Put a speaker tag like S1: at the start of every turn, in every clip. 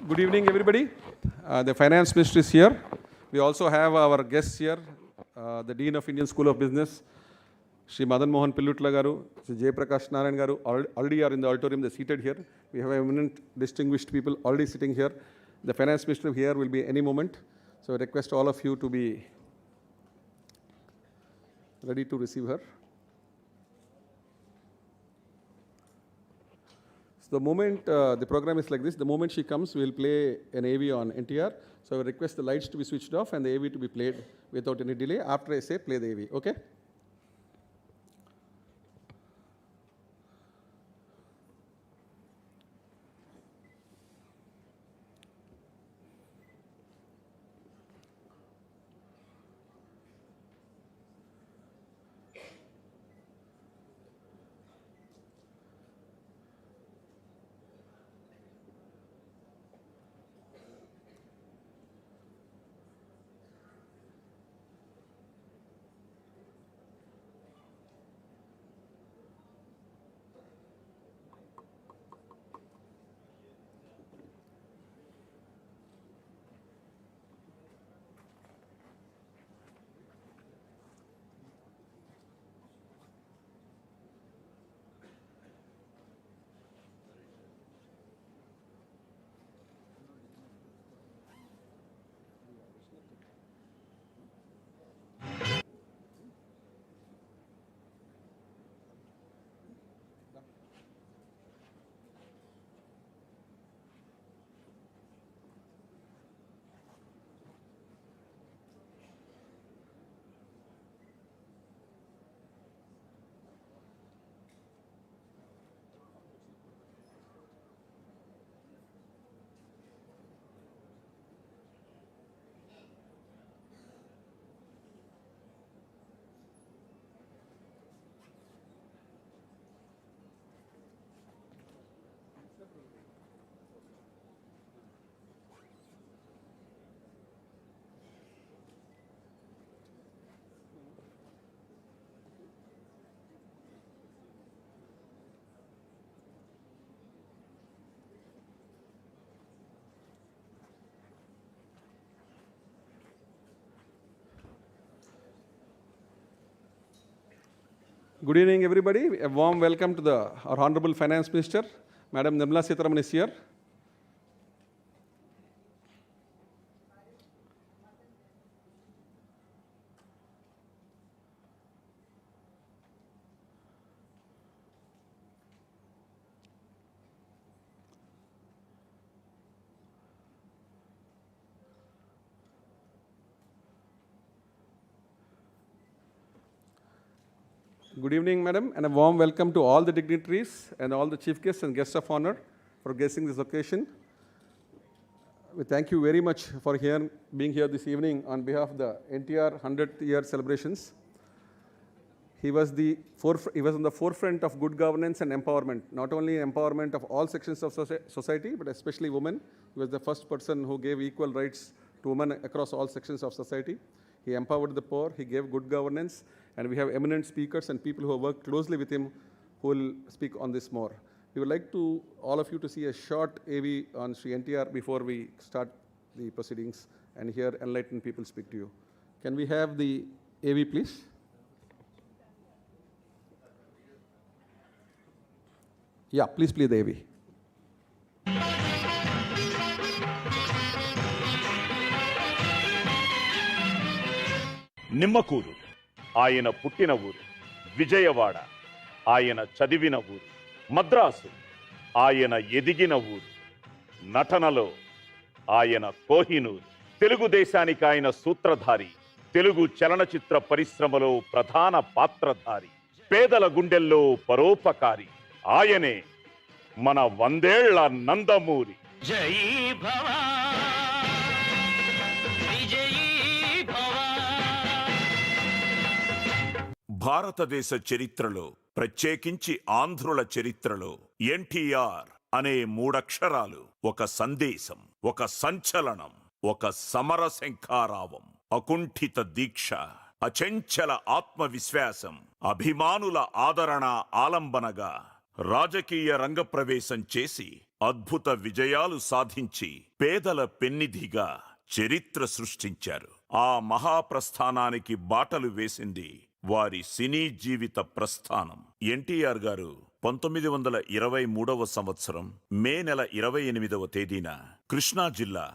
S1: Good evening, everybody. The Finance Minister is here. We also have our guests here, the Dean of Indian School of Business, Sri Madan Mohan Pillutla Garu, Sri J. Prakash Narayan Garu, already are in the auditorium, they're seated here. We have eminent, distinguished people already sitting here. The Finance Minister here will be any moment. So I request all of you to be ready to receive her. So the moment, the program is like this, the moment she comes, we'll play an AV on NTR. So I request the lights to be switched off and the AV to be played without any delay. After I say, play the AV, okay? Good evening, everybody. A warm welcome to our Honorable Finance Minister. Madam Nirmala Sitharaman is here. Good evening, madam, and a warm welcome to all the dignitaries and all the chief guests and guests of honor for gracing this occasion. We thank you very much for being here this evening on behalf of the NTR 100th year celebrations. He was on the forefront of good governance and empowerment, not only empowerment of all sections of society, but especially women. He was the first person who gave equal rights to women across all sections of society. He empowered the poor, he gave good governance, and we have eminent speakers and people who have worked closely with him who will speak on this more. We would like all of you to see a short AV on Sri NTR before we start the proceedings and hear enlightened people speak to you. Can we have the AV, please? Yeah, please play the AV.
S2: Nimmakuru ఆయన పుట్టిన ఊరు, విజయవాడ ఆయన చదివిన ఊరు, మద్రాసు ఆయన ఎదిగిన ఊరు, నటనలో ఆయన కోహినూరు, తెలుగుదేశానికి ఆయన సూత్రధారి, తెలుగు చలనచిత్ర పరిశ్రమలో ప్రధాన పాత్రధారి, పేదల గుండెల్లో పరోపకారి, ఆయనే మన 100 ఏళ్ల నందమూరి.
S3: జై భవ
S4: భారతదేశ చరిత్రలో, ప్రత్యేకించి ఆంధ్రుల చరిత్రలో ఎన్టీఆర్ అనే 3 అక్షరాలు ఒక సందేశం, ఒక సంచలనం, ఒక సమర శంఖారావం, అకుంఠిత దీక్ష, అచంచల ఆత్మవిశ్వాసం, అభిమానుల ఆదరణ ఆలంబనగా రాజకీయ రంగప్రవేశం చేసి అద్భుత విజయాలు సాధించి పేదల పెన్నిధిగా చరిత్ర సృష్టించారు. ఆ మహాప్రస్థానానికి బాటలు వేసింది వారి సినీ జీవిత ప్రస్థానం. ఎన్టీఆర్ గారు 1923వ సంవత్సరం మే నెల 28వ తేదీన కృష్ణా జిల్లా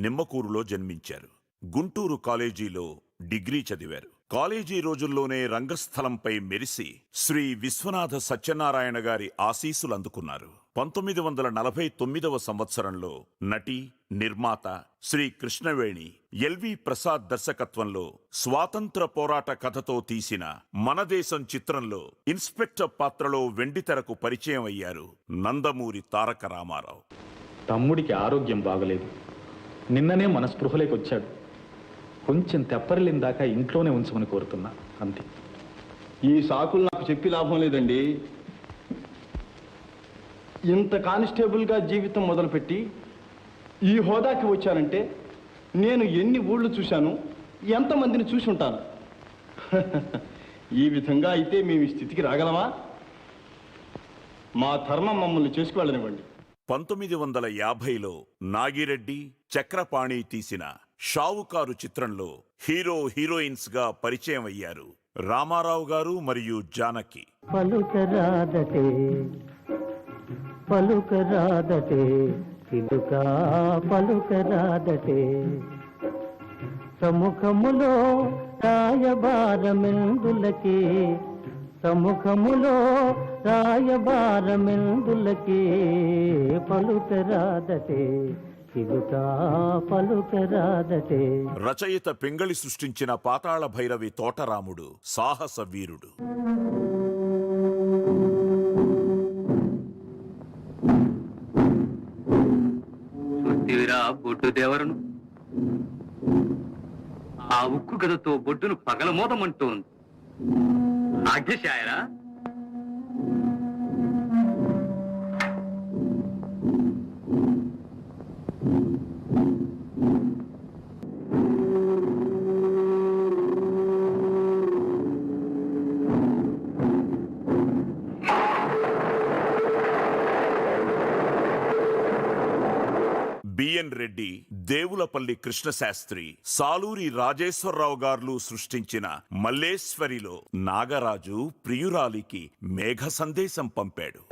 S4: నిమ్మకూరులో జన్మించారు. గుంటూరు కాలేజీలో డిగ్రీ చదివారు. కాలేజీ రోజుల్లోనే రంగస్థలంపై మెరిసి శ్రీ విశ్వనాథ సత్యనారాయణ గారి ఆశీస్సులు అందుకున్నారు. 1949వ సంవత్సరంలో నటి, నిర్మాత శ్రీ కృష్ణవేణి ఎల్వి ప్రసాద్ దర్శకత్వంలో స్వాతంత్ర పోరాట కథతో తీసిన మనదేశం చిత్రంలో ఇన్స్పెక్టర్ పాత్రలో వెండితెరకు పరిచయం అయ్యారు నందమూరి తారక రామారావు.
S3: తమ్ముడికి ఆరోగ్యం బాగలేదు. నిన్ననే మన స్పృహలోకి వచ్చాడు. కొంచెం తెప్పరిలిన దాకా ఇంట్లోనే ఉంచమని కోరుతున్నా, అంతే.
S5: ఈ సాకులు నాకు చెప్పి లాభం లేదండి. ఇంత కానిస్టేబుల్గా జీవితం మొదలుపెట్టి ఈ హోదాకి వచ్చానంటే నేను ఎన్ని ఊళ్ళు చూశాను, ఎంతమందిని చూసి ఉంటాను. ఈ విధంగా అయితే మేము ఈ స్థితికి రాగలమా? మా ధర్మం మమ్మల్ని చేసుకువెళ్ళనివ్వండి.
S4: 1950లో నాగిరెడ్డి, చక్రపాణి తీసిన షావుకారు చిత్రంలో హీరో హీరోయిన్స్ గా పరిచయం అయ్యారు రామారావు గారు మరియు జానకి.
S6: పలుకరాదటే పలుకరాదటే చిలుకా పలుకరాదటే సముఖములో రాయబారమెందులకి సముఖములో రాయబారమెందులకి పలుకరాదటే చిలుకా పలుకరాదటే.
S4: రచయిత పింగళి సృష్టించిన పాతాళ భైరవి తోటరాముడు సాహస వీరుడు.
S7: బొడ్డు దేవరను ఆ ఉక్కు గదతో బొడ్డును పగలమోదమంటోంది. ఆజ్ఞశాయరా?
S4: బిఎన్ రెడ్డి, దేవులపల్లి కృష్ణశాస్త్రి, సాలూరి రాజేశ్వరరావు గారు సృష్టించిన మల్లేశ్వరిలో నాగరాజు ప్రియురాలికి మేఘ సందేశం పంపాడు.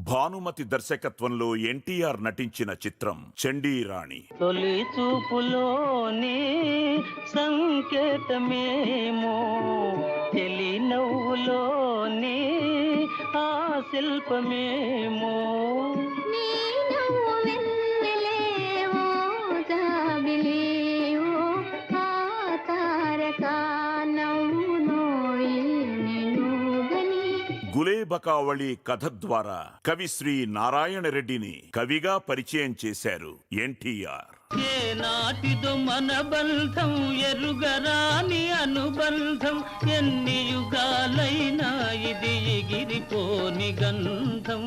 S4: భానుమతి దర్శకత్వంలో ఎన్టీఆర్ నటించిన చిత్రం చండీరాణి.
S6: తొలి చూపులోని సంకేతమేమో తెలి నవ్వులోని ఆ శిల్పమేమో
S4: గులేబకావళి కథ ద్వారా కవి శ్రీ నారాయణ రెడ్డిని కవిగా పరిచయం చేశారు ఎన్టీఆర్.
S6: ఏ నాటిదో మన బంధం ఎరుగరాని అనుబంధం ఎన్ని యుగాలైనా ఇది ఎగిరిపోని గంధం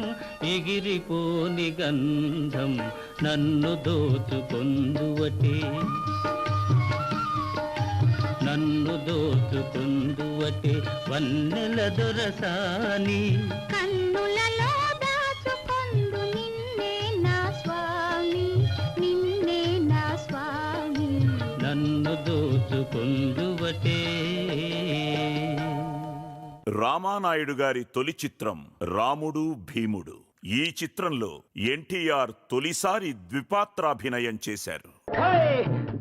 S6: ఎగిరిపోని గంధం నన్ను దోచుకొందువటే నన్ను దోచుకొందువటే వన్నెల దొరసాని
S8: కన్నులలో దాచుకొందు నిన్నే నా స్వామి నిన్నే నా స్వామి
S6: నన్ను దోచుకొందువటే.
S4: రామానాయుడు గారి తొలి చిత్రం రాముడు భీముడు. ఈ చిత్రంలో ఎన్టీఆర్ తొలిసారి ద్విపాత్రాభినయం చేశారు.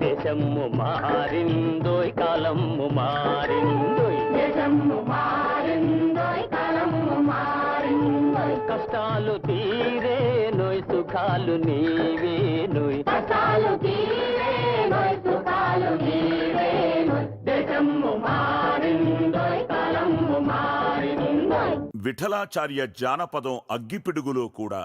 S6: దేశము మారిందోయ్ కాలము మారిందోయ్
S8: దేశము మారిందోయ్ కాలము మారిందోయ్
S6: కష్టాలు తీరేనోయ్ సుఖాలు నీవేనోయ్
S8: కష్టాలు తీరేనోయ్ సుఖాలు నీవేనోయ్ దేశము మారిందోయ్ కాలము మారిందోయ్.
S4: విఠలాచార్య జానపదం అగ్గిపిడుగులో కూడా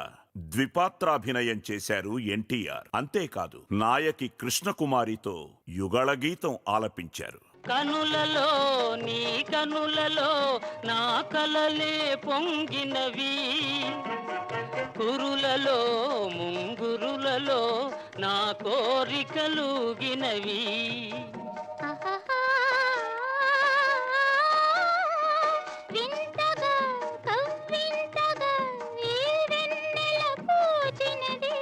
S4: ద్విపాత్రాభినయం చేశారు ఎన్టీఆర్. అంతేకాదు నాయకి కృష్ణకుమారితో యుగళగీతం ఆలపించారు.
S6: కనులలో నీ కనులలో నా కలలే పొంగినవి, కురులలో ముంగురులలో నా కోరికలుగినవి.
S8: వింతగా కవ్వింతగా ఈ వెన్నెల పూచినది,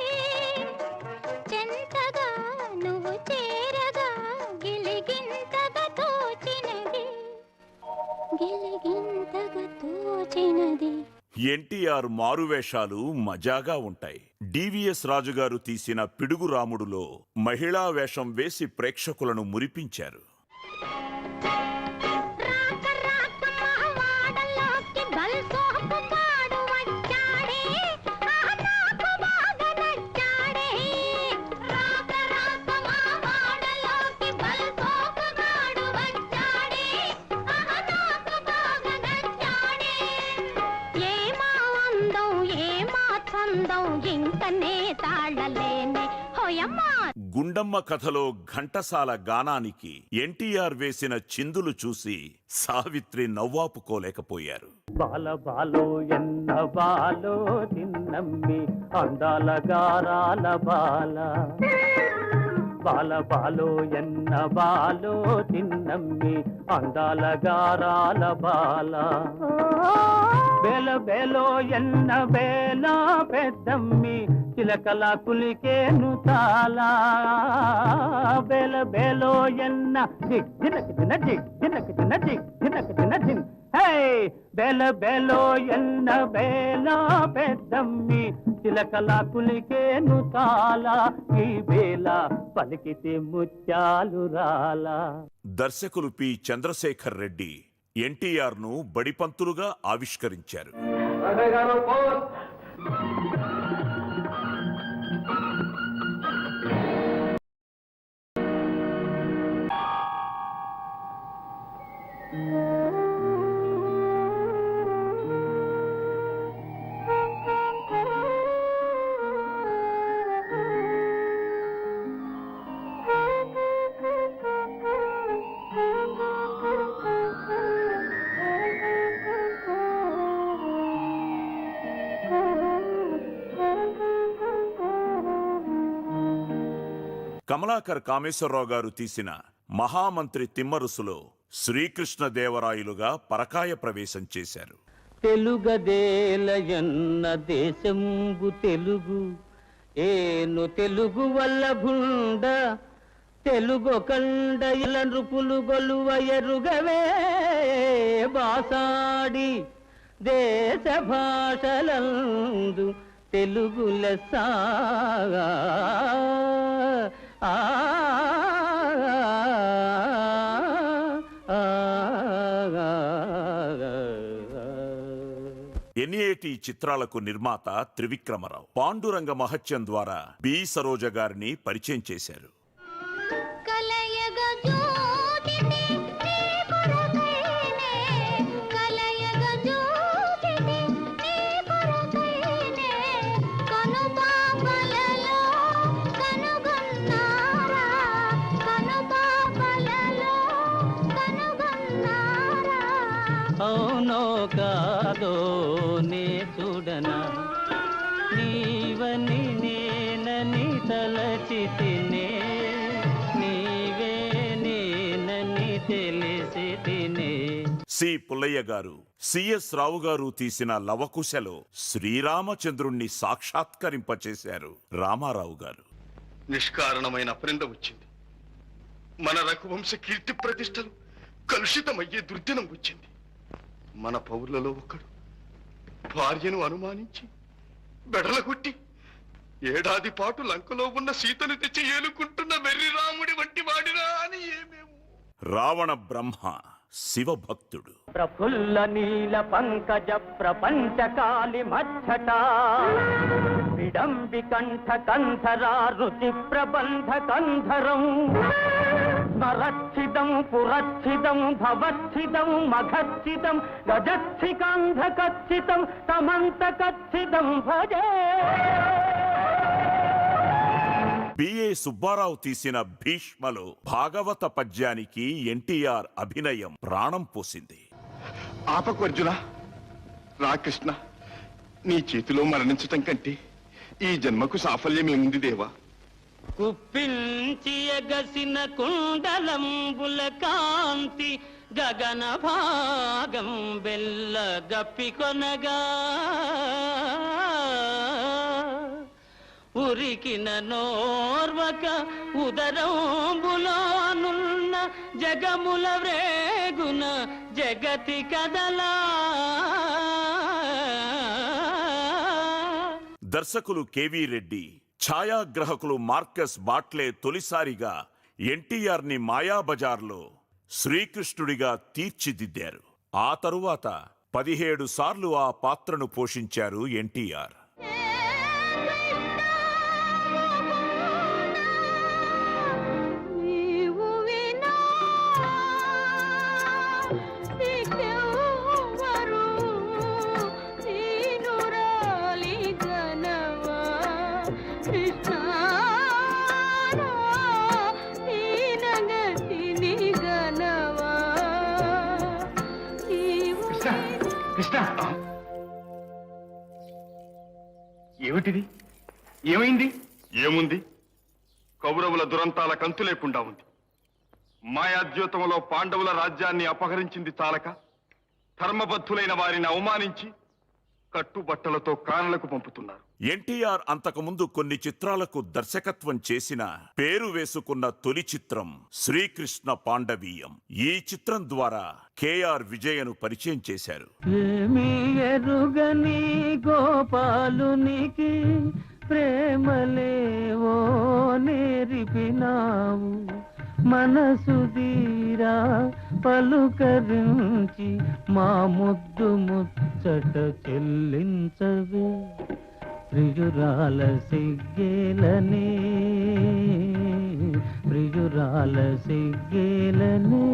S8: చెంతగా నువ్వు చేరగా గిలిగింతగా తోచినది, గిలిగింతగా తోచినది.
S4: ఎన్టీఆర్ మారువేషాలు మజాగా ఉంటాయి. డివిఎస్ రాజుగారు తీసిన పిడుగు రాముడులో మహిళా వేషం వేసి ప్రేక్షకులను మురిపించారు.
S8: రాక రాక మా వాడలోకి బల్సోపు మాడు వచ్చాడే, నాకు బాగా నచ్చాడే. రాక రాక మా వాడలోకి బల్సోపు మాడు వచ్చాడే, నాకు బాగా నచ్చాడే. ఏమా అందం ఏమా చందం ఇంకనే తాళలేనే హోయమ్మా.
S4: గుండమ్మ కథలో ఘంటసాల గానానికి ఎన్టీఆర్ వేసిన చిందులు చూసి సావిత్రి నవ్వాపుకోలేకపోయారు.
S6: బాల బాలో ఎన్న బాలో తిన్నమ్మి అందాల గారాల బాల, బాల బాలో ఎన్న బాలో తిన్నమ్మి అందాల గారాల బాల. బేల బేలో ఎన్న బేల పెద్దమ్మి చిలకల కులికేను తాలా, బేల బేలో ఎన్న జిగ్ జినక్ జిన జిగ్ జినక్ జిన జిగ్ జినక్ జిన జిన్. హే బేల బేలో ఎన్న బేల పెద్దమ్మి చిలకల కులికేను తాలా, ఈ బేల పలికితే ముత్యాలు రాలా.
S4: దర్శకులు పి చంద్రశేఖర్ రెడ్డి ఎన్టీఆర్ ను బడిపంతులుగా ఆవిష్కరించారు. కమలాకర్ కామేశ్వరరావు గారు తీసిన మహామంత్రి తిమ్మరుసులో శ్రీకృష్ణదేవరాయలుగా పరకాయ ప్రవేశం చేశారు.
S6: తెలుగదేలయన్న దేశంబు తెలుగు, ఏను తెలుగు వల్ల భుండ తెలుగు కండ ఇల నృపులు గొలువ ఎరుగవే బాసాడి, దేశ భాషలందు తెలుగు లెస్స.
S4: ఎన్ఏటి చిత్రాలకు నిర్మాత త్రివిక్రమరావు పాండురంగ మహత్యం ద్వారా బి సరోజ గారిని పరిచయం చేశారు.
S6: అవునో కాదో నే చూడనా, నీవని నేనని తలచితినే, నీవే నేనని తెలిసి తినే.
S4: సి పుల్లయ్య గారు సిఎస్ రావు గారు తీసిన లవకుశలో శ్రీరామచంద్రుణ్ణి సాక్షాత్కరింపచేశారు రామారావు గారు.
S5: నిష్కారణమైన అపరింద వచ్చింది. మన రఘువంశ కీర్తి ప్రతిష్టలు కలుషితమయ్యే దుర్దినం వచ్చింది. మన పౌరులలో ఒకడు భార్యను అనుమానించి బెడలగొట్టి ఏడాది పాటు లంకలో ఉన్న సీతను తెచ్చి ఏలుకుంటున్న వెర్రి రాముడి వంటి వాడినా అని ఏమేమో.
S4: రావణ బ్రహ్మ శివభక్తుడు.
S6: ప్రఫుల్ల నీల పంకజ ప్రపంచకాలి మచ్చట, విడంబి కంఠ కంధరా రుచి ప్రబంధ కంధరం, స్మరచ్చిదం పురచ్చిదం భవచ్చిదం మఘచ్చిదం గజచ్చికాంధకచ్చితం తమంత కచ్చిదం భజే.
S4: బిఏ సుబ్బారావు తీసిన భీష్మలో భాగవత పద్యానికి ఎన్టీఆర్ అభినయం ప్రాణం పోసింది.
S5: ఆపకు అర్జున, రా కృష్ణ, నీ చేతిలో మరణించటం కంటే ఈ జన్మకు సాఫల్యమేముంది దేవా?
S6: కుప్పించి ఎగసిన కుండలంబుల కాంతి గగన భాగం బెల్ల గప్పికొనగా ఉరికిన నోర్వక ఉదరంబులోనున్న జగముల వ్రేగున జగతి కదలా.
S4: దర్శకులు కెవి రెడ్డి, ఛాయాగ్రాహకులు మార్కస్ బాట్లే తొలిసారిగా ఎన్టీఆర్ని మాయాబజార్లో శ్రీకృష్ణుడిగా తీర్చిదిద్దారు. ఆ తరువాత 17 సార్లు ఆ పాత్రను పోషించారు ఎన్టీఆర్.
S5: కృష్ణ, ఏమిటిది? ఏమైంది? ఏముంది? కౌరవుల దురంతాల కంతు లేకుండా ఉంది. మాయాద్యూతంలో పాండవుల రాజ్యాన్ని అపహరించింది చాలక ధర్మబద్ధులైన వారిని అవమానించి కట్టుబట్టలతో కానలకు పంపుతున్నారు.
S4: ఎన్టీఆర్ అంతకుముందు కొన్ని చిత్రాలకు దర్శకత్వం చేసిన పేరు వేసుకున్న తొలి చిత్రం శ్రీకృష్ణ పాండవీయం. ఈ చిత్రం ద్వారా కేఆర్ విజయను పరిచయం చేశారు.
S6: ఏమీ ఎరుగని గోపాలునికి ప్రేమలేవో నేర్పినావు, మనసు తీరా పలుకరించి మా ముద్దు ముచ్చట చెల్లించవే, ప్రియురాల సిగ్గేలనే, ప్రియురాల సిగ్గేలనే.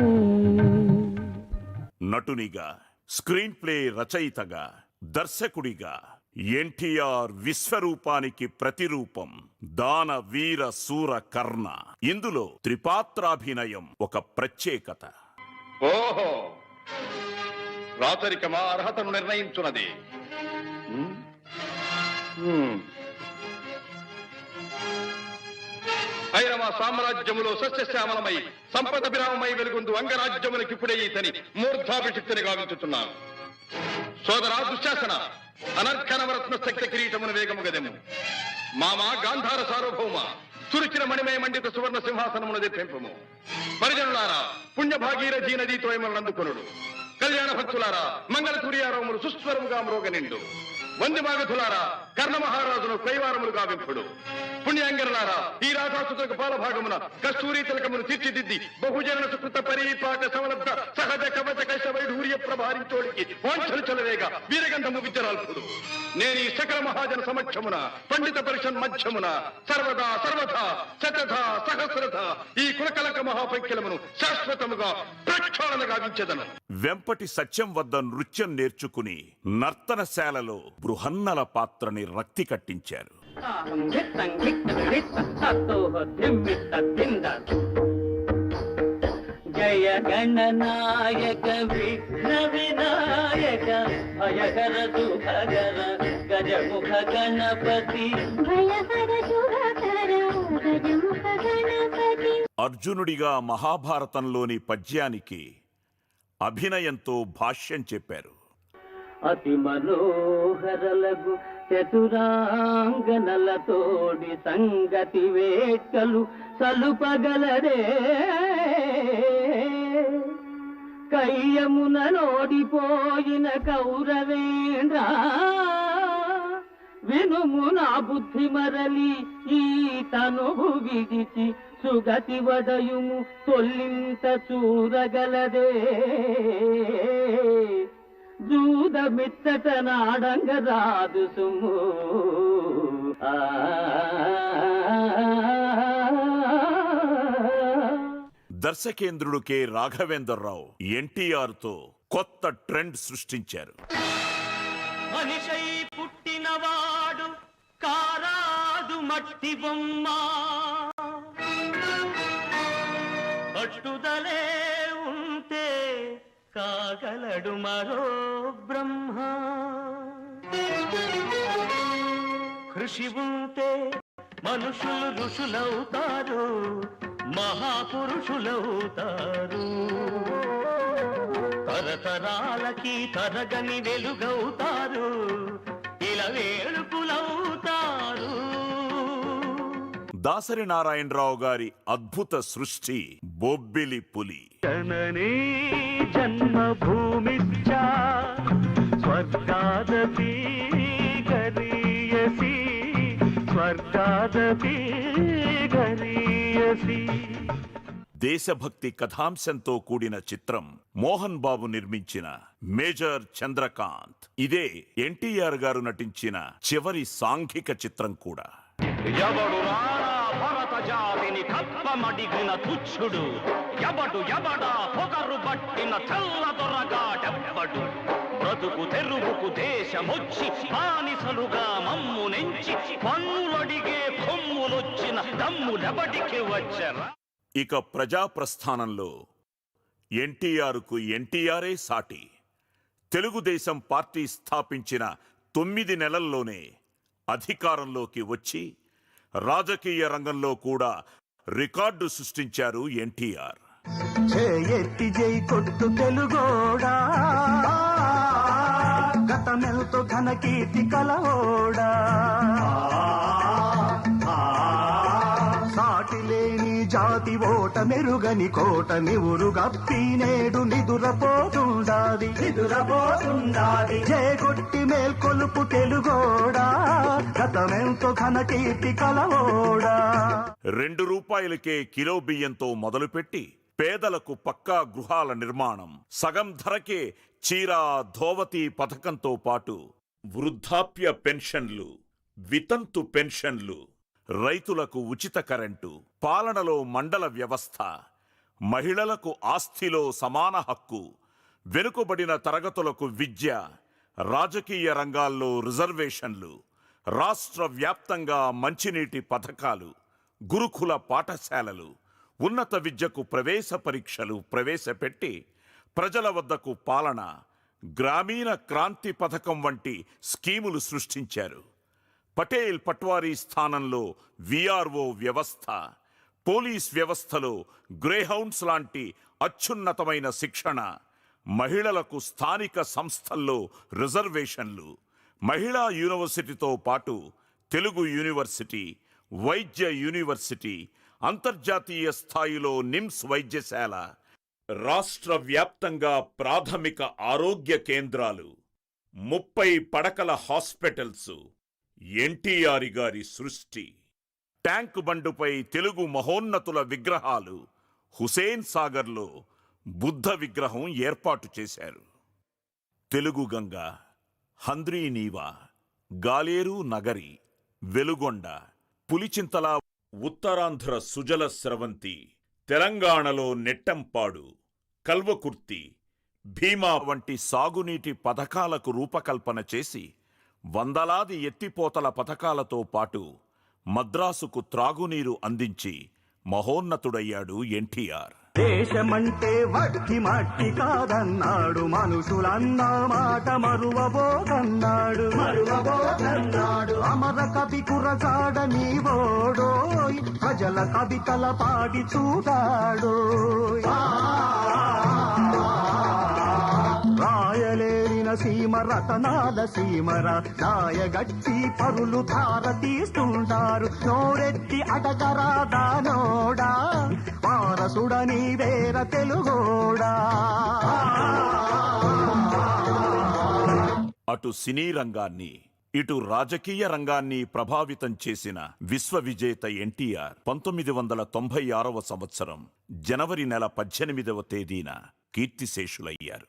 S4: నటునిగా, స్క్రీన్ ప్లే రచయితగా, దర్శకుడిగా ఎన్టీఆర్ విశ్వరూపానికి ప్రతిరూపం. దాన వీర సూర కర్ణ. ఇందులో త్రిపాత్రాభినయం ఒక ప్రత్యేకత.
S5: ఓహో, రాచరికమా అర్హతను నిర్ణయించున్నది. ఐరవ సామ్రాజ్యములో సస్యశ్యామలమై సంపద విరామమై వెలుగొందు అంగరాజ్యములకిప్పుడే ఈతని మూర్ధాభిషిక్తిని గావించుతున్నాను. సోదరా దుశ్శాసన, అనర్ఘనవరత్న శక్తి కిరీటమును వేగము గదెము. మామా గాంధార సార్వభౌమ, చురిచిన మణిమయ మండిత సువర్ణ సింహాసనమును తెప్పింపము. పరిజనులారా, పుణ్యభాగీరథీ నదీతో అందుకొనుడు. కళ్యాణ భక్తులారా, మంగళ సూర్యారవములు సుస్వరముగా మ్రోగనిండు. వందిమాగధులారా, కర్ణ మహారాజును కైవారములు గావింపుడు. పుణ్యాంగరులారా, ఈ రాధాసుతులకు పాలభాగమున కస్తూరి తిలకమును తీర్చిదిద్ది బహుజన సుకృత పరీపాక సమలబ్ధ సహజ కవచ కైశ వైఢూర్య ప్రభారించోడికి వాంఛలు చలవేగా వీరగంధము విద్యరాల్పుడు. నేను ఈ సకల మహాజన సమక్షమున పండిత పరిషన్ మధ్యమున సర్వదా సర్వథా శతథ సహస్రథ ఈ కులకలక మహాపైక్యలమును శాశ్వతముగా ప్రక్షాళన గావించెదను.
S4: వెంపటి సత్యం వద్ద నృత్యం నేర్చుకుని నర్తనశాలలో బృహన్నల పాత్రని రక్తి కట్టించారు.
S6: జయ గణనాయక విఘ్న వినాయక భయహర శుభకర గజముఖ గణపతి, భయహర శుభకర గజముఖ గణపతి.
S4: అర్జునుడిగా మహాభారతంలోని పద్యానికి అభినయంతో భాష్యం చెప్పారు.
S6: అతి మనోహరలగు చతురాంగనలతోడి సంగతి వేట్కలు సలుపగలరే, కయ్యమున నోడిపోయిన కౌరవేంద్ర వినుము నా బుద్ధి మరలి ఈ తనువు విడిచి సుగతి వడయుము తొల్లింత చూరగలదే, జూదమిత్తట నాడంగరాదు సుము.
S4: దర్శకేంద్రుడు కె రాఘవేంద్రరావు ఎన్టీఆర్ తో కొత్త ట్రెండ్ సృష్టించారు.
S6: మనిషై పుట్టినవాడు కారాదు మట్టి బొమ్మ పట్టుదలే ఉంటే కాగలడు మరో బ్రహ్మ కృషి ఉంటే మనుషులు ఋషులవుతారు మహాపురుషులవుతారు తరతరాలకి తరగని వెలుగవుతారు ఇలా వేడుకులవుతారు.
S4: దాసరి నారాయణరావు గారి అద్భుత సృష్టి బొబ్బిలి పులి.
S6: జననీ జన్మభూమిశ్చ స్వర్గాదపి గరీయసి స్వర్గాదపి గరీయసి.
S4: దేశభక్తి కథాంశంతో కూడిన చిత్రం మోహన్ బాబు నిర్మించిన మేజర్ చంద్రకాంత్. ఇదే ఎన్టీఆర్ గారు నటించిన చివరి సాంఘిక చిత్రం కూడా.
S6: ఎవడు రారా భరత జాతిని కప్పమడిగిన తుచ్చుడు ఎవడు ఎవడా పొగరు పట్టిన తెల్ల దొరగాడెవ్వడు బ్రతుకు తెరువుకు దేశమొచ్చి బానిసలుగా మమ్ము నెంచి పన్నులడిగే కొమ్ములొచ్చిన దమ్ములెవడికి వచ్చరా.
S4: ఇక ప్రజాప్రస్థానంలో ఎన్టీఆర్కు ఎన్టీఆరే సాటి. తెలుగుదేశం పార్టీ స్థాపించిన 9 నెలల్లోనే అధికారంలోకి వచ్చి రాజకీయ రంగంలో కూడా రికార్డు సృష్టించారు ఎన్టీఆర్.
S6: ఎత్తి జై కొట్టు తెలుగోడా గతమెల్తో ఘన కీర్తి కలవోడా సాటి లేని జాతి ఓట మెరుగని కోట నివురు గప్పి నేడు నిదురపోతుండాది జయగొట్టి మేల్కొలుపు తెలుగోడా గతమెంతో ఘన కీర్తి కలవోడా.
S4: 2 రూపాయలకే కిలో బియ్యంతో మొదలుపెట్టి పేదలకు పక్కా గృహాల నిర్మాణం, సగం ధరకే చీరా ధోవతి పథకంతో పాటు వృద్ధాప్య పెన్షన్లు, వితంతు పెన్షన్లు, రైతులకు ఉచిత కరెంటు, పాలనలో మండల వ్యవస్థ, మహిళలకు ఆస్తిలో సమాన హక్కు, వెనుకబడిన తరగతులకు విద్య, రాజకీయ రంగాల్లో రిజర్వేషన్లు, రాష్ట్ర వ్యాప్తంగా మంచినీటి పథకాలు, గురుకుల పాఠశాలలు, ఉన్నత విద్యకు ప్రవేశ పరీక్షలు ప్రవేశపెట్టి ప్రజల వద్దకు పాలన, గ్రామీణ క్రాంతి పథకం వంటి స్కీములు సృష్టించారు. పటేల్ పట్వారీ స్థానంలో విఆర్ఓ వ్యవస్థ, పోలీస్ వ్యవస్థలో గ్రేహౌండ్స్ లాంటి అత్యున్నతమైన శిక్షణ, మహిళలకు స్థానిక సంస్థల్లో రిజర్వేషన్లు, మహిళా యూనివర్సిటీతో పాటు తెలుగు యూనివర్సిటీ, వైద్య యూనివర్సిటీ, అంతర్జాతీయ స్థాయిలో నిమ్స్ వైద్యశాల, రాష్ట్ర వ్యాప్తంగా ప్రాథమిక ఆరోగ్య కేంద్రాలు, 30 పడకల హాస్పిటల్స్ ఎన్టీఆర్ గారి సృష్టి. ట్యాంక్ బండుపై తెలుగు మహోన్నతుల విగ్రహాలు, హుసేన్ సాగర్లో బుద్ధ విగ్రహం ఏర్పాటు చేశారు. తెలుగు గంగ, హంద్రీనీవా, గాలేరు నగరి, వెలుగొండ, పులిచింతల, ఉత్తరాంధ్ర సుజల స్రవంతి, తెలంగాణలో నెట్టంపాడు, కల్వకుర్తి, భీమా వంటి సాగునీటి పథకాలకు రూపకల్పన చేసి వందలాది ఎత్తిపోతల పథకాలతో పాటు మద్రాసుకు త్రాగునీరు అందించి మహోన్నతుడయ్యాడు ఎన్టీఆర్.
S6: దేశమంటే వట్టి మట్టి కాదన్నాడు, మనుషులన్న మాట మరువబోదన్నాడు. అమర కవి కురగాడ నీవోడోయ్, ప్రజల కవితల పాడి చూడాడు. రాయలేరిన సీమ రతనాల సీమర నాయగట్టి పరులు ధార తీస్తుంటారు. నోరెత్తి అడగరా దానోడా, వారసుడని వేర తెలుగోడా.
S4: అటు సినీ రంగాన్ని, ఇటు రాజకీయ రంగాన్ని ప్రభావితం చేసిన విశ్వవిజేత ఎన్టీఆర్ 1996వ సంవత్సరం జనవరి నెల 18వ తేదీన కీర్తిశేషులయ్యారు.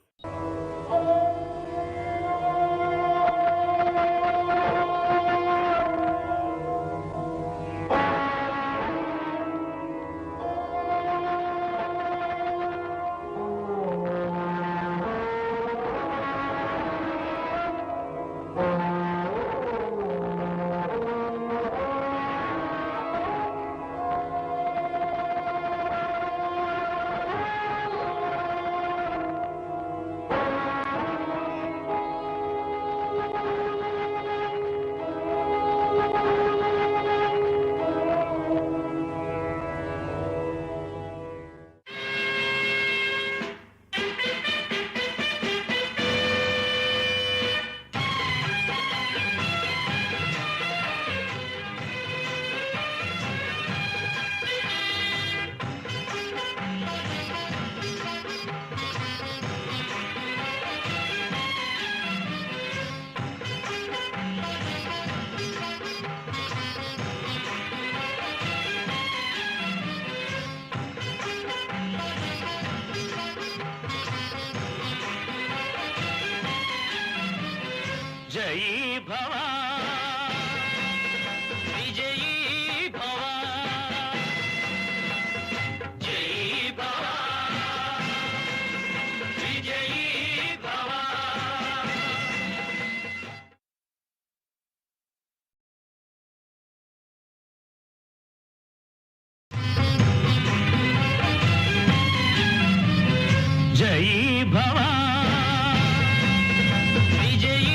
S9: జై భవ విజయీ భవ జై భవ విజయీ భవ. జై భవ విజయీ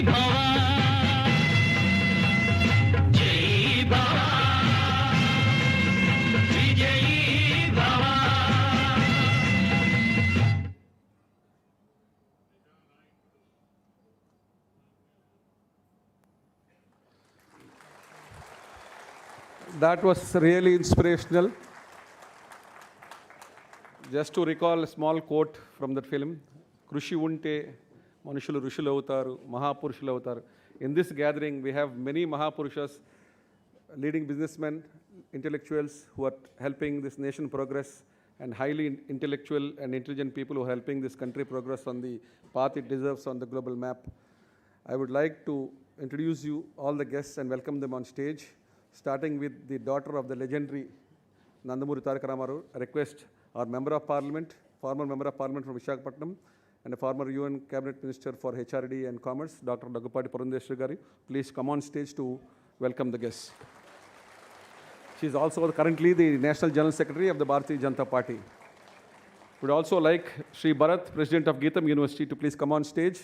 S9: భవ జై భవ విజయీ భవ.
S1: That was really inspirational. Just to recall a small quote from that film, Krushi unte manushulu rushulu avutaru, Mahapurushulu avutaru. In this gathering, we have many Mahapurushas, leading businessmen, intellectuals who are helping this nation progress, and highly intellectual and intelligent people who are helping this country progress on the path it deserves on the global map. I would like to introduce you all the guests and welcome them on stage, starting with the daughter of the legendary Nandamuri Tarak Ramaru. I request our Member of Parliament, former Member of Parliament from Visakhapatnam, and a former UN Cabinet Minister for HRD and Commerce, Dr. Daggupati Purandeshwari Gari, please come on stage to welcome the guests. She is also currently the National General Secretary of the Bharatiya Janata Party. Would also like Sri Bharat, President of Geetam University, to please come on stage.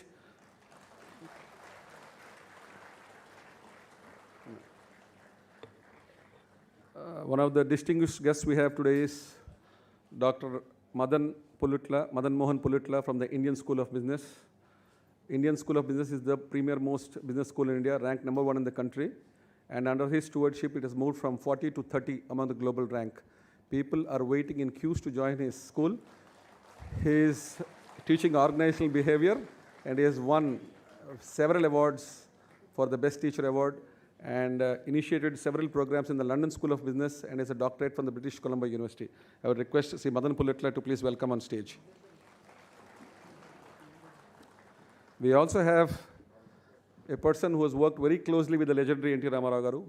S1: One of the distinguished guests we have today is Dr. Madan Mohan Pulutla from the Indian School of Business. Indian School of Business is the premier most business school in India, ranked number 1 in the country. And under his stewardship, it has moved from 40 to 30 among the global rank. People are waiting in queues to join his school. He is teaching organizational behavior, and he has won several awards for the Best Teacher Award, and initiated several programs in the London School of Business, and is a doctorate from the British Columbia University. I would request Sri Madan Pulutla to please welcome on stage. We also have a person who has worked very closely with the legendary NT Ramarao Garu,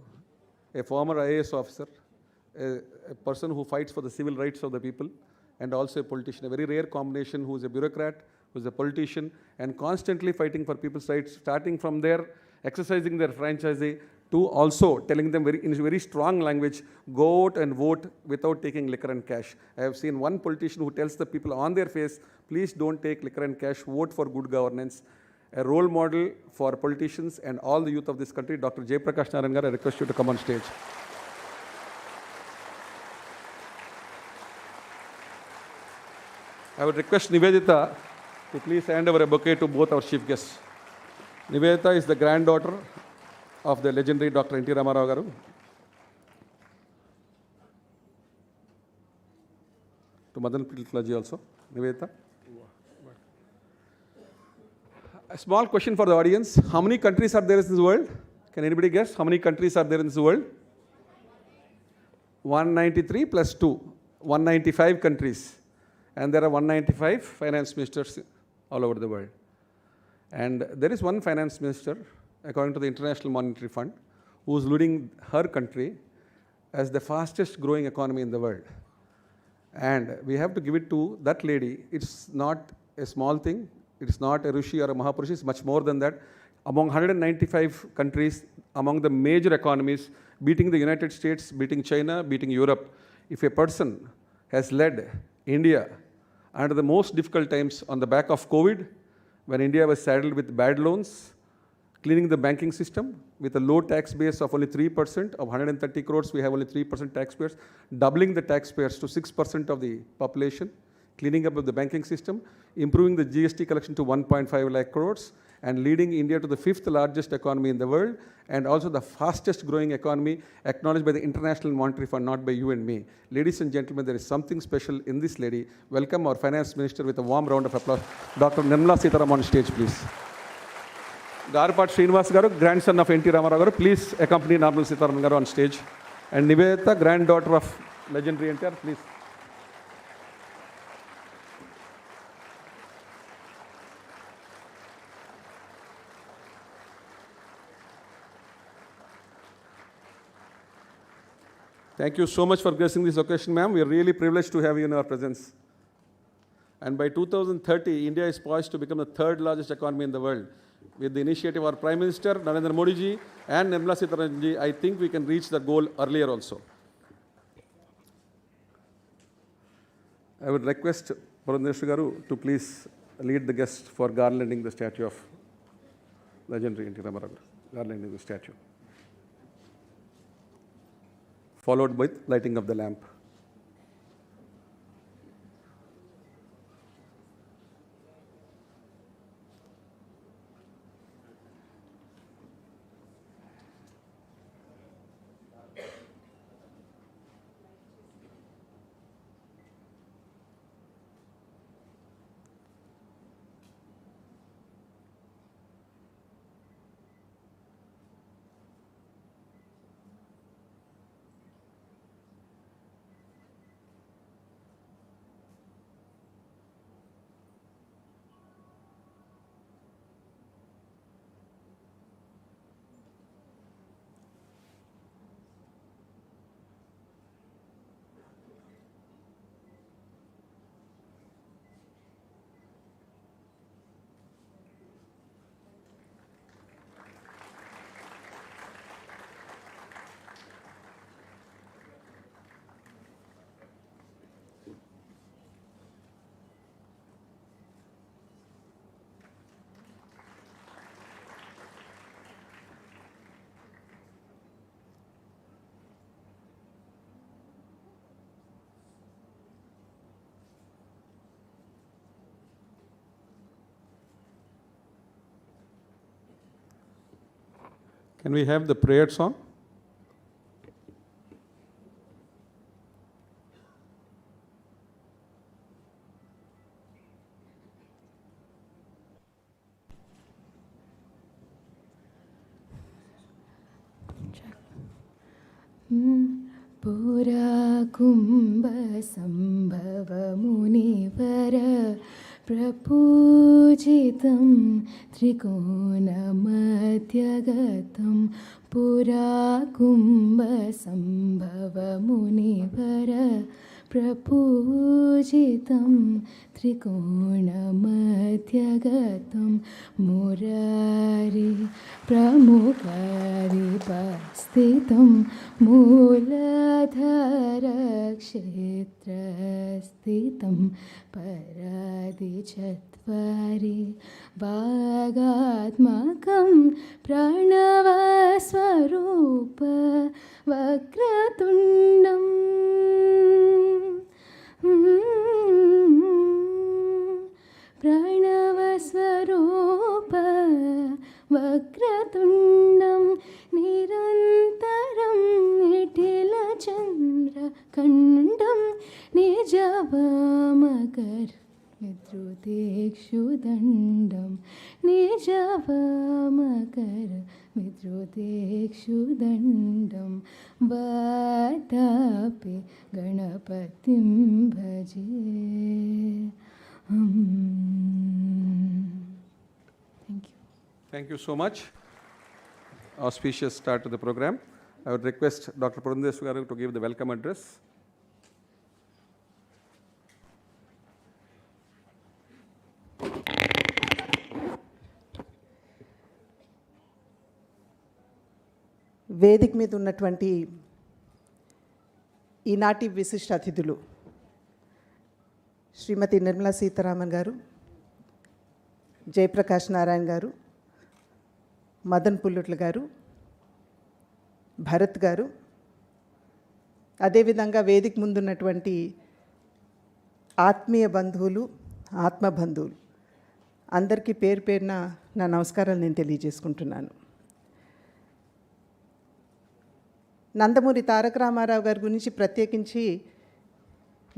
S1: a former IAS officer, a person who fights for the civil rights of the people, and also a politician, a very rare combination, who is a bureaucrat, who is a politician, and constantly fighting for people's rights, starting from their exercising their franchisee to also telling them in very strong language, go out and vote without taking liquor and cash. I have seen one politician who tells the people on their face, please don't take liquor and cash, vote for good governance. A role model for politicians and all the youth of this country, Dr. Jayaprakash Narangar, I request you to come on stage. I would request Nivedita to please hand over a bouquet to both our chief guests. Nivedita is the granddaughter of the legendary Dr. N.T. Ramarao Garu. To Madan Pulutla ji also. Nivedita. A small question for the audience. How many countries are there in this world? Can anybody guess how many countries are there in this world? 193 plus 2. 195 countries. And there are 195 finance ministers all over the world. And there is one finance minister, according to the International Monetary Fund, who is leading her country as the fastest growing economy in the world. And we have to give it to that lady. It's not a small thing. It's not a Rishi or a Mahapurush. It's much more than that. Among 195 countries, among the major economies, beating the United States, beating China, beating Europe, if a person has led India under the most difficult times on the back of COVID, when India was saddled with bad loans, cleaning the banking system with a low tax base of only 3%, of 130 crores, we have only 3% taxpayers, doubling the taxpayers to 6% of the population, cleaning up of the banking system, improving the GST collection to 1.5 lakh crores, and leading India to the 5th largest economy in the world, and also the fastest growing economy acknowledged by the International Monetary Fund, not by you and me. Ladies and gentlemen, there is something special in this lady. Welcome our Finance Minister with a warm round of applause. Dr. Nirmala Sitharaman on stage, please. Garapat Srinivas Garu, grandson of NT Ramarao Garu, please accompany Nirmala Sitharaman Garu on stage. And Nivedita, granddaughter of legendary NTR, please. Thank you so much for gracing this occasion, ma'am. We are really privileged to have you in our presence. And by 2030, India is poised to become the third largest economy in the world. With the initiative of our Prime Minister, Narendra Modi ji, and Nirmala Sitharaman ji, I think we can reach the goal earlier also. I would request Purandeshwari Garu to please lead the guests for garlanding the statue of legendary NTR Ramarao, garlanding the statue, followed by lighting of the lamp. Can we have the prayer song?
S10: पुरा कुंभ संभव मुनिवर प्रपूजितं त्रिकोणमध्यगतं पुरा कुंभ संभव मुनिवर प्रपूजितं त्रिकोणमध्यगतं मुरारी प्रमुखरिपस्थितं मूलधरक्षेत्रस्थितं परादिचत्वारि वागात्मकं प्रणवस्वरूप वक्रतुण्डम् प्रणवस्वरूप वक्रतुण्डं निरन्तरं निटिलचन्द्रखण्डं निजवामकर विद्रुतेक्षुदण्डं निजवामकर विद्रुतेक्षुदण्डं वातापि गणपतिं भजे. Thank you.
S1: Thank you so much. Auspicious start to the program. I would request Dr. Purandeshwari Garu to give the welcome address.
S11: వేదిక మీద ఉన్నటువంటి ఈనాటి విశిష్ట అతిథులు శ్రీమతి నిర్మలా సీతారామన్ గారు, జయప్రకాష్ నారాయణ గారు, మదన్ పుల్లుట్ల గారు, భరత్ గారు, అదేవిధంగా వేదిక ముందున్నటువంటి ఆత్మీయ బంధువులు, ఆత్మబంధువులు అందరికీ పేరు పేరున నా నమస్కారాలు నేను తెలియజేసుకుంటున్నాను. నందమూరి తారక రామారావు గారి గురించి ప్రత్యేకించి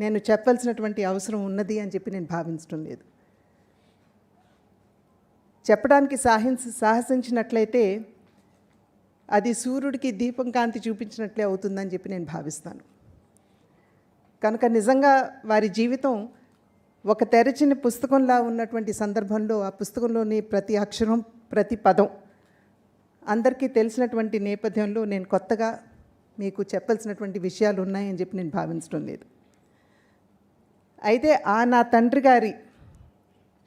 S11: నేను చెప్పాల్సినటువంటి అవసరం ఉన్నది అని చెప్పి నేను భావించడం లేదు. చెప్పడానికి సాహసించినట్లయితే అది సూర్యుడికి దీపం కాంతి చూపించినట్లే అవుతుందని చెప్పి నేను భావిస్తాను. కనుక నిజంగా వారి జీవితం ఒక తెరచిన పుస్తకంలా ఉన్నటువంటి సందర్భంలో ఆ పుస్తకంలోని ప్రతి అక్షరం, ప్రతి పదం అందరికీ తెలిసినటువంటి నేపథ్యంలో నేను కొత్తగా మీకు చెప్పాల్సినటువంటి విషయాలు ఉన్నాయని చెప్పి నేను భావించడం లేదు. అయితే నా తండ్రి గారి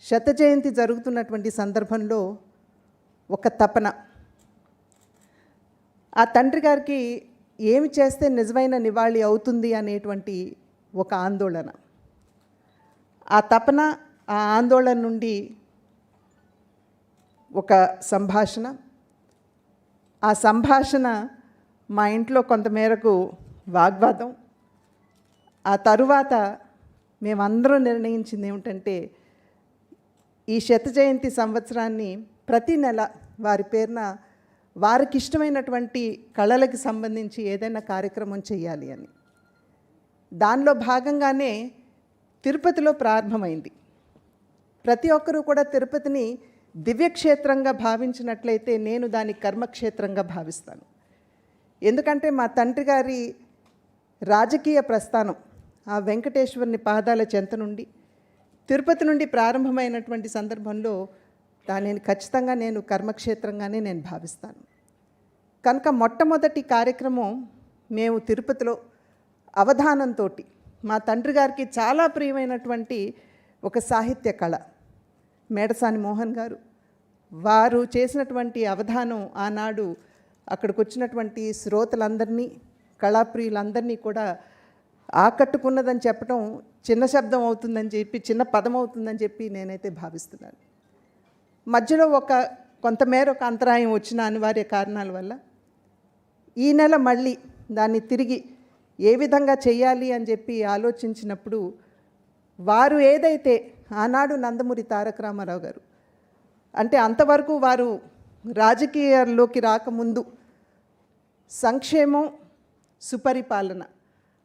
S11: శత జయంతి జరుగుతున్నటువంటి సందర్భంలో ఒక తపన, ఆ తండ్రి గారికి ఏమి చేస్తే నిజమైన నివాళి అవుతుంది అనేటువంటి ఒక ఆందోళన, ఆ తపన, ఆ ఆందోళన నుండి ఒక సంభాషణ, ఆ సంభాషణ మా ఇంట్లో కొంతమేరకు వాగ్వాదం, ఆ తరువాత మేమందరం నిర్ణయించింది ఏమిటంటే ఈ శత జయంతి సంవత్సరాన్ని ప్రతి నెల వారి పేరున వారికి ఇష్టమైనటువంటి కళలకు సంబంధించి ఏదైనా కార్యక్రమం చేయాలి అని. దానిలో భాగంగానే తిరుపతిలో ప్రారంభమైంది. ప్రతి ఒక్కరూ కూడా తిరుపతిని దివ్యక్షేత్రంగా భావించినట్లయితే నేను దాని కర్మక్షేత్రంగా భావిస్తాను. ఎందుకంటే మా తండ్రి గారి రాజకీయ ప్రస్థానం ఆ వెంకటేశ్వరుని పాదాల చెంత నుండి తిరుపతి నుండి ప్రారంభమైనటువంటి సందర్భంలో దానిని ఖచ్చితంగా నేను కర్మక్షేత్రంగానే నేను భావిస్తాను. కనుక మొట్టమొదటి కార్యక్రమం మేము తిరుపతిలో అవధానంతో మా తండ్రి గారికి చాలా ప్రియమైనటువంటి ఒక సాహిత్య కళ మేడసాని మోహన్ గారు వారు చేసినటువంటి అవధానం ఆనాడు అక్కడికి వచ్చినటువంటి శ్రోతలందరినీ కళాప్రియులందరినీ కూడా ఆకట్టుకున్నదని చెప్పడం చిన్న శబ్దం అవుతుందని చెప్పి, చిన్న పదం అవుతుందని చెప్పి నేనైతే భావిస్తున్నాను. మధ్యలో కొంతమేర ఒక అంతరాయం వచ్చిన అనివార్య కారణాల వల్ల ఈ నెల మళ్ళీ దాన్ని తిరిగి ఏ విధంగా చేయాలి అని చెప్పి ఆలోచించినప్పుడు వారు ఏదైతే ఆనాడు నందమూరి తారక రామారావు గారు, అంటే అంతవరకు వారు రాజకీయాల్లోకి రాకముందు సంక్షేమం సుపరిపాలన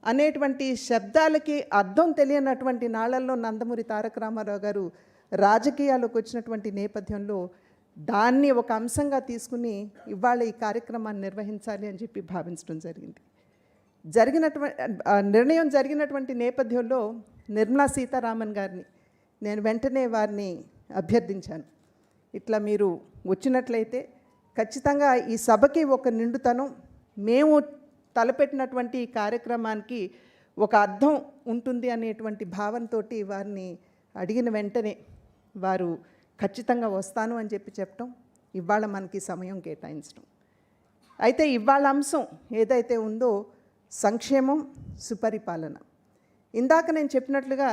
S11: అనేటువంటి శబ్దాలకి అర్థం తెలియనటువంటి నాళ్ళల్లో నందమూరి తారక రామారావు గారు రాజకీయాల్లోకి వచ్చినటువంటి నేపథ్యంలో దాన్ని ఒక అంశంగా తీసుకుని ఇవాళ ఈ కార్యక్రమాన్ని నిర్వహించాలి అని చెప్పి భావించడం జరిగింది. నిర్ణయం జరిగినటువంటి నేపథ్యంలో నిర్మలా సీతారామన్ గారిని నేను వెంటనే వారిని అభ్యర్థించాను. ఇట్లా మీరు వచ్చినట్లయితే ఖచ్చితంగా ఈ సభకి ఒక నిండుతనం, మేము తలపెట్టినటువంటి ఈ కార్యక్రమానికి ఒక అర్థం ఉంటుంది అనేటువంటి భావనతో వారిని అడిగిన వెంటనే వారు ఖచ్చితంగా వస్తాను అని చెప్పటం, ఇవాళ మనకి సమయం కేటాయించడం. అయితే ఇవాళ అంశం ఏదైతే ఉందో సంక్షేమం సుపరిపాలన. ఇందాక నేను చెప్పినట్లుగా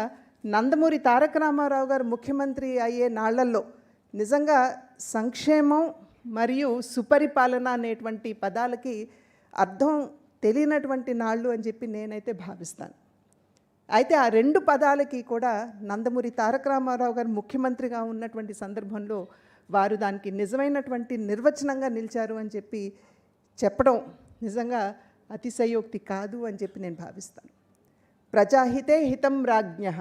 S11: నందమూరి తారక రామారావు గారు ముఖ్యమంత్రి అయ్యే నాళ్లలో నిజంగా సంక్షేమం మరియు సుపరిపాలన అనేటువంటి పదాలకి అర్థం తెలియనటువంటి నాళ్ళు అని చెప్పి నేనైతే భావిస్తాను. అయితే ఆ రెండు పదాలకి కూడా నందమూరి తారక రామారావు గారు ముఖ్యమంత్రిగా ఉన్నటువంటి సందర్భంలో వారు దానికి నిజమైనటువంటి నిర్వచనంగా నిలిచారు అని చెప్పి చెప్పడం నిజంగా అతిశయోక్తి కాదు అని చెప్పి నేను భావిస్తాను. ప్రజాహితే హితం రాజ్ఞః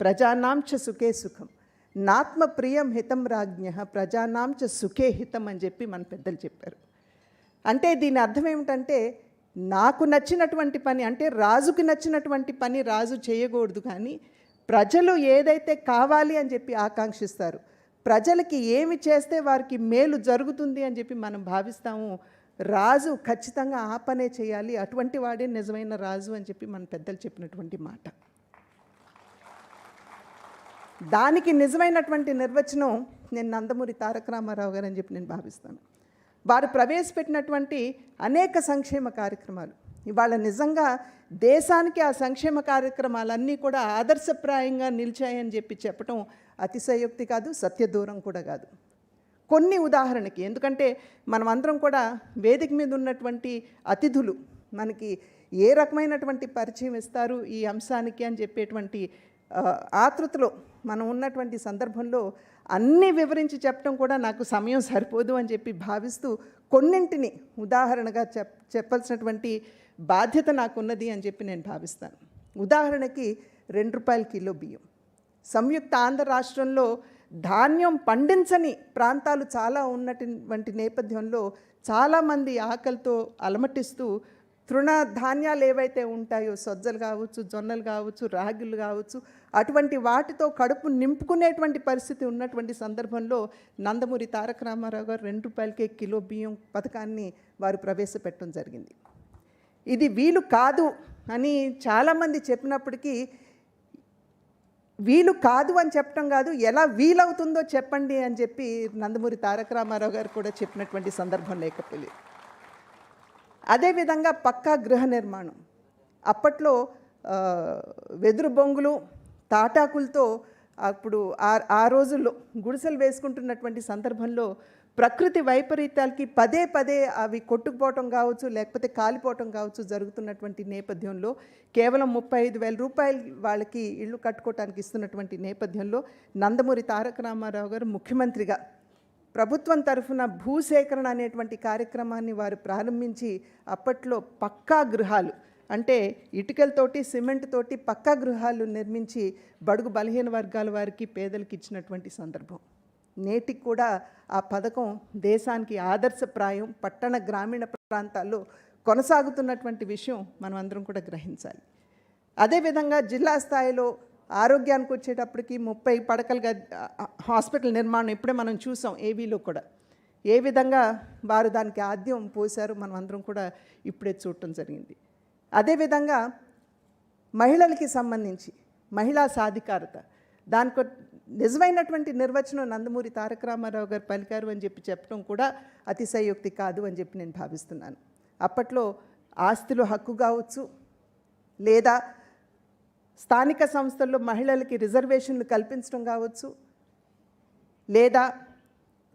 S11: ప్రజానాం చ సుఖే సుఖం నాత్మ ప్రియం హితం రాజ్ఞః ప్రజానాం చ సుఖే హితం అని చెప్పి మన పెద్దలు చెప్పారు. అంటే దీని అర్థం ఏమిటంటే నాకు నచ్చినటువంటి పని, అంటే రాజుకి నచ్చినటువంటి పని రాజు చేయకూడదు, కానీ ప్రజలు ఏదైతే కావాలి అని చెప్పి ఆకాంక్షిస్తారు, ప్రజలకి ఏమి చేస్తే వారికి మేలు జరుగుతుంది అని చెప్పి మనం భావిస్తాము, రాజు ఖచ్చితంగా ఆ పనే చేయాలి, అటువంటి వాడే నిజమైన రాజు అని చెప్పి మన పెద్దలు చెప్పినటువంటి మాట. దానికి నిజమైనటువంటి నిర్వచనం నేను నందమూరి తారక రామారావు గారు అని చెప్పి నేను భావిస్తాను. వారు ప్రవేశపెట్టినటువంటి అనేక సంక్షేమ కార్యక్రమాలు ఇవాళ నిజంగా దేశానికి ఆ సంక్షేమ కార్యక్రమాలన్నీ కూడా ఆదర్శప్రాయంగా నిలిచాయని చెప్పి చెప్పడం అతిశయోక్తి కాదు, సత్యదూరం కూడా కాదు. కొన్ని ఉదాహరణకి, ఎందుకంటే మనం అందరం కూడా వేదిక మీద ఉన్నటువంటి అతిథులు మనకి ఏ రకమైనటువంటి పరిచయం ఇస్తారు ఈ అంశానికి అని చెప్పేటువంటి ఆతృతలో మనం ఉన్నటువంటి సందర్భంలో అన్నీ వివరించి చెప్పడం కూడా నాకు సమయం సరిపోదు అని చెప్పి భావిస్తూ కొన్నింటిని ఉదాహరణగా చెప్పాల్సినటువంటి బాధ్యత నాకున్నది అని చెప్పి నేను భావిస్తాను. ఉదాహరణకి 2 రూపాయల కిలో బియ్యం. సంయుక్త ఆంధ్ర రాష్ట్రంలో ధాన్యం పండించని ప్రాంతాలు చాలా ఉన్నటువంటి నేపథ్యంలో చాలామంది ఆకలితో అలమటిస్తూ తృణధాన్యాలు ఏవైతే ఉంటాయో, సజ్జలు కావచ్చు, జొన్నలు కావచ్చు, రాగులు కావచ్చు, అటువంటి వాటితో కడుపు నింపుకునేటువంటి పరిస్థితి ఉన్నటువంటి సందర్భంలో నందమూరి తారక రామారావు గారు 2 రూపాయలకే కిలో బియ్యం పథకాన్ని వారు ప్రవేశపెట్టడం జరిగింది. ఇది వీలు కాదు అని చాలామంది చెప్పినప్పటికీ వీలు కాదు అని చెప్పడం కాదు, ఎలా వీలవుతుందో చెప్పండి అని చెప్పి నందమూరి తారక రామారావు గారు కూడా చెప్పినటువంటి సందర్భం లేకపోలేదు. అదేవిధంగా పక్కా గృహ నిర్మాణం. అప్పట్లో వెదురు బొంగులు తాటాకులతో అప్పుడు ఆ రోజుల్లో గుడిసెలు వేసుకుంటున్నటువంటి సందర్భంలో ప్రకృతి వైపరీత్యాలకి పదే పదే అవి కొట్టుకుపోవటం కావచ్చు, లేకపోతే కాలిపోవటం కావచ్చు జరుగుతున్నటువంటి నేపథ్యంలో కేవలం 35,000 రూపాయలు వాళ్ళకి ఇళ్ళు కట్టుకోవటానికి ఇస్తున్నటువంటి నేపథ్యంలో నందమూరి తారక రామారావు గారు ముఖ్యమంత్రిగా ప్రభుత్వం తరఫున భూసేకరణ అనేటువంటి కార్యక్రమాన్ని వారు ప్రారంభించి అప్పట్లో పక్కా గృహాలు అంటే ఇటుకలతోటి సిమెంట్ తోటి పక్కా గృహాలు నిర్మించి బడుగు బలహీన వర్గాల వారికి పేదలకు ఇచ్చినటువంటి సందర్భం. నేటికి కూడా ఆ పథకం దేశానికి ఆదర్శప్రాయం పట్టణ గ్రామీణ ప్రాంతాల్లో కొనసాగుతున్నటువంటి విషయం మనం అందరం కూడా గ్రహించాలి. అదేవిధంగా జిల్లా స్థాయిలో ఆరోగ్యానికి వచ్చేటప్పటికి 30 పడకల హాస్పిటల్ నిర్మాణం ఇప్పుడే మనం చూసాం ఏవీలో కూడా. ఏ విధంగా వారు దానికి ఆద్యం పోశారు మనం అందరం కూడా ఇప్పుడే చూడటం జరిగింది. అదేవిధంగా మహిళలకి సంబంధించి మహిళా సాధికారత, దానికి నిజమైనటువంటి నిర్వచనం నందమూరి తారక రామారావు గారు పలికారు అని చెప్పి చెప్పడం కూడా అతిశయోక్తి కాదు అని చెప్పి నేను భావిస్తున్నాను. అప్పట్లో ఆస్తులు హక్కు కావచ్చు, లేదా స్థానిక సంస్థల్లో మహిళలకి రిజర్వేషన్లు కల్పించడం కావచ్చు, లేదా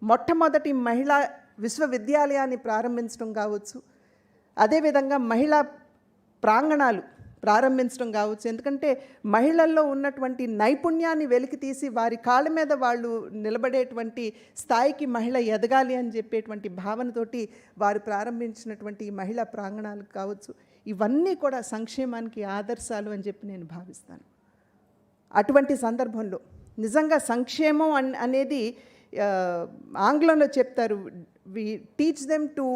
S11: మొట్టమొదటి మహిళా విశ్వవిద్యాలయాన్ని ప్రారంభించడం కావచ్చు, అదేవిధంగా మహిళా ప్రాంగణాలు ప్రారంభించడం కావచ్చు. ఎందుకంటే మహిళల్లో ఉన్నటువంటి నైపుణ్యాన్ని వెలికి తీసి వారి కాళ్ళ మీద వాళ్ళు నిలబడేటువంటి స్థాయికి మహిళ ఎదగాలి అని చెప్పేటువంటి భావనతోటి వారు ప్రారంభించినటువంటి మహిళా ప్రాంగణాలు కావచ్చు, ఇవన్నీ కూడా సంక్షేమానికి ఆదర్శాలు అని చెప్పి నేను భావిస్తాను. అటువంటి సందర్భంలో నిజంగా సంక్షేమం అనేది ఆంగ్లంలో చెప్తారు, we teach them to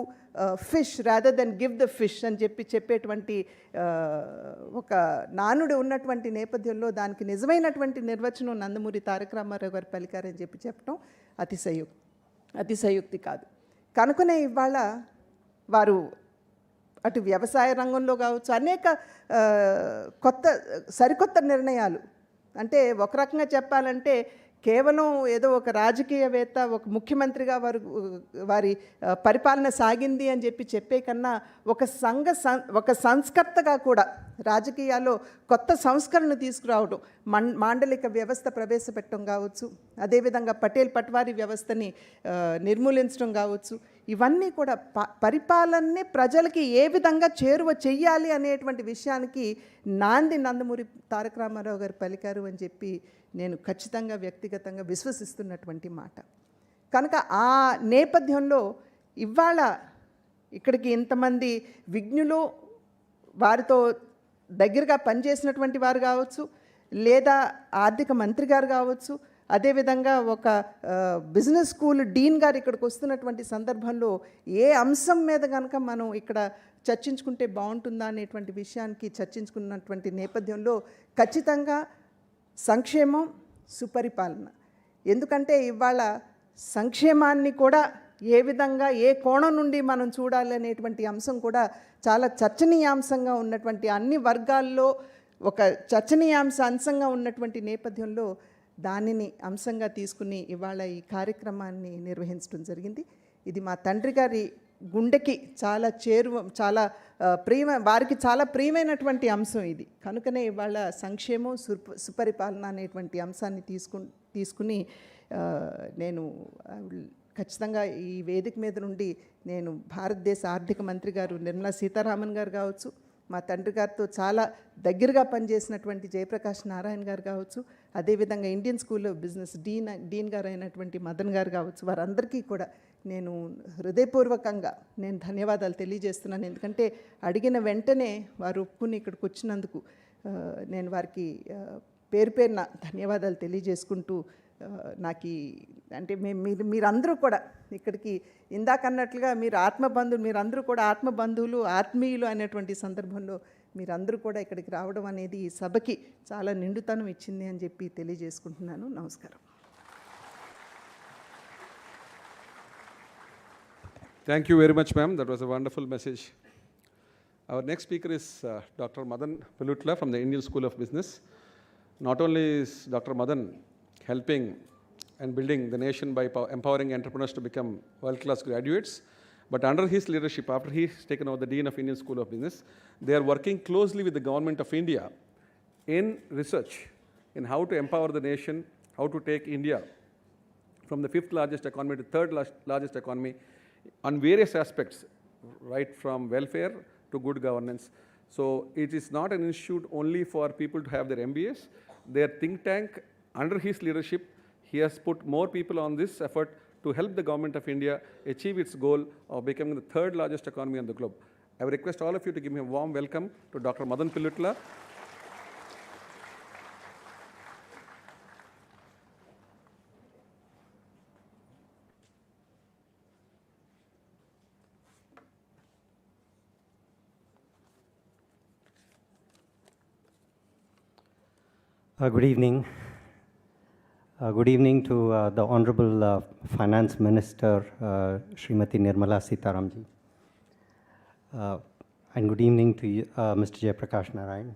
S11: fish rather than give the fish అని చెప్పేటువంటి ఒక నానుడు ఉన్నటువంటి నేపథ్యంలో దానికి నిజమైనటువంటి నిర్వచనం నందమూరి తారక రామారావు గారు పలికారని చెప్పి చెప్పడం అతిశయోక్తి కాదు. కనుకనే ఇవాళ వారు అటు వ్యవసాయ రంగంలో కావచ్చు అనేక సరికొత్త నిర్ణయాలు, అంటే ఒక రకంగా చెప్పాలంటే కేవలం ఏదో ఒక రాజకీయవేత్త ఒక ముఖ్యమంత్రిగా వారి పరిపాలన సాగింది అని చెప్పే కన్నా ఒక సంస్కర్తగా కూడా రాజకీయాల్లో కొత్త సంస్కరణ తీసుకురావడం, మాండలిక వ్యవస్థ ప్రవేశపెట్టడం కావచ్చు, అదేవిధంగా పటేల్ పట్వారీ వ్యవస్థని నిర్మూలించడం కావచ్చు, ఇవన్నీ కూడా పరిపాలనని ప్రజలకి ఏ విధంగా చేరువ చెయ్యాలి అనేటువంటి విషయానికి నాంది నందమూరి తారక రామారావు గారు పలికారు అని చెప్పి నేను ఖచ్చితంగా వ్యక్తిగతంగా విశ్వసిస్తున్నటువంటి మాట. కనుక ఆ నేపథ్యంలో ఇవాళ ఇక్కడికి ఇంతమంది విజ్ఞులు, వారితో దగ్గరగా పనిచేసినటువంటి వారు కావచ్చు, లేదా ఆర్థిక మంత్రి గారు కావచ్చు, అదేవిధంగా ఒక బిజినెస్ స్కూల్ డీన్ గారు ఇక్కడికి వస్తున్నటువంటి సందర్భంలో ఏ అంశం మీద కనుక మనం ఇక్కడ చర్చించుకుంటే బాగుంటుందా అనేటువంటి విషయానికి చర్చించుకున్నటువంటి నేపథ్యంలో ఖచ్చితంగా సంక్షేమం, సుపరిపాలన. ఎందుకంటే ఇవాళ సంక్షేమాన్ని కూడా ఏ విధంగా ఏ కోణం నుండి మనం చూడాలి అనేటువంటి అంశం కూడా చాలా చర్చనీయాంశంగా ఉన్నటువంటి, అన్ని వర్గాల్లో ఒక అంశంగా ఉన్నటువంటి నేపథ్యంలో దానిని అంశంగా తీసుకుని ఇవాళ ఈ కార్యక్రమాన్ని నిర్వహించడం జరిగింది. ఇది మా తండ్రి గారి గుండెకి చాలా వారికి చాలా ప్రియమైనటువంటి అంశం ఇది. కనుకనే ఇవాళ సంక్షేమం, సుపరిపాలన అనేటువంటి అంశాన్ని తీసుకుని నేను ఖచ్చితంగా ఈ వేదిక మీద నుండి నేను భారతదేశ ఆర్థిక మంత్రి గారు నిర్మలా సీతారామన్ గారు కావచ్చు, మా తండ్రి గారితో చాలా దగ్గరగా పనిచేసినటువంటి జయప్రకాష్ నారాయణ గారు కావచ్చు, అదేవిధంగా Indian School of Business dean గారు అయినటువంటి మదన్ గారు కావచ్చు, వారందరికీ కూడా నేను హృదయపూర్వకంగా నేను ధన్యవాదాలు తెలియజేస్తున్నాను. ఎందుకంటే అడిగిన వెంటనే వారు ఒప్పుకుని ఇక్కడికి వచ్చినందుకు నేను వారికి పేరున ధన్యవాదాలు తెలియజేసుకుంటూ నాకు అంటే మీరందరూ కూడా ఇక్కడికి ఇందాక అన్నట్లుగా మీరందరూ కూడా ఆత్మబంధువులు, ఆత్మీయులు అనేటువంటి సందర్భంలో మీరందరూ కూడా ఇక్కడికి రావడం అనేది ఈ సభకి చాలా నిండుతనం ఇచ్చింది అని చెప్పి తెలియజేసుకుంటున్నాను. నమస్కారం.
S1: Thank you very much, ma'am. That was a wonderful message. Our next speaker is Dr. Madan Pilutla from the Indian School of Business. Not only is Dr. Madan helping and building the nation by empowering entrepreneurs to become world-class graduates, but under his leadership, after he's taken over the Dean of Indian School of Business, they are working closely with the government of India in research in how to empower the nation, how to take India from the 5th largest economy to 3rd largest economy on various aspects, right from welfare to good governance. So it is not an institute only for people to have their MBAs. Their think tank, under his leadership, he has put more people on this effort to help the government of India achieve its goal of becoming the 3rd largest economy on the globe. I would request all of you to give me a warm welcome to Dr. Madan Pilutla.
S12: Good evening. Good evening to the Honorable Finance Minister, Srimati Nirmala Sitharaman. And good evening to you, Mr. Jayaprakash Narayan.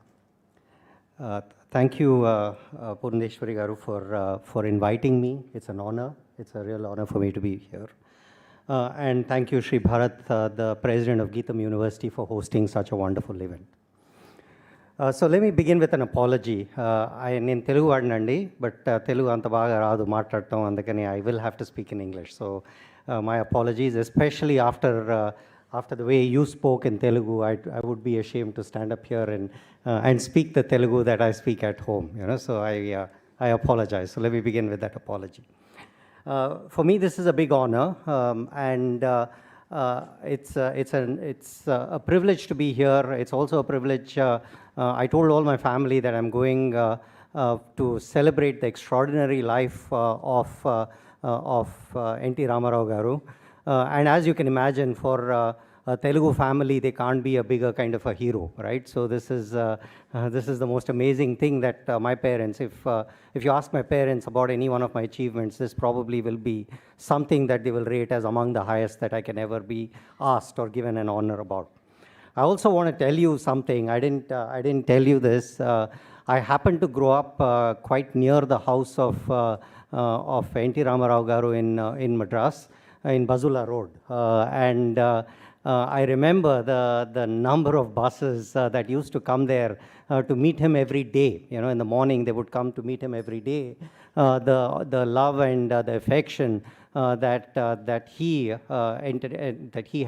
S12: Thank you, Purneshwari Garu, for inviting me. It's an honor. It's a real honor for me to be here. And thank you, Sri Bharat, the President of Geetham University, for hosting such a wonderful event. So let me begin with an apology. నేను Telugu వాడినండి but Telugu అంత బాగా రాదు మాట్లాడటం అందుకని I will have to speak in English. So my apologies, especially after the way you spoke in Telugu. I would be ashamed to stand up here and speak the Telugu that I speak at home. So I apologize. So let me begin with that apology. For me, this is a big honor, and it's a privilege to be here. It's also a privilege. I told all my family that I'm going to celebrate the extraordinary life of N.T. Ramarao Garu. And as you can imagine, for a Telugu family, they can't be a bigger kind of a hero, right? So this is the most amazing thing that my parents, if you ask my parents about any one of my achievements, this probably will be something that they will rate as among the highest that I can ever be asked or given an honor about. I also want to tell you something. I didn't tell you this. I happened to grow up quite near the house of N.T. Ramarao Garu in Madras, in Bazula Road, and I remember the number of buses that used to come there to meet him every day. In the morning they would come to meet him every day. The love and the affection that he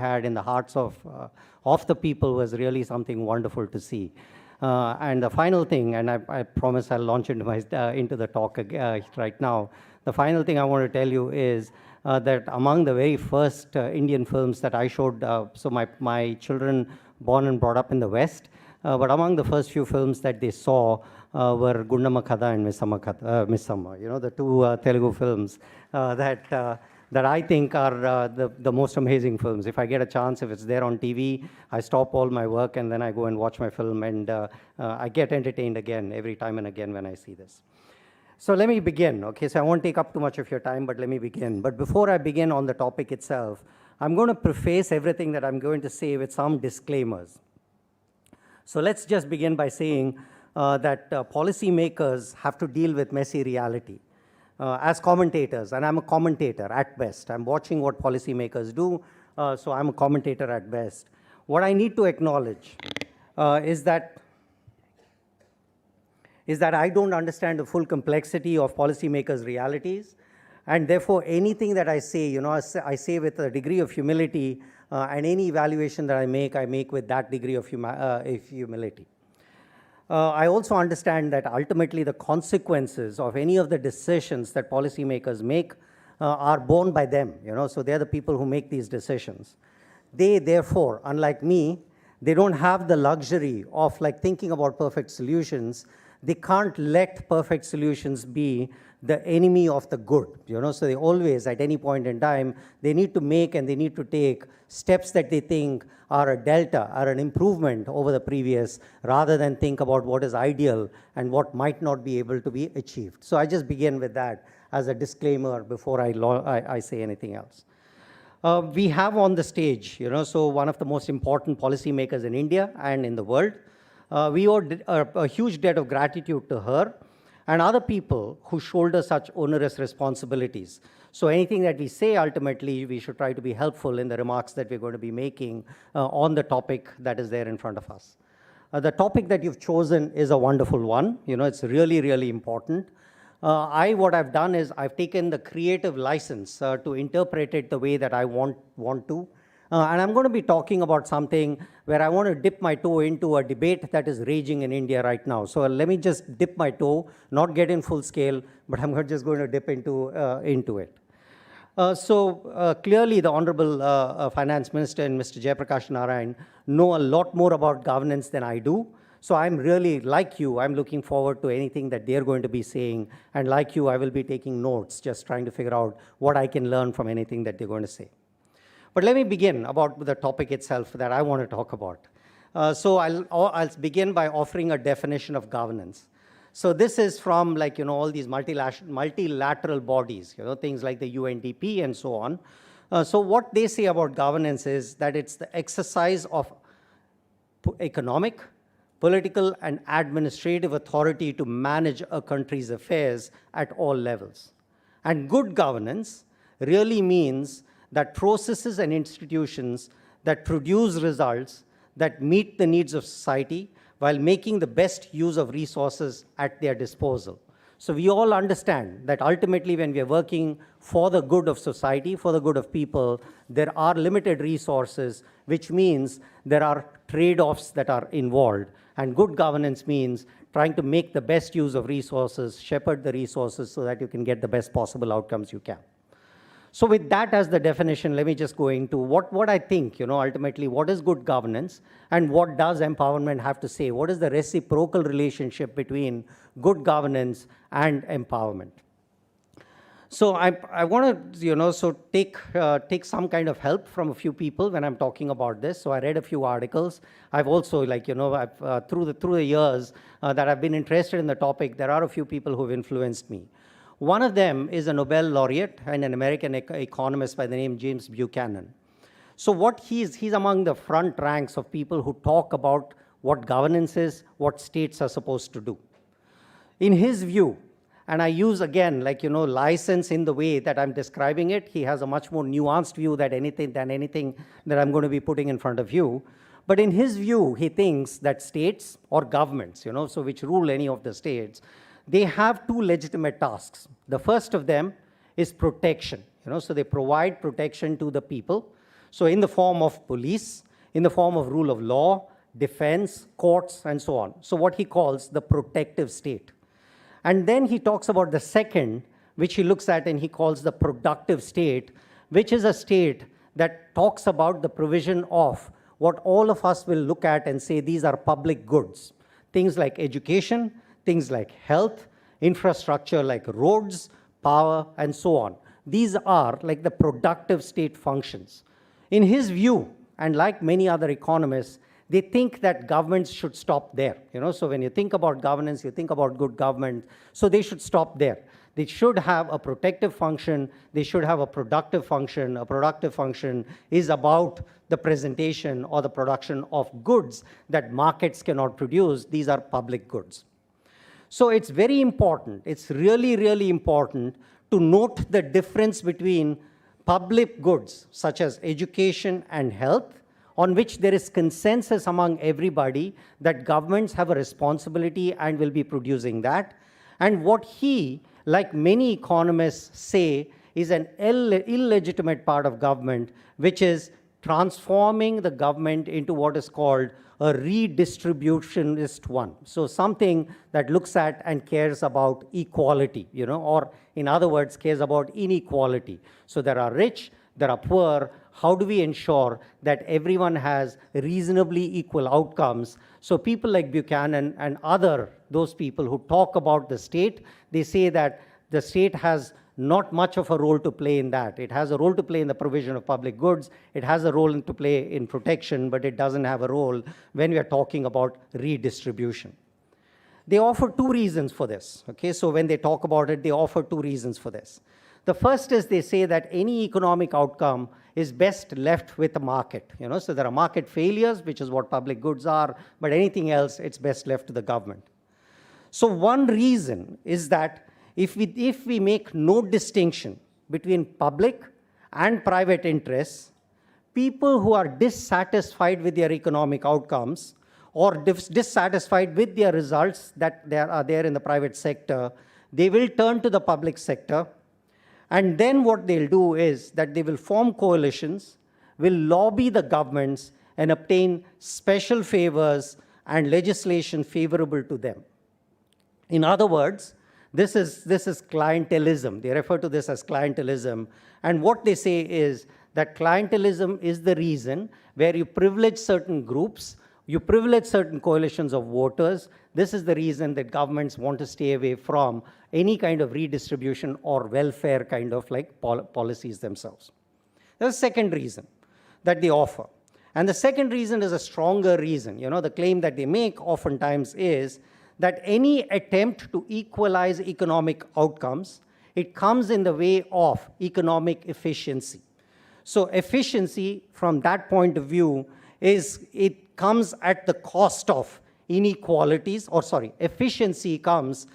S12: had in the hearts of the people was really something wonderful to see. And the final thing, and I promise I'll launch into the talk right now. The final thing I want to tell you is that among the very first Indian films that I showed, so my children born and brought up in the West, but among the first few films that they saw were Gundama Kada and Missamma, the two Telugu films that I think are the most amazing films. If I get a chance, if it's there on TV, I stop all my work and then I go and watch my film, and I get entertained again every time and again when I see this. So let me begin, okay? So I won't take up too much of your time, but let me begin. But before I begin on the topic itself, I'm going to preface everything that I'm going to say with some disclaimers. So let's just begin by saying that policymakers have to deal with messy reality. As commentators, and I'm a commentator at best. I'm watching what policymakers do, so I'm a commentator at best. What I need to acknowledge is that I don't understand the full complexity of policymakers' realities, and therefore anything that I say, I say with a degree of humility, and any evaluation that I make with that degree of humility. I also understand that ultimately the consequences of any of the decisions that policymakers make are borne by them, so they're the people who make these decisions. They, therefore, unlike me, they don't have the luxury of thinking about perfect solutions. They can't let perfect solutions be the enemy of the good, so they always, at any point in time, they need to make and they need to take steps that they think are a delta, are an improvement over the previous, rather than think about what is ideal and what might not be able to be achieved. So I just begin with that as a disclaimer before I say anything else. We have on the stage, so one of the most important policymakers in India and in the world. We owe a huge debt of gratitude to her and other people who shoulder such onerous responsibilities. So anything that we say, ultimately, we should try to be helpful in the remarks that we're going to be making on the topic that is there in front of us. The topic that you've chosen is a wonderful one. It's really, really important. What I've done is I've taken the creative license to interpret it the way that I want to. And I'm going to be talking about something where I want to dip my toe into a debate that is raging in India right now. So let me just dip my toe, not get in full scale, but I'm just going to dip into it. Clearly, the Honorable Finance Minister and Mr. Jayaprakash Narayan know a lot more about governance than I do. So I'm really, like you, I'm looking forward to anything that they're going to be saying. And like you, I will be taking notes, just trying to figure out what I can learn from anything that they're going to say. But let me begin about the topic itself that I want to talk about. I'll begin by offering a definition of governance. So this is from all these multilateral bodies, things like the UNDP and so on. So what they say about governance is that it's the exercise of economic, political, and administrative authority to manage a country's affairs at all levels. And good governance really means that processes and institutions that produce results that meet the needs of society while making the best use of resources at their disposal. So we all understand that ultimately when we are working for the good of society, for the good of people, there are limited resources, which means there are trade-offs that are involved. And good governance means trying to make the best use of resources, shepherd the resources so that you can get the best possible outcomes you can. So with that as the definition, let me just go into what I think, ultimately, what is good governance and what does empowerment have to say? What is the reciprocal relationship between good governance and empowerment? So I want to, take some kind of help from a few people when I'm talking about this. So I read a few articles. I've also, through the years that I've been interested in the topic, there are a few people who've influenced me. One of them is a Nobel laureate and an American economist by the name James Buchanan. So he's among the front ranks of people who talk about what governance is, what states are supposed to do. In his view, and I use again, license in the way that I'm describing it, he has a much more nuanced view than anything that I'm going to be putting in front of you. But in his view, he thinks that states or governments, which rule any of the states, they have two legitimate tasks. The first of them is protection. So they provide protection to the people. So in the form of police, in the form of rule of law, defense, courts, and so on. So what he calls the protective state. And then he talks about the second, which he looks at and he calls the productive state, which is a state that talks about the provision of what all of us will look at and say these are public goods. Things like education, things like health, infrastructure like roads, power, and so on. These are like the productive state functions. In his view, and like many other economists, they think that governments should stop there. So when you think about governance, you think about good government, so they should stop there. They should have a protective function. They should have a productive function. A productive function is about the presentation or the production of goods that markets cannot produce. These are public goods. So it's very important, it's really, really important to note the difference between public goods such as education and health, on which there is consensus among everybody that governments have a responsibility and will be producing that, and what he, like many economists, say is an illegitimate part of government, which is transforming the government into what is called a redistributionist one. So something that looks at and cares about equality, or in other words, cares about inequality. So there are rich, there are poor. How do we ensure that everyone has reasonably equal outcomes? So people like Buchanan and those people who talk about the state, they say that the state has not much of a role to play in that. It has a role to play in the provision of public goods. It has a role to play in protection, but it doesn't have a role when we are talking about redistribution. They offer two reasons for this. So when they talk about it, they offer two reasons for this. The first is they say that any economic outcome is best left with the market. So there are market failures, which is what public goods are, but anything else, it's best left to the government. So one reason is that if we make no distinction between public and private interests, people who are dissatisfied with their economic outcomes or dissatisfied with their results that are there in the private sector, they will turn to the public sector. And then what they'll do is that they will form coalitions, will lobby the governments, and obtain special favors and legislation favorable to them. In other words, this is clientelism. They refer to this as clientelism. And what they say is that clientelism is the reason where you privilege certain groups, you privilege certain coalitions of voters. This is the reason that governments want to stay away from any kind of redistribution or welfare kind of like policies themselves. There's a second reason that they offer. And the second reason is a stronger reason. The claim that they make oftentimes is that any attempt to equalize economic outcomes, it comes in the way of economic efficiency. So efficiency from that point of view it comes at the cost of inequalities, efficiency comes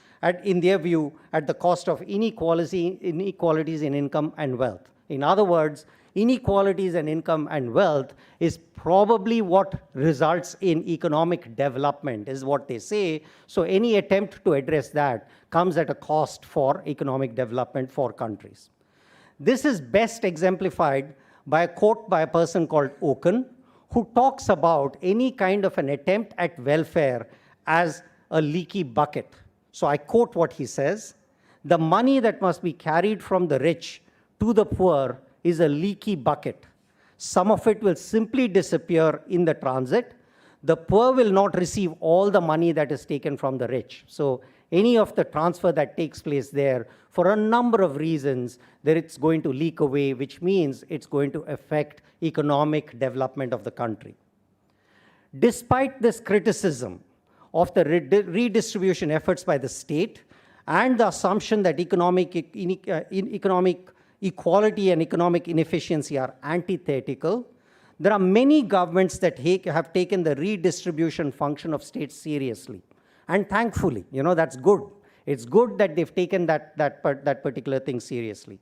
S12: in their view at the cost of inequalities in income and wealth. In other words, inequalities in income and wealth is probably what results in economic development, is what they say. So any attempt to address that comes at a cost for economic development for countries. This is best exemplified by a quote by a person called Oken, who talks about any kind of an attempt at welfare as a leaky bucket. So I quote what he says: "The money that must be carried from the rich to the poor is a leaky bucket. Some of it will simply disappear in the transit. The poor will not receive all the money that is taken from the rich." So any of the transfer that takes place there, for a number of reasons, that it's going to leak away, which means it's going to affect economic development of the country. Despite this criticism of the redistribution efforts by the state and the assumption that economic equality and economic inefficiency are antithetical, there are many governments that have taken the redistribution function of states seriously. And thankfully, that's good. It's good that they've taken that particular thing seriously.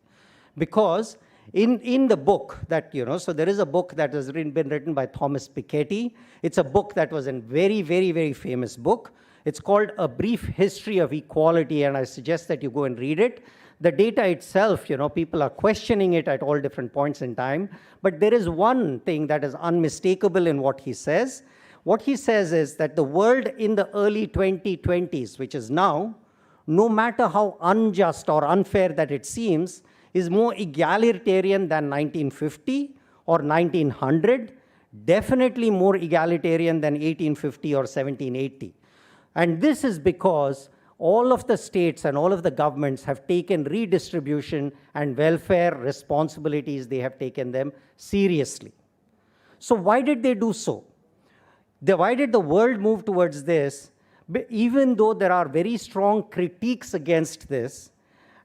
S12: Because in the book that, so there is a book that has been written by Thomas Piketty. It's a book that was a very, very, very famous book. It's called A Brief History of Equality, and I suggest that you go and read it. The data itself, people are questioning it at all different points in time, but there is one thing that is unmistakable in what he says. What he says is that the world in the early 2020s, which is now, no matter how unjust or unfair that it seems, is more egalitarian than 1950 or 1900, definitely more egalitarian than 1850 or 1780. And this is because all of the states and all of the governments have taken redistribution and welfare responsibilities, they have taken them seriously. So why did they do so? Why did the world move towards this, even though there are very strong critiques against this?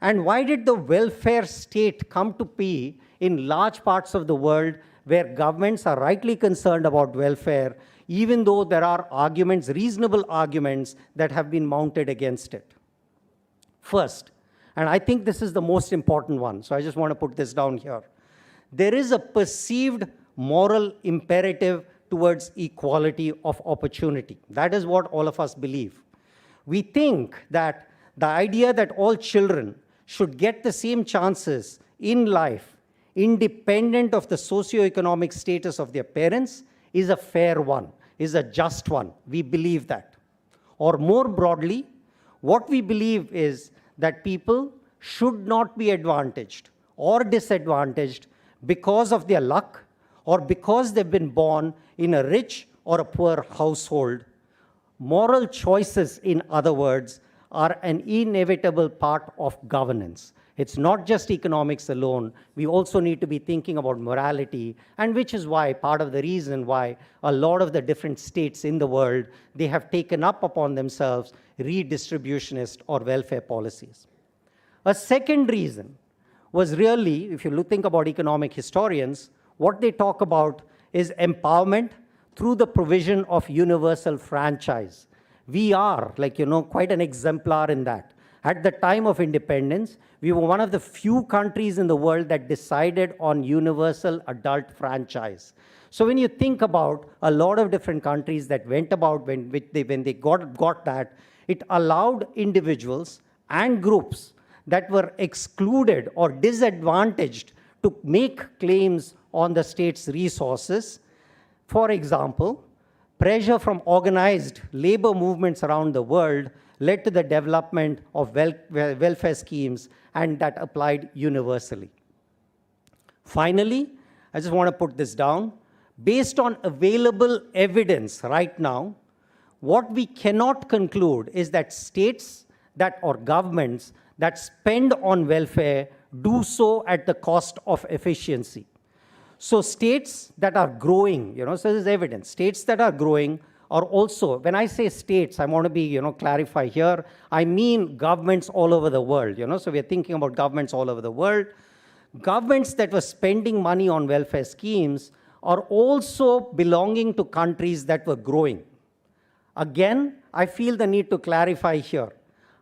S12: And why did the welfare state come to be in large parts of the world where governments are rightly concerned about welfare, even though there are arguments, reasonable arguments, that have been mounted against it? First, and I think this is the most important one, so I just want to put this down here. There is a perceived moral imperative towards equality of opportunity. That is what all of us believe. We think that the idea that all children should get the same chances in life, independent of the socioeconomic status of their parents, is a fair one, is a just one. We believe that. Or more broadly, what we believe is that people should not be advantaged or disadvantaged because of their luck or because they've been born in a rich or a poor household. Moral choices, in other words, are an inevitable part of governance. It's not just economics alone. We also need to be thinking about morality, and which is why, part of the reason why a lot of the different states in the world, they have taken up upon themselves redistributionist or welfare policies. A second reason was really, if you think about economic historians, what they talk about is empowerment through the provision of universal franchise. We are, like, quite an exemplar in that. At the time of independence, we were one of the few countries in the world that decided on universal adult franchise. So when you think about a lot of different countries that went about when they got that, it allowed individuals and groups that were excluded or disadvantaged to make claims on the state's resources. For example, pressure from organized labor movements around the world led to the development of welfare schemes, and that applied universally. Finally, I just want to put this down. Based on available evidence right now, what we cannot conclude is that states or governments that spend on welfare do so at the cost of efficiency. So states that are growing, so there's evidence, states that are growing are also, when I say states, I want to be, clarify here, I mean governments all over the world, so we're thinking about governments all over the world. Governments that were spending money on welfare schemes are also belonging to countries that were growing. Again, I feel the need to clarify here.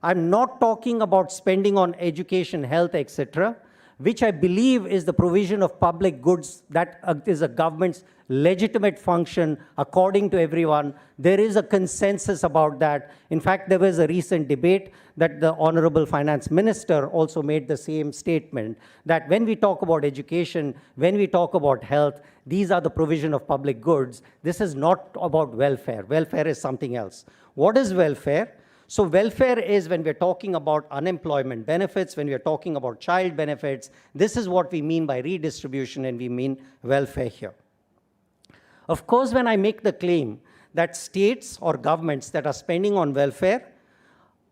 S12: I'm not talking about spending on education, health, etc., which I believe is the provision of public goods that is a government's legitimate function according to everyone. There is a consensus about that. In fact, there was a recent debate that the Honorable Finance Minister also made the same statement, that when we talk about education, when we talk about health, these are the provision of public goods. This is not about welfare. Welfare is something else. What is welfare? So welfare is when we're talking about unemployment benefits, when we're talking about child benefits, this is what we mean by redistribution, and we mean welfare here. Of course, when I make the claim that states or governments that are spending on welfare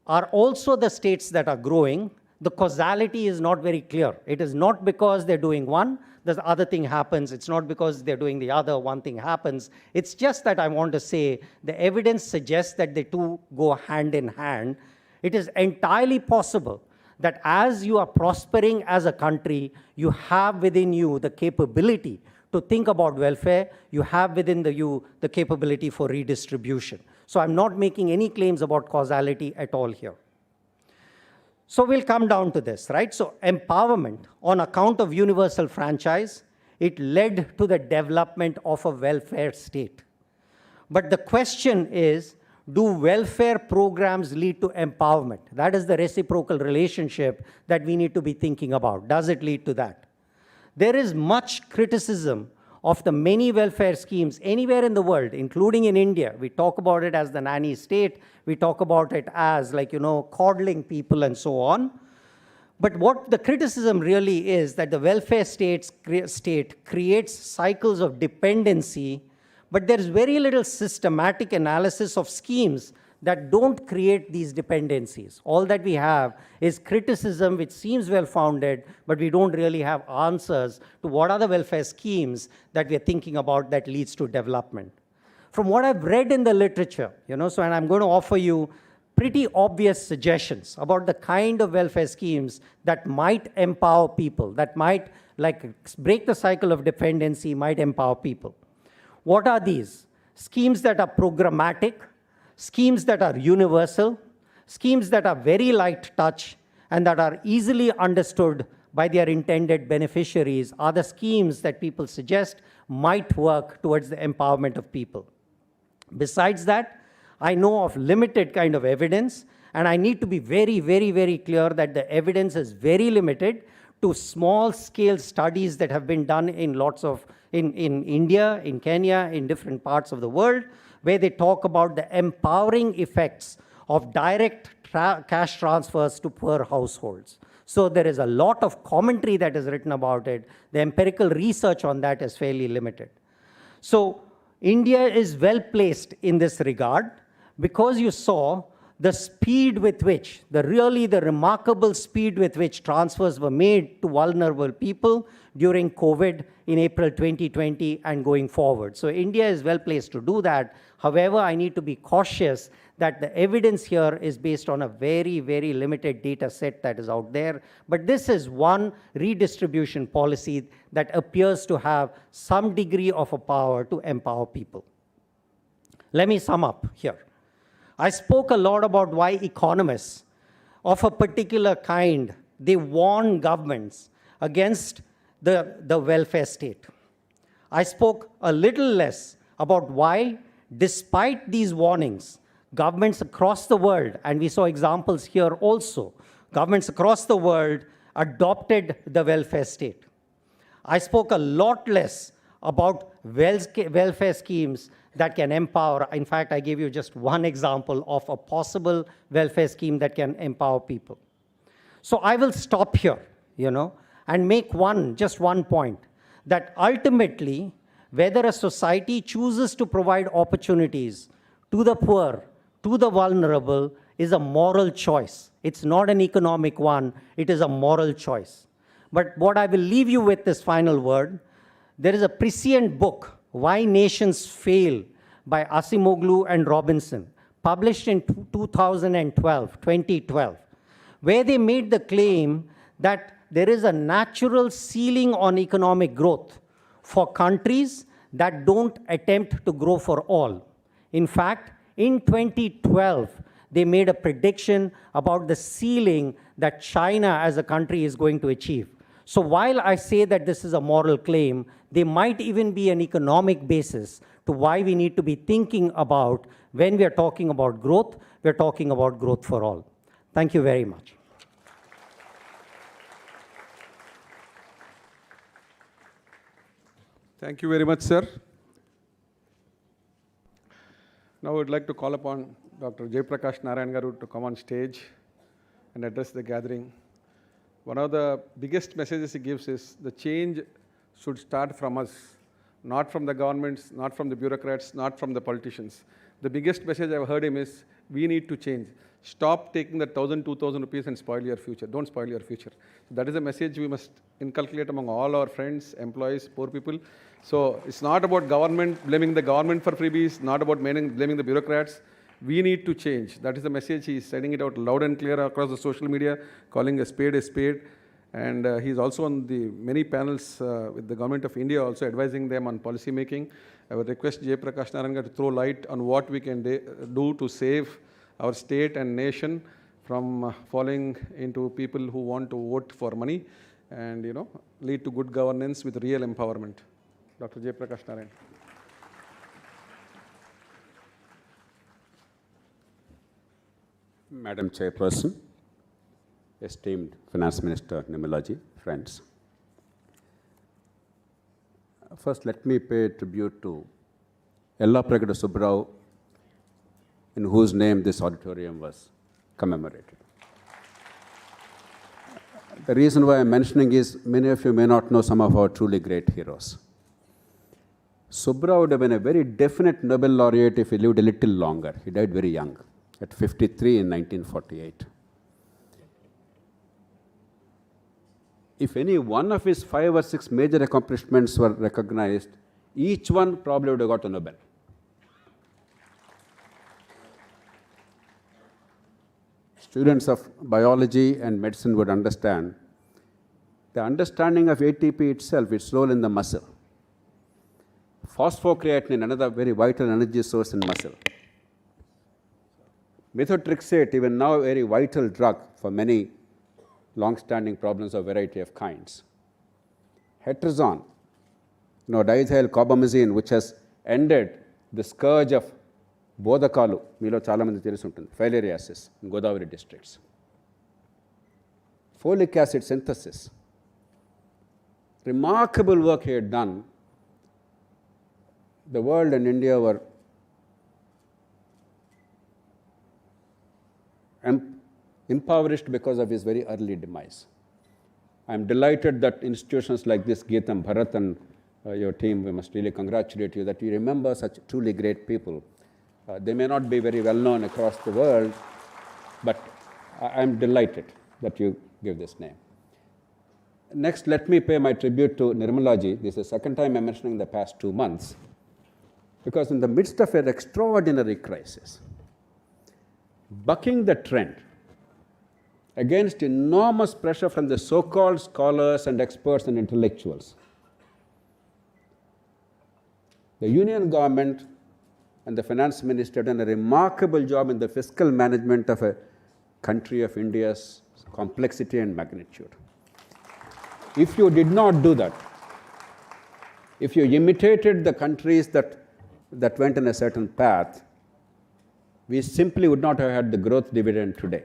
S12: are also the states that are growing, the causality is not very clear. It is not because they're doing one, the other thing happens. It's not because they're doing the other, one thing happens. It's just that I want to say the evidence suggests that the two go hand in hand. It is entirely possible that as you are prospering as a country, you have within you the capability to think about welfare. You have within you the capability for redistribution. So I'm not making any claims about causality at all here. So we'll come down to this, right? So empowerment on account of universal franchise, it led to the development of a welfare state. But the question is, do welfare programs lead to empowerment? That is the reciprocal relationship that we need to be thinking about. Does it lead to that? There is much criticism of the many welfare schemes anywhere in the world, including in India. We talk about it as the nanny state. We talk about it as, coddling people and so on. But what the criticism really is that the welfare state creates cycles of dependency, but there's very little systematic analysis of schemes that don't create these dependencies. All that we have is criticism which seems well-founded, but we don't really have answers to what are the welfare schemes that we're thinking about that leads to development. From what I've read in the literature, and I'm going to offer you pretty obvious suggestions about the kind of welfare schemes that might empower people, that might break the cycle of dependency, might empower people. What are these? Schemes that are programmatic, schemes that are universal, schemes that are very light touch, and that are easily understood by their intended beneficiaries are the schemes that people suggest might work towards the empowerment of people. Besides that, I know of limited kind of evidence, and I need to be very, very, very clear that the evidence is very limited to small-scale studies that have been done in in India, in Kenya, in different parts of the world, where they talk about the empowering effects of direct cash transfers to poor households. So there is a lot of commentary that is written about it. The empirical research on that is fairly limited. So India is well placed in this regard because you saw the speed with which, the remarkable speed with which transfers were made to vulnerable people during COVID in April 2020 and going forward. So India is well placed to do that. However, I need to be cautious that the evidence here is based on a very, very limited data set that is out there. But this is one redistribution policy that appears to have some degree of a power to empower people. Let me sum up here. I spoke a lot about why economists of a particular kind, they warn governments against the welfare state. I spoke a little less about why, despite these warnings, governments across the world, and we saw examples here also, governments across the world adopted the welfare state. I spoke a lot less about welfare schemes that can empower. In fact, I gave you just one example of a possible welfare scheme that can empower people. So I will stop here, and make just one point, that ultimately, whether a society chooses to provide opportunities to the poor, to the vulnerable, is a moral choice. It's not an economic one, it is a moral choice. But what I will leave you with this final word, there is a prescient book, Why Nations Fail, by Acemoglu and Robinson, published in 2012, where they made the claim that there is a natural ceiling on economic growth for countries that don't attempt to grow for all. In fact, in 2012, they made a prediction about the ceiling that China as a country is going to achieve. So while I say that this is a moral claim, there might even be an economic basis to why we need to be thinking about, when we are talking about growth, we're talking about growth for all. Thank you very much.
S1: Thank you very much, sir. Now I would like to call upon Dr. Jayaprakash Narayan Garu to come on stage and address the gathering. One of the biggest messages he gives is the change should start from us, not from the governments, not from the bureaucrats, not from the politicians. The biggest message I've heard him is, we need to change. Stop taking the 1,000, 2,000 rupees and spoil your future. Don't spoil your future. That is a message we must inculcate among all our friends, employees, poor people. So it's not about government, blaming the government for freebies, not about blaming the bureaucrats. We need to change. That is the message. He's sending it out loud and clear across the social media, calling a spade a spade. And he's also on the many panels with the government of India, also advising them on policy making. I would request Jayaprakash Narayan to throw light on what we can do to save our state and nation from falling into people who want to vote for money and lead to good governance with real empowerment. Dr. Jayaprakash Narayan.
S13: Madam Chairperson, esteemed Finance Minister Nirmala ji, friends. First, let me pay tribute to Yellappragada Subbarao, in whose name this auditorium was commemorated. The reason why I'm mentioning is, many of you may not know some of our truly great heroes. Subbarao would have been a very definite Nobel laureate if he lived a little longer. He died very young, at 53 in 1948. If any one of his 5 or 6 major accomplishments were recognized, each one probably would have got a Nobel. Students of biology and medicine would understand the understanding of ATP itself, its role in the muscle. Phosphocreatine, another very vital energy source in muscle. Methotrexate, even now a very vital drug for many long-standing problems of variety of kinds. Hetrazon, diethyl carbamazine, which has ended the scourge of Bodakalu, మీలో చాలామంది తెలిసి ఉంటుంది, filariasis in Godavari districts. Folic acid synthesis. Remarkable work he had done. The world and India were impoverished because of his very early demise. I am delighted that institutions like this, Geetam, Bharat and your team, we must really congratulate you that you remember such truly great people. They may not be very well known across the world, but I am delighted that you give this name. Next, let me pay my tribute to Nirmala ji. This is the second time I'm mentioning the past 2 months, because in the midst of an extraordinary crisis, bucking the trend against enormous pressure from the so-called scholars and experts and intellectuals. The union government and the finance minister have done a remarkable job in the fiscal management of a country of India's complexity and magnitude. If you did not do that, if you imitated the countries that went in a certain path, we simply would not have had the growth dividend today.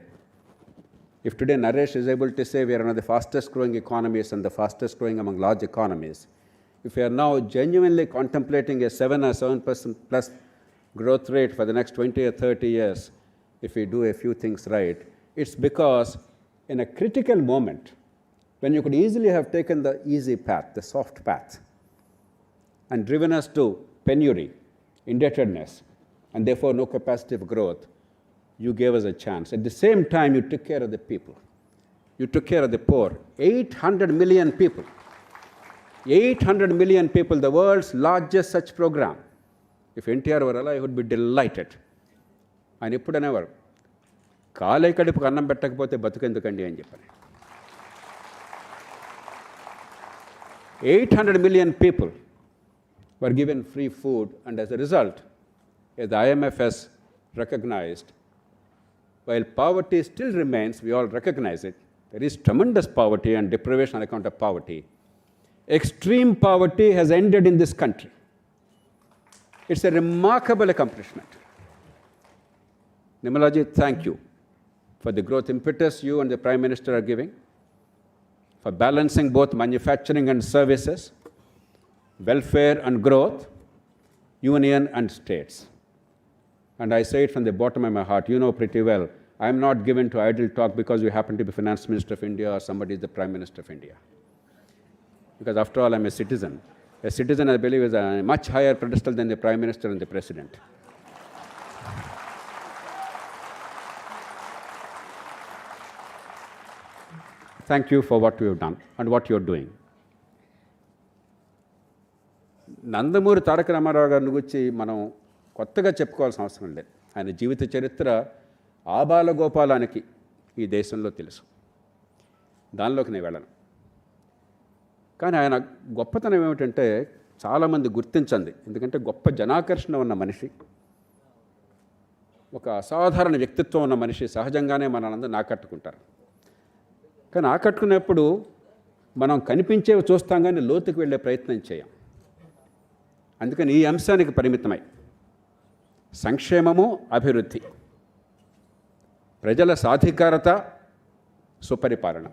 S13: If today Naresh is able to say we are one of the fastest growing economies and the fastest growing among large economies, if we are now genuinely contemplating a 7 or 7% plus growth rate for the next 20 or 30 years, if we do a few things right, it's because in a critical moment, when you could easily have taken the easy path, the soft path, and driven us to penury, indebtedness, and therefore no capacity of growth, you gave us a chance. At the same time, you took care of the people. You took care of the poor. 800 million people. 800 million people, the world's largest such program. If NTR were alive, he would be delighted. ఆయన ఎప్పుడు అనేవారు, కాలే కడుపుకు అన్నం పెట్టకపోతే బతుకెందుకండి అని చెప్పారు. 800 million people were given free food, and as a result, as the IMF has recognized, while poverty still remains, we all recognize it, there is tremendous poverty and deprivation on account of poverty. Extreme poverty has ended in this country. It's a remarkable accomplishment. Nirmala ji, thank you for the growth impetus you and the Prime Minister are giving, for balancing both manufacturing and services, welfare and growth, union and states. And I say it from the bottom of my heart, you know pretty well, I am not given to idle talk because you happen to be Finance Minister of India or somebody is the Prime Minister of India. Because after all, I am a citizen. A citizen, I believe, is a much higher pedestal than the Prime Minister and the President. Thank you for what you have done and what you are doing. Nandamuri Taraka Ramarao గారిని గురించి మనం కొత్తగా చెప్పుకోవాల్సిన అవసరం లేదు. ఆయన జీవిత చరిత్ర ఆబాలగోపాలానికి ఈ దేశంలో తెలుసు. దానిలోకి నేను వెళ్ళను. కానీ ఆయన గొప్పతనం ఏమిటంటే చాలామంది గుర్తించండి. ఎందుకంటే గొప్ప జనాకర్షణ ఉన్న మనిషి, ఒక అసాధారణ వ్యక్తిత్వం ఉన్న మనిషి సహజంగానే మనల్ని ఆకట్టుకుంటారు. కానీ ఆకట్టుకునేప్పుడు మనం కనిపించేవి చూస్తాం కానీ లోతుకు వెళ్ళే ప్రయత్నం చేయం. అందుకని ఈ అంశానికి పరిమితమై సంక్షేమము, అభివృద్ధి, ప్రజల సాధికారత, సుపరిపాలన,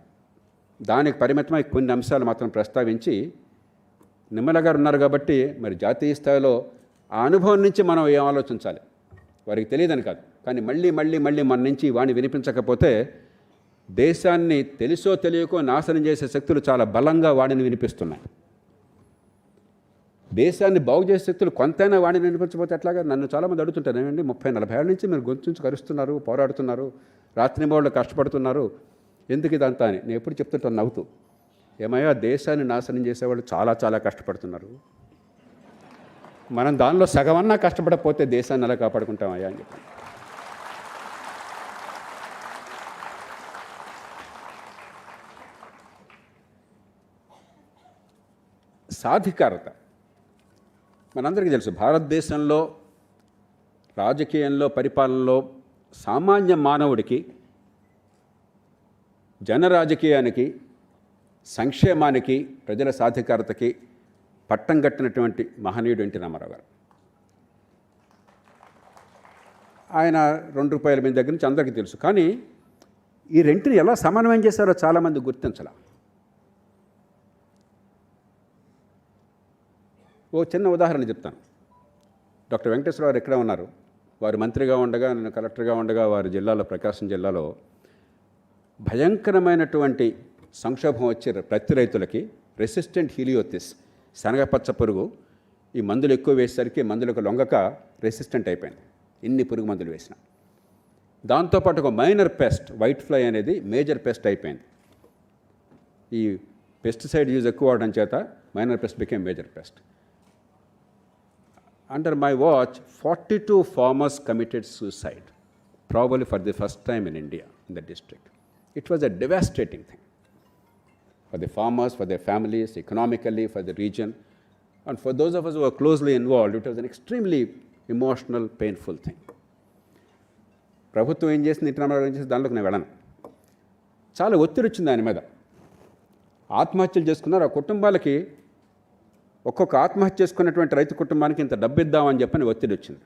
S13: దానికి పరిమితమై కొన్ని అంశాలు మాత్రం ప్రస్తావించి, నిమ్మల గారు ఉన్నారు కాబట్టి మరి జాతీయ స్థాయిలో ఆ అనుభవం నుంచి మనం ఏం ఆలోచించాలి, వారికి తెలియదని కాదు, కానీ మళ్ళీ మళ్ళీ మళ్ళీ మన నుంచి వాణ్ణి వినిపించకపోతే దేశాన్ని తెలుసో తెలియకో నాశనం చేసే శక్తులు చాలా బలంగా వాడిని వినిపిస్తున్నాయి. దేశాన్ని బాగు చేసే శక్తులు కొంతైనా వాడిని వినిపించకపోతే ఎట్లాగా? నన్ను చాలామంది అడుగుతుంటారు, ఏమండి 30-40 ఏళ్ళ నుంచి మీరు గొంతు కరుస్తున్నారు, పోరాడుతున్నారు, రాత్రింబవళ్ళు కష్టపడుతున్నారు, ఎందుకు ఇదంతా అని. నేను ఎప్పుడు చెప్తుంటాను నవ్వుతూ, ఏమయ్యా దేశాన్ని నాశనం చేసేవాళ్ళు చాలా చాలా కష్టపడుతున్నారు, మనం దానిలో సగమన్నా కష్టపడకపోతే దేశాన్ని ఎలా కాపాడుకుంటామయ్యా అని చెప్పాను. సాధికారత మనందరికీ తెలుసు. భారతదేశంలో రాజకీయంలో, పరిపాలనలో సామాన్య మానవుడికి, జనరాజకీయానికి, సంక్షేమానికి, ప్రజల సాధికారతకి పట్టం కట్టినటువంటి మహనీయుడు ఎన్టీ రామారావు గారు. ఆయన ₹2 మీ దగ్గర నుంచి అందరికీ తెలుసు. కానీ ఈ రెంటిని ఎలా సమన్వయం చేశారో చాలామంది గుర్తించాల. ఓ చిన్న ఉదాహరణ చెప్తాను. డాక్టర్ వెంకటేశ్వర గారు ఎక్కడ ఉన్నారు, వారు మంత్రిగా ఉండగా, నేను కలెక్టర్గా ఉండగా వారి జిల్లాలో, ప్రకాశం జిల్లాలో భయంకరమైనటువంటి సంక్షోభం వచ్చే ప్రతి రైతులకి రెసిస్టెంట్ హీలియోథిస్, శనగపచ్చ పురుగు, ఈ మందులు ఎక్కువ వేసేసరికి మందులకు లొంగక రెసిస్టెంట్ అయిపోయింది, ఇన్ని పురుగు మందులు వేసిన. దాంతోపాటు ఒక మైనర్ పెస్ట్, వైట్ ఫ్లై అనేది మేజర్ పెస్ట్ అయిపోయింది. ఈ పెస్టిసైడ్ యూజ్ ఎక్కువ అవడం చేత minor pest became major pest. Under my watch, 42 farmers committed suicide. probably for the first time in India, in the district. It was a devastating thing for the farmers, for their families, economically, for the region. And for those of us who were closely involved, it was an extremely emotional, painful thing. ప్రభుత్వం ఏం చేసింది, internal ఏం చేసింది, దానిలోకి నేను వెళ్ళను. చాలా ఒత్తిడి వచ్చింది ఆయన మీద. ఆత్మహత్యలు చేసుకున్నారు. ఆ కుటుంబాలకి ఒక్కొక్క ఆత్మహత్య చేసుకున్నటువంటి రైతు కుటుంబానికి ఇంత డబ్బు ఇద్దామని చెప్పని ఒత్తిడి వచ్చింది.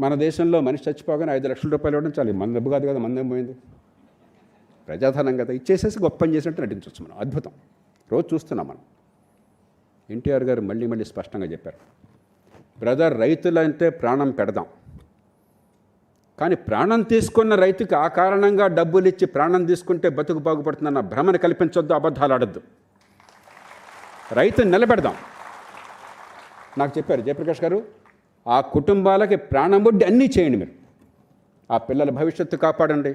S13: మన దేశంలో మనిషి చచ్చిపోగానే 5 లక్షల రూపాయలు ఇవ్వడం చాలు. మన డబ్బు కాదు కదా, మందేం పోయింది, ప్రజాధనం కదా, ఇచ్చేసేసి గొప్ప పని చేసినట్టు నటించవచ్చు మనం. అద్భుతం, రోజు చూస్తున్నాం మనం. ఎన్టీఆర్ గారు మళ్ళీ మళ్ళీ స్పష్టంగా చెప్పారు, బ్రదర్, రైతులంటే ప్రాణం పెడదాం, కానీ ప్రాణం తీసుకున్న రైతుకి ఆ కారణంగా డబ్బులు ఇచ్చి ప్రాణం తీసుకుంటే బతుకు బాగుపడుతుందన్న భ్రమను కల్పించొద్దు, అబద్ధాలు ఆడద్దు, రైతుని నిలబెడదాం. నాకు చెప్పారు జయప్రకాష్ గారు, ఆ కుటుంబాలకి ప్రాణం వడ్డీ అన్నీ చేయండి మీరు, ఆ పిల్లల భవిష్యత్తు కాపాడండి,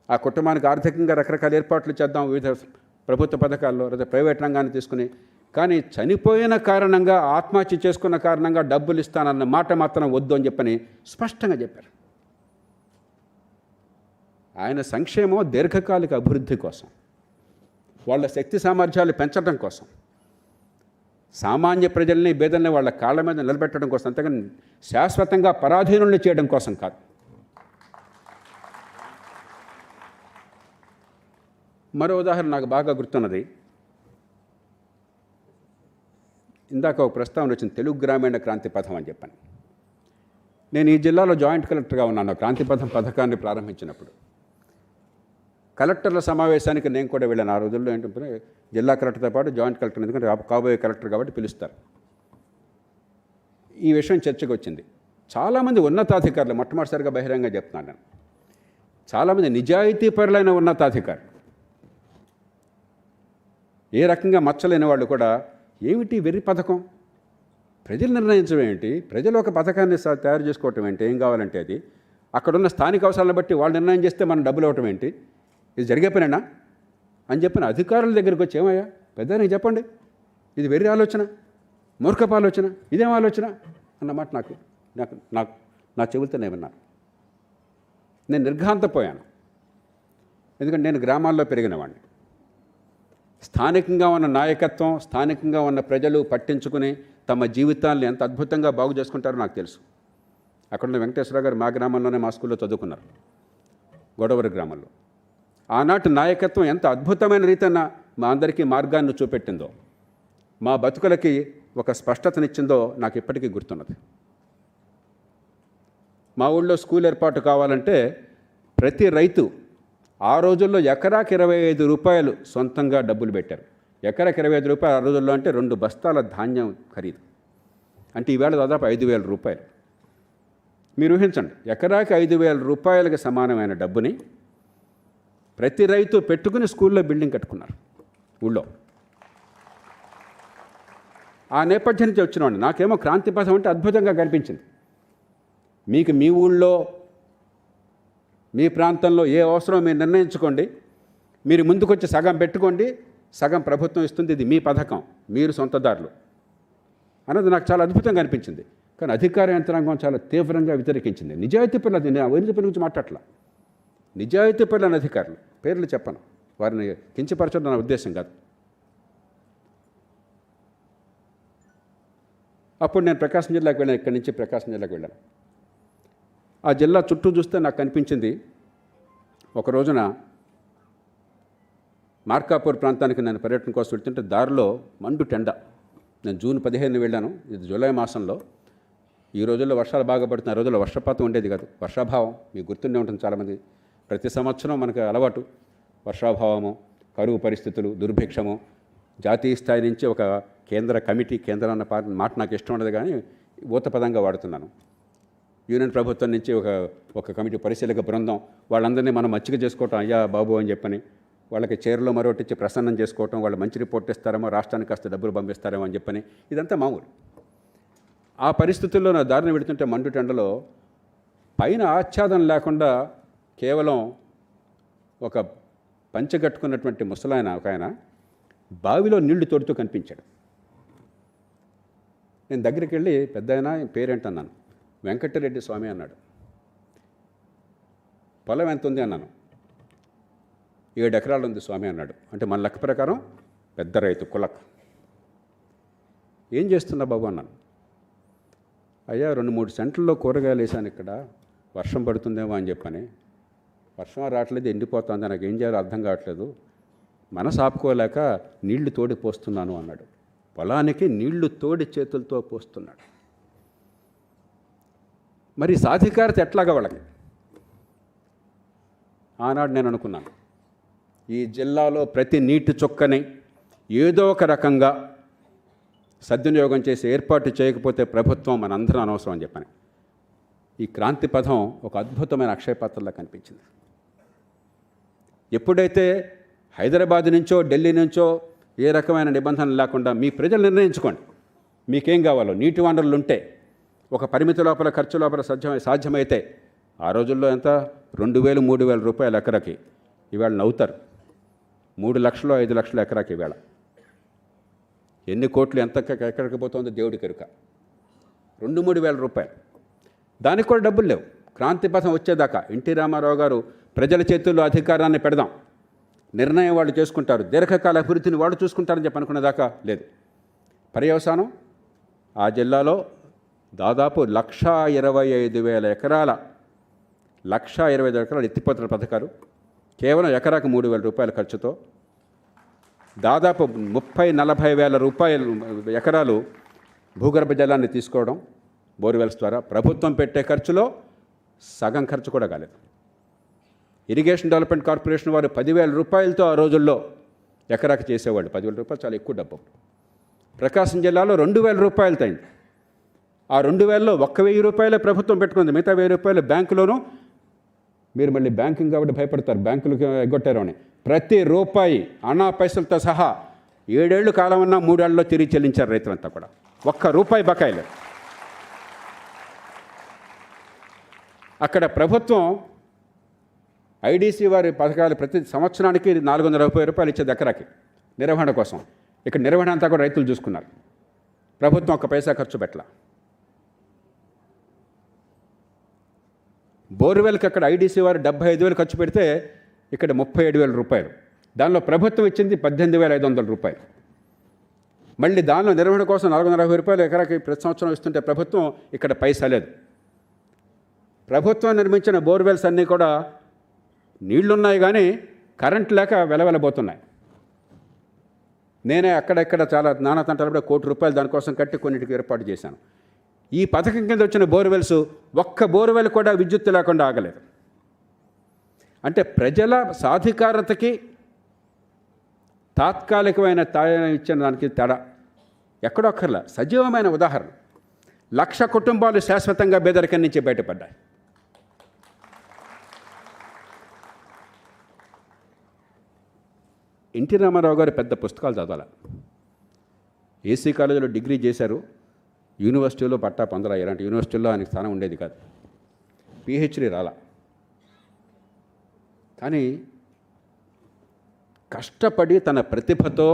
S13: ఆ కుటుంబానికి ఆర్థికంగా రకరకాల ఏర్పాట్లు చేద్దాం వివిధ ప్రభుత్వ పథకాల్లో లేదా ప్రైవేట్ రంగాన్ని తీసుకుని, కానీ చనిపోయిన కారణంగా ఆత్మహత్య చేసుకున్న కారణంగా డబ్బులు ఇస్తానన్న మాట మాత్రం వద్దు అని చెప్పని స్పష్టంగా చెప్పారు. ఆయన సంక్షేమం దీర్ఘకాలిక అభివృద్ధి కోసం, వాళ్ళ శక్తి సామర్థ్యాలు పెంచడం కోసం, సామాన్య ప్రజల్ని పేదల్ని వాళ్ళ కాళ్ళ మీద నిలబెట్టడం కోసం, అంతేగాని శాశ్వతంగా పరాధీనుల్ని చేయడం కోసం కాదు. మరో ఉదాహరణ నాకు బాగా గుర్తున్నది. ఇందాక ఒక ప్రస్తావన వచ్చింది, తెలుగు గ్రామీణ క్రాంతి పథం అని చెప్పాను. నేను ఈ జిల్లాలో జాయింట్ కలెక్టర్గా ఉన్నాను క్రాంతి పథం పథకాన్ని ప్రారంభించినప్పుడు. కలెక్టర్ల సమావేశానికి నేను కూడా వెళ్ళాను. ఆ రోజుల్లో ఏంటంటే జిల్లా కలెక్టర్తో పాటు జాయింట్ కలెక్టర్, ఎందుకంటే కాబోయే కలెక్టర్ కాబట్టి పిలుస్తారు. ఈ విషయం చర్చకు వచ్చింది. చాలామంది ఉన్నతాధికారులు, మొట్టమొదటిసారిగా బహిరంగంగా చెప్తున్నాను నేను, చాలామంది నిజాయితీపరులైన ఉన్నతాధికారులు, ఏ రకంగా మచ్చలేని వాళ్ళు కూడా, ఏమిటి వెర్రి పథకం, ప్రజలు నిర్ణయించడం ఏంటి, ప్రజలు ఒక పథకాన్ని తయారు చేసుకోవటం ఏంటి, ఏం కావాలంటే అది, అక్కడున్న స్థానిక అవసరాలను బట్టి వాళ్ళు నిర్ణయం చేస్తే మనం డబ్బులు ఇవ్వటం ఏంటి, ఇది జరిగే పనేనా అని చెప్పిన అధికారుల దగ్గరికి వచ్చి, ఏమయ్యా పెద్ద నీకు చెప్పండి, ఇది వెర్రి ఆలోచన, మూర్ఖపు ఆలోచన, ఇదేం ఆలోచన అన్నమాట నాకు నాకు నాకు నా చెబుతూనే విన్నాను. నేను నిర్ఘాంతపోయాను. ఎందుకంటే నేను గ్రామాల్లో పెరిగినవాడిని. స్థానికంగా ఉన్న నాయకత్వం, స్థానికంగా ఉన్న ప్రజలు పట్టించుకుని తమ జీవితాన్ని ఎంత అద్భుతంగా బాగు చేసుకుంటారో నాకు తెలుసు. అక్కడున్న వెంకటేశ్వరరావు గారు మా గ్రామంలోనే మా స్కూల్లో చదువుకున్నారు, గొడవరి గ్రామంలో. ఆనాటి నాయకత్వం ఎంత అద్భుతమైన రీతిన మా అందరికీ మార్గాన్ని చూపెట్టిందో, మా బతుకులకి ఒక స్పష్టతనిచ్చిందో నాకు ఇప్పటికీ గుర్తున్నది. మా ఊళ్ళో స్కూల్ ఏర్పాటు కావాలంటే ప్రతి రైతు ఆ రోజుల్లో ఎకరాకి 25 రూపాయలు సొంతంగా డబ్బులు పెట్టారు. ఎకరాకి 25 రూపాయలు ఆ రోజుల్లో అంటే 2 బస్తాల ధాన్యం ఖరీదు. అంటే ఈవేళ దాదాపు 5,000 రూపాయలు. మీరు ఊహించండి, ఎకరాకి 5,000 రూపాయలకి సమానమైన డబ్బుని ప్రతి రైతు పెట్టుకుని స్కూల్లో బిల్డింగ్ కట్టుకున్నారు ఊళ్ళో. ఆ నేపథ్యం నుంచి వచ్చినవాడిని. నాకేమో క్రాంతి పథం అంటే అద్భుతంగా కనిపించింది. మీకు మీ ఊళ్ళో, మీ ప్రాంతంలో ఏ అవసరం మీరు నిర్ణయించుకోండి, మీరు ముందుకొచ్చి సగం పెట్టుకోండి, సగం ప్రభుత్వం ఇస్తుంది, ఇది మీ పథకం, మీరు సొంతదారులు అన్నది నాకు చాలా అద్భుతంగా అనిపించింది. కానీ అధికార యంత్రాంగం చాలా తీవ్రంగా వ్యతిరేకించింది. నిజాయితీ పనులు, నేను అవినీతి పనుల గురించి మాట్లాడలా, నిజాయితీ పనులైన అధికారులు, పేర్లు చెప్పను, వారిని కించపరచడం నా ఉద్దేశం కాదు. అప్పుడు నేను ప్రకాశం జిల్లాకు వెళ్ళాను. ఇక్కడి నుంచి ప్రకాశం జిల్లాకు వెళ్ళాను. ఆ జిల్లా చుట్టూ చూస్తే నాకు కనిపించింది, ఒక రోజున మార్కాపూర్ ప్రాంతానికి నేను పర్యటన కోసం వెళ్తుంటే దారిలో మండు టెండ. నేను జూన్ 15 వెళ్ళాను, ఇది జూలై మాసంలో. ఈ రోజుల్లో వర్షాలు బాగా పడుతున్నాయి, ఆ రోజుల్లో వర్షపాతం ఉండేది కాదు, వర్షాభావం మీకు గుర్తుండే ఉంటుంది చాలామంది. ప్రతి సంవత్సరం మనకు అలవాటు వర్షాభావము, కరువు పరిస్థితులు, దుర్భిక్షము. జాతీయ స్థాయి నుంచి ఒక కేంద్ర కమిటీ, కేంద్రం అన్న మాట నాకు ఇష్టం ఉండదు కానీ ఊతపదంగా వాడుతున్నాను. యూనియన్ ప్రభుత్వం నుంచి ఒక కమిటీ, పరిశీలక బృందం, వాళ్ళందరినీ మనం మచ్చిక చేసుకోవటం, అయ్యా బాబు అని చెప్పని వాళ్ళకి చీరలో మరొకటి ఇచ్చి ప్రసన్నం చేసుకోవటం, వాళ్ళు మంచి రిపోర్ట్ ఇస్తారేమో, రాష్ట్రానికి కాస్త డబ్బులు పంపిస్తారేమో అని చెప్పని, ఇదంతా మామూలు. ఆ పరిస్థితుల్లో నా దారిని వెళుతుంటే మండు టెండలో పైన ఆచ్ఛాదం లేకుండా కేవలం ఒక పంచగట్టుకున్నటువంటి ముసలాయన ఒక ఆయన బావిలో నీళ్లు తోడుతూ కనిపించాడు. నేను దగ్గరికి వెళ్ళి, పెద్ద ఆయన పేరేంటన్నాను. వెంకటరెడ్డి స్వామి అన్నాడు. పొలం ఎంత ఉంది అన్నాను. 7 ఎకరాలు ఉంది స్వామి అన్నాడు. అంటే మన లెక్క ప్రకారం పెద్ద రైతు కులక్. ఏం చేస్తున్నా బాబు అన్నాను. అయ్యా 2-3 సెంట్లలో కూరగాయలు వేసాను, ఇక్కడ వర్షం పడుతుందేమో అని చెప్పని. వర్షం రావట్లేదు, ఎండిపోతుంది, నాకు ఏం చేయాలో అర్థం కావట్లేదు, మనసు ఆపుకోలేక నీళ్లు తోడి పోస్తున్నాను అన్నాడు. పొలానికి నీళ్లు తోడి చేతులతో పోస్తున్నాడు. మరి సాధికారత ఎట్లాగా వాళ్ళకి? ఆనాడు నేను అనుకున్నాను, ఈ జిల్లాలో ప్రతి నీటి చుక్కని ఏదో ఒక రకంగా సద్వినియోగం చేసి ఏర్పాటు చేయకపోతే ప్రభుత్వం మనందరం అనవసరం అని చెప్పని. ఈ క్రాంతి పథం ఒక అద్భుతమైన అక్షయపాత్రలా కనిపించింది. ఎప్పుడైతే హైదరాబాద్ నుంచో ఢిల్లీ నుంచో ఏ రకమైన నిబంధనలు లేకుండా మీ ప్రజలు నిర్ణయించుకోండి, మీకేం కావాలో, నీటి వనరులు ఉంటే ఒక పరిమితి లోపల ఖర్చు లోపల సాధ్యమైతే, ఆ రోజుల్లో ఎంత 2,000-3,000 రూపాయలు ఎకరాకి, ఇవాళ నవ్వుతారు. 3 లక్షలు 5 లక్షలు ఎకరాకి ఇవాళ. ఎన్ని కోట్లు ఎంత ఎక్కడికి పోతుందో దేవుడికి ఎరుక. 2-3 వేల రూపాయలు. దానికి కూడా డబ్బులు లేవు. క్రాంతి పథం వచ్చేదాకా ఎన్టీ రామారావు గారు ప్రజల చేతుల్లో అధికారాన్ని పెడదాం, నిర్ణయం వాళ్ళు చేసుకుంటారు, దీర్ఘకాల అభివృద్ధిని వాళ్ళు చూసుకుంటారని చెప్పి అనుకునేదాకా లేదు. పర్యవసానం ఆ జిల్లాలో దాదాపు 1,25,000 ఎకరాల 1,25,000 ఎకరాల ఎత్తిపోతల పథకాలు కేవలం ఎకరాకు 3,000 రూపాయల ఖర్చుతో దాదాపు 30-40 వేల రూపాయలు ఎకరాలు భూగర్భ జలాన్ని తీసుకోవడం బోర్వెల్స్ ద్వారా. ప్రభుత్వం పెట్టే ఖర్చులో సగం ఖర్చు కూడా కాలేదు. ఇరిగేషన్ డెవలప్మెంట్ కార్పొరేషన్ వారు 10,000 రూపాయలతో ఆ రోజుల్లో ఎకరాకి చేసేవాళ్ళు. 10,000 రూపాయలు చాలా ఎక్కువ డబ్బు. ప్రకాశం జిల్లాలో 2,000 రూపాయలతో అయింది. ఆ 2,000లో 1,000 రూపాయలే ప్రభుత్వం పెట్టుకుంది, మిగతా 1,000 రూపాయలు బ్యాంకులోనూ. మీరు మళ్ళీ బ్యాంకింగ్ కాబట్టి భయపడతారు, బ్యాంకులకు ఎగ్గొట్టారు అని. ప్రతి రూపాయి అనా పైసలతో సహా 7 ఏళ్ళు కాలం ఉన్నా 3 ఏళ్లలో తిరిగి చెల్లించారు రైతులంతా కూడా. 1 రూపాయి బకాయిలు. అక్కడ ప్రభుత్వం ఐడీసీ వారి పథకాలు ప్రతి సంవత్సరానికి 430 రూపాయలు ఇచ్చేది ఎకరాకి నిర్వహణ కోసం. ఇక్కడ నిర్వహణ అంతా కూడా రైతులు చూసుకున్నారు. ప్రభుత్వం 1 పైసా ఖర్చు పెట్టల. బోర్వెల్కి అక్కడ ఐడీసీ వారు 75,000 ఖర్చు పెడితే ఇక్కడ 37,000 రూపాయలు. దానిలో ప్రభుత్వం ఇచ్చింది 18,500 రూపాయలు. మళ్ళీ దానిలో నిర్వహణ కోసం 460 రూపాయలు ఎకరాకి ప్రతి సంవత్సరం ఇస్తుంటే ప్రభుత్వం ఇక్కడ పైసా లేదు. ప్రభుత్వం నిర్మించిన బోర్వెల్స్ అన్నీ కూడా నీళ్లున్నాయి కానీ కరెంట్ లేక వెలవెలబోతున్నాయి. నేనే అక్కడెక్కడ చాలా నానాతంటాలు కూడా 1 కోటి రూపాయలు దానికోసం కట్టి కొన్నిటికి ఏర్పాటు చేశాను. ఈ పథకం కింద వచ్చిన బోర్వెల్స్ 1 బోర్వెల్ కూడా విద్యుత్ లేకుండా ఆగలేదు. అంటే ప్రజల సాధికారతకి తాత్కాలికమైన ఇచ్చిన దానికి తేడా ఎక్కడో అక్కర్లా. సజీవమైన ఉదాహరణ. 1,00,000 కుటుంబాలు శాశ్వతంగా పేదరికం నుంచి బయటపడ్డాయి. ఎన్టీ రామారావు గారు పెద్ద పుస్తకాలు చదవాలి. ఏసీ కాలేజీలో డిగ్రీ చేశారు, యూనివర్సిటీలో పట్టా పొందలా. ఇలాంటి యూనివర్సిటీల్లో ఆయనకు స్థానం ఉండేది కాదు. పిహెచ్డి రాలా. కానీ కష్టపడి తన ప్రతిభతో,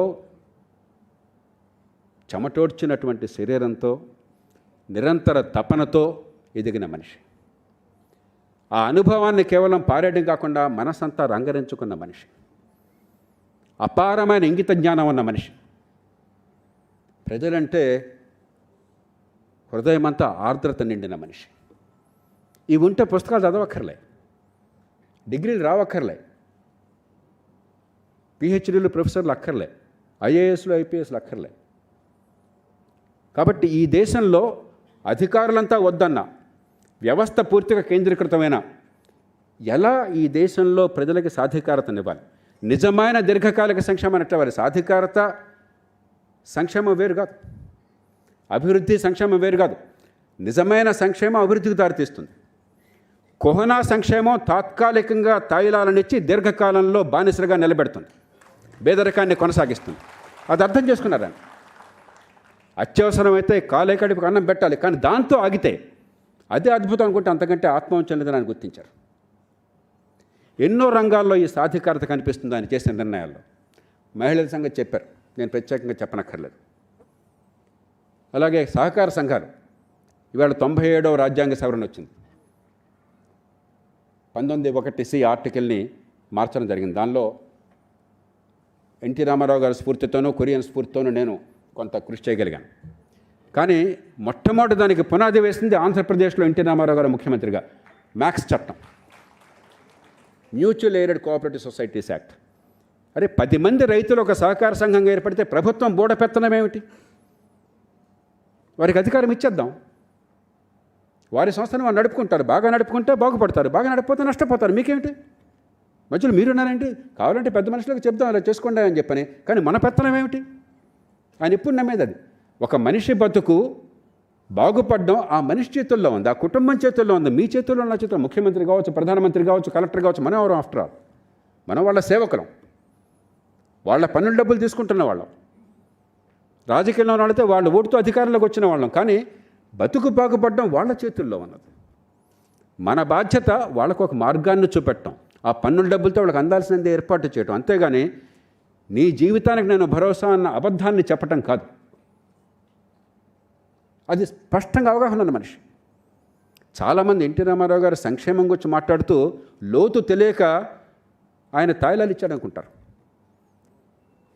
S13: చెమటోడ్చినటువంటి శరీరంతో, నిరంతర తపనతో ఎదిగిన మనిషి. ఆ అనుభవాన్ని కేవలం పారేయడం కాకుండా మనసంతా రంగరించుకున్న మనిషి. అపారమైన ఇంగిత జ్ఞానం ఉన్న మనిషి. ప్రజలంటే హృదయమంతా ఆర్ద్రత నిండిన మనిషి. ఇవి ఉంటే పుస్తకాలు చదవక్కర్లే, డిగ్రీలు రావక్కర్లే, పిహెచ్డీలు ప్రొఫెసర్లు అక్కర్లే, ఐఏఎస్లు ఐపీఎస్లు అక్కర్లే. కాబట్టి ఈ దేశంలో అధికారులంతా వద్దన్న, వ్యవస్థ పూర్తిగా కేంద్రీకృతమైన, ఎలా ఈ దేశంలో ప్రజలకి సాధికారతనివ్వాలి, నిజమైన దీర్ఘకాలిక సంక్షేమాన్ని ఎట్లా ఇవ్వాలి. సాధికారత సంక్షేమం వేరు కాదు, అభివృద్ధి సంక్షేమం వేరు కాదు. నిజమైన సంక్షేమం అభివృద్ధికి దారితీస్తుంది. కుహనా సంక్షేమం తాత్కాలికంగా తాయిలాలనిచ్చి దీర్ఘకాలంలో బానిసలుగా నిలబెడుతుంది, పేదరికాన్ని కొనసాగిస్తుంది. అది అర్థం చేసుకున్నారని. అత్యవసరమైతే కాలే కడుపుకి అన్నం పెట్టాలి, కానీ దాంతో ఆగితే అదే అద్భుతం అనుకుంటే అంతకంటే ఆత్మవంచన లేదని గుర్తించారు. ఎన్నో రంగాల్లో ఈ సాధికారత కనిపిస్తుంది ఆయన చేసిన నిర్ణయాల్లో. మహిళల సంగతి చెప్పారు, నేను ప్రత్యేకంగా చెప్పనక్కర్లేదు. అలాగే సహకార సంఘాలు. ఇవాళ 97వ రాజ్యాంగ సవరణ వచ్చింది. 19(1)(c) ఆర్టికల్ని మార్చడం జరిగింది. దానిలో ఎన్టీ రామారావు గారి స్ఫూర్తితోనూ కొరియన్ స్ఫూర్తితోనూ నేను కొంత కృషి చేయగలిగాను. కానీ మొట్టమొదటి దానికి పునాది వేసింది ఆంధ్రప్రదేశ్లో ఎన్టీ రామారావు గారు ముఖ్యమంత్రిగా మ్యాక్స్ చట్టం, mutual aided cooperative societies act. అరే 10 మంది రైతులు ఒక సహకార సంఘంగా ఏర్పడితే ప్రభుత్వం బూడపెత్తనం ఏమిటి? వారికి అధికారం ఇచ్చేద్దాం, వారి సంస్థను వారు నడుపుకుంటారు. బాగా నడుపుకుంటే బాగుపడతారు, బాగా నడపకపోతే నష్టపోతారు. మీకేమిటి? మధ్యలో మీరున్నారండి, కావాలంటే పెద్ద మనుషులకు చెప్దాం అలా చేసుకోండి అని చెప్పని. కానీ మన పెత్తనం ఏమిటి? ఆయన ఎప్పుడు నమ్మేది అది. ఒక మనిషి బతుకు బాగుపడడం ఆ మనిషి చేతుల్లో ఉంది, ఆ కుటుంబం చేతుల్లో ఉంది. మీ చేతుల్లో, నా చేతుల్లో. ముఖ్యమంత్రి కావచ్చు, ప్రధానమంత్రి కావచ్చు, కలెక్టర్ కావచ్చు, మనం ఎవరు ఆఫ్టర్ ఆల్? మనం వాళ్ళ సేవకులం, వాళ్ళ పన్నుల డబ్బులు తీసుకుంటున్న వాళ్ళం. రాజకీయంలో వాళ్ళతో వాళ్ళు ఓటుతో అధికారంలోకి వచ్చిన వాళ్ళం. కానీ బతుకు బాగుపడడం వాళ్ళ చేతుల్లో ఉన్నది. మన బాధ్యత వాళ్ళకు ఒక మార్గాన్ని చూపెట్టడం, ఆ పన్నుల డబ్బులతో వాళ్ళకి అందాల్సినది ఏర్పాటు చేయడం. అంతేగాని నీ జీవితానికి నేను భరోసా అన్న అబద్ధాన్ని చెప్పటం కాదు. అది స్పష్టంగా అవగాహన ఉన్న మనిషి. చాలామంది ఎన్టీ రామారావు గారు సంక్షేమం గురించి మాట్లాడుతూ లోతు తెలియక ఆయన తాయిలాలు ఇచ్చాడు అనుకుంటారు.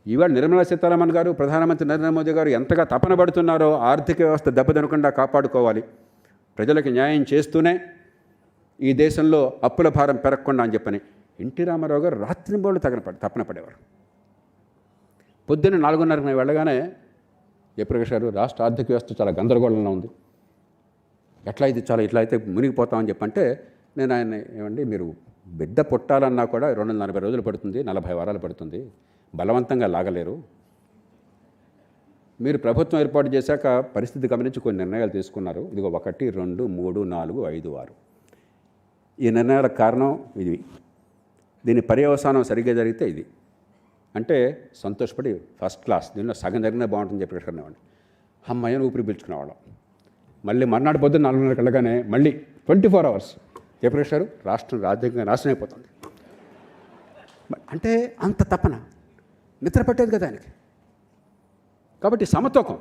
S13: ఇవాళ నిర్మలా సీతారామన్ గారు, ప్రధానమంత్రి నరేంద్ర మోదీ గారు ఎంతగా తపన పడుతున్నారో ఆర్థిక వ్యవస్థ దెబ్బతినకుండా కాపాడుకోవాలి, ప్రజలకు న్యాయం చేస్తూనే ఈ దేశంలో అప్పుల భారం పెరగకుండా అని చెప్పని ఎన్టీ రామారావు గారు రాత్రింబోళ్ళు తపన పడేవారు. పొద్దున్న 4:30కి వెళ్ళగానే జయప్రకాష్ గారు, రాష్ట్ర ఆర్థిక వ్యవస్థ చాలా గందరగోళంలో ఉంది, ఎట్లా ఇది చాలా ఇట్లా అయితే మునిగిపోతామని చెప్పంటే నేను ఆయన, ఏమండి మీరు బిడ్డ పుట్టాలన్నా కూడా 240 రోజులు పడుతుంది, 40 వారాలు పడుతుంది, బలవంతంగా లాగలేరు. మీరు ప్రభుత్వం ఏర్పాటు చేశాక పరిస్థితి గమనించి కొన్ని నిర్ణయాలు తీసుకున్నారు. ఇదిగో 1, 2, 3, 4, 5, 6 ఈ నిర్ణయాలకు కారణం ఇది, దీని పర్యవసానం సరిగ్గా జరిగితే ఇది అంటే సంతోషపడి ఫస్ట్ క్లాస్, దీనిలో సగం జరిగినా బాగుంటుందని చెప్పి పెట్టుకునేవాడిని. అమ్మాయిని ఊపిరి పీల్చుకునేవాళ్ళం. మళ్ళీ మర్నాడు పొద్దున్న 4:30 వెళ్ళగానే మళ్ళీ 24 hours చెప్పేశారు, రాష్ట్రం రాజ్యాంగంగా నాశనం అయిపోతుంది. అంటే అంత తపన, నిద్ర పట్టేది కదా ఆయనకి. కాబట్టి సమతూకం,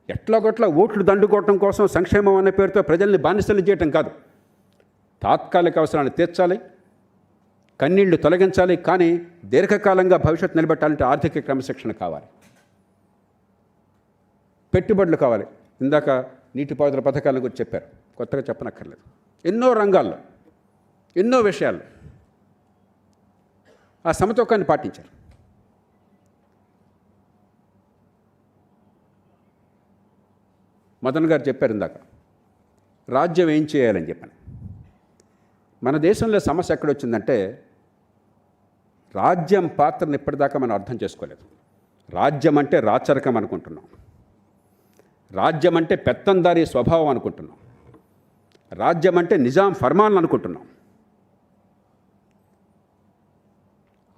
S13: ఎట్లాగొట్లా ఓట్లు దండుకోవటం కోసం సంక్షేమం అనే పేరుతో ప్రజల్ని బానిసలు చేయటం కాదు. తాత్కాలిక అవసరాన్ని తీర్చాలి, కన్నీళ్లు తొలగించాలి, కానీ దీర్ఘకాలంగా భవిష్యత్తు నిలబెట్టాలంటే ఆర్థిక క్రమశిక్షణ కావాలి, పెట్టుబడులు కావాలి. ఇందాక నీటిపారుదల పథకాల గురించి చెప్పారు, కొత్తగా చెప్పనక్కర్లేదు. ఎన్నో రంగాల్లో, ఎన్నో విషయాల్లో ఆ సమతూకాన్ని పాటించారు. మదన్ గారు చెప్పారు ఇందాక, రాజ్యం ఏం చేయాలని చెప్పాను. మన దేశంలో సమస్య ఎక్కడొచ్చిందంటే రాజ్యం పాత్రను ఇప్పటిదాకా మనం అర్థం చేసుకోలేదు. రాజ్యం అంటే రాచరికం అనుకుంటున్నాం, రాజ్యం అంటే పెత్తందారీ స్వభావం అనుకుంటున్నాం, రాజ్యం అంటే నిజాం ఫర్మాన్లు అనుకుంటున్నాం.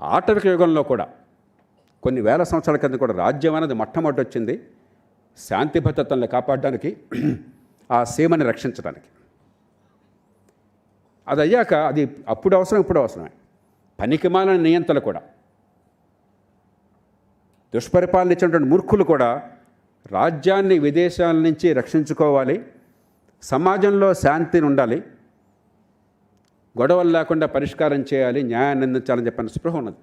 S13: ఆటవిక యుగంలో కూడా కొన్ని వేల సంవత్సరాల కింద కూడా రాజ్యం అనేది మొట్టమొదటి వచ్చింది శాంతి భద్రతలను కాపాడడానికి, ఆ సీమని రక్షించడానికి. అది అయ్యాక అది అప్పుడు అవసరం, ఇప్పుడు అవసరమే. పనికిమాలిన నియంతలు కూడా, దుష్పరిపాలన ఇచ్చినటువంటి మూర్ఖులు కూడా రాజ్యాన్ని విదేశాల నుంచి రక్షించుకోవాలి, సమాజంలో శాంతిని ఉండాలి, గొడవలు లేకుండా పరిష్కారం చేయాలి, న్యాయాన్ని అందించాలని చెప్పిన స్పృహ ఉన్నది.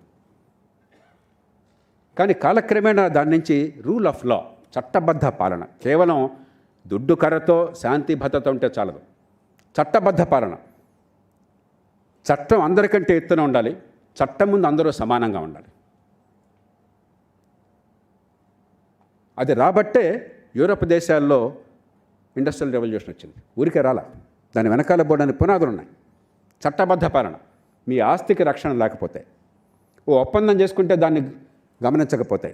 S13: కానీ కాలక్రమేణా దాని నుంచి రూల్ ఆఫ్ లా, చట్టబద్ధ పాలన, కేవలం దుడ్డు కర్రతో శాంతి భద్రత ఉంటే చాలదు. చట్టబద్ధ పాలన, చట్టం అందరికంటే ఎత్తున ఉండాలి, చట్టం ముందు అందరూ సమానంగా ఉండాలి. అది రాబట్టే యూరోప్ దేశాల్లో ఇండస్ట్రియల్ రెవల్యూషన్ వచ్చింది. ఊరికే రాలా, దాని వెనకాల పోవడానికి పునాదులు ఉన్నాయి. చట్టబద్ధ పాలన, మీ ఆస్తికి రక్షణ లేకపోతే, ఓ ఒప్పందం చేసుకుంటే దాన్ని గమనించకపోతే,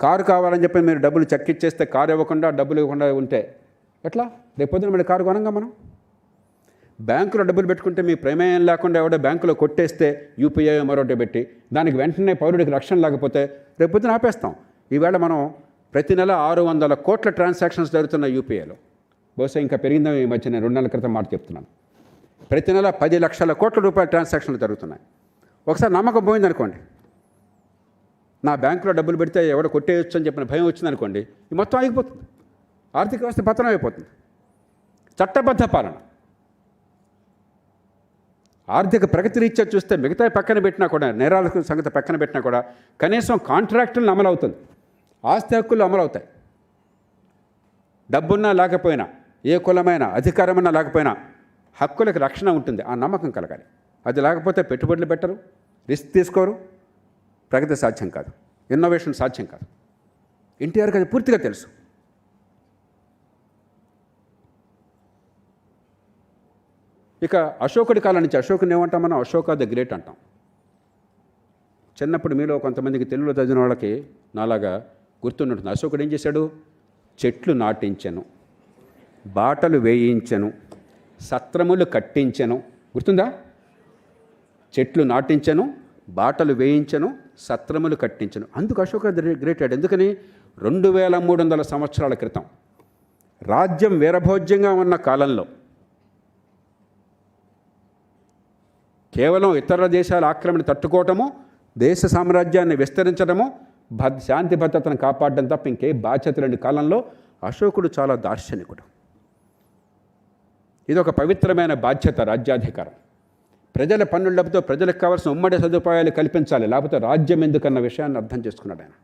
S13: కారు కావాలని చెప్పి మీరు డబ్బులు చెక్ ఇచ్చేస్తే కారు ఇవ్వకుండా, డబ్బులు ఇవ్వకుండా ఉంటే ఎట్లా? రేపు పొద్దున మళ్ళీ కారు కొనంగా మనం. బ్యాంకులో డబ్బులు పెట్టుకుంటే మీ ప్రమేయం లేకుండా ఎవడో బ్యాంకులో కొట్టేస్తే యూపీఐ మరొకటి పెట్టి దానికి వెంటనే పౌరుడికి రక్షణ లేకపోతే రేపు పొద్దున ఆపేస్తాం. ఈవేళ మనం ప్రతి నెల 600 కోట్ల ట్రాన్సాక్షన్స్ జరుగుతున్న యూపీఐలో, బహుశా ఇంకా పెరిగిందని ఈ మధ్య నేను 2 నెలల క్రితం మాట చెప్తున్నాను. ప్రతి నెల 10 లక్షల కోట్ల రూపాయల ట్రాన్సాక్షన్లు జరుగుతున్నాయి. ఒకసారి నమ్మకం పోయిందనుకోండి, నా బ్యాంకులో డబ్బులు పెడితే ఎవడో కొట్టేయచ్చు అని చెప్పిన భయం వచ్చిందనుకోండి, ఈ మొత్తం ఆగిపోతుంది, ఆర్థిక వ్యవస్థ పతనం అయిపోతుంది. చట్టబద్ధ పాలన, ఆర్థిక ప్రగతి రీత్యా చూస్తే మిగతా పక్కన పెట్టినా కూడా, నేరాల సంగతి పక్కన పెట్టినా కూడా కనీసం కాంట్రాక్టులను అమలు అవుతుంది, ఆస్తి హక్కులు అమలు అవుతాయి. డబ్బున్నా లేకపోయినా, ఏ కులమైనా, అధికారమైనా లేకపోయినా హక్కులకు రక్షణ ఉంటుంది, ఆ నమ్మకం కలగాలి. అది లేకపోతే పెట్టుబడులు పెట్టరు, రిస్క్ తీసుకోరు, ప్రగతి సాధ్యం కాదు, ఇన్నోవేషన్ సాధ్యం కాదు. ఎన్టీఆర్కి అది పూర్తిగా తెలుసు. ఇక అశోకుడి కాలం నుంచి, అశోకుని ఏమంటాం మనం? అశోక ద గ్రేట్ అంటాం. చిన్నప్పుడు మీలో కొంతమందికి తెలుగులో చదివిన వాళ్ళకి నాలాగా గుర్తుంటుంది. అశోకుడు ఏం చేశాడు? చెట్లు నాటించెను, బాటలు వేయించెను, సత్రములు కట్టించెను. గుర్తుందా? చెట్లు నాటించెను, బాటలు వేయించెను, సత్రములు కట్టించెను. అందుకు అశోక గ్రేట్ అయ్యాడు. ఎందుకని? 2300 సంవత్సరాల క్రితం రాజ్యం వీరభోజ్యంగా ఉన్న కాలంలో కేవలం ఇతర దేశాల ఆక్రమణ తట్టుకోవటము, దేశ సామ్రాజ్యాన్ని విస్తరించడము, శాంతి భద్రతను కాపాడడం తప్ప ఇంకే బాధ్యత లేని కాలంలో అశోకుడు చాలా దార్శనికుడు. ఇది ఒక పవిత్రమైన బాధ్యత, రాజ్యాధికారం. ప్రజల పన్నుల డబ్బుతో ప్రజలకు కావాల్సిన ఉమ్మడి సదుపాయాలు కల్పించాలి, లేకపోతే రాజ్యం ఎందుకన్న విషయాన్ని అర్థం చేసుకున్నాడు ఆయన.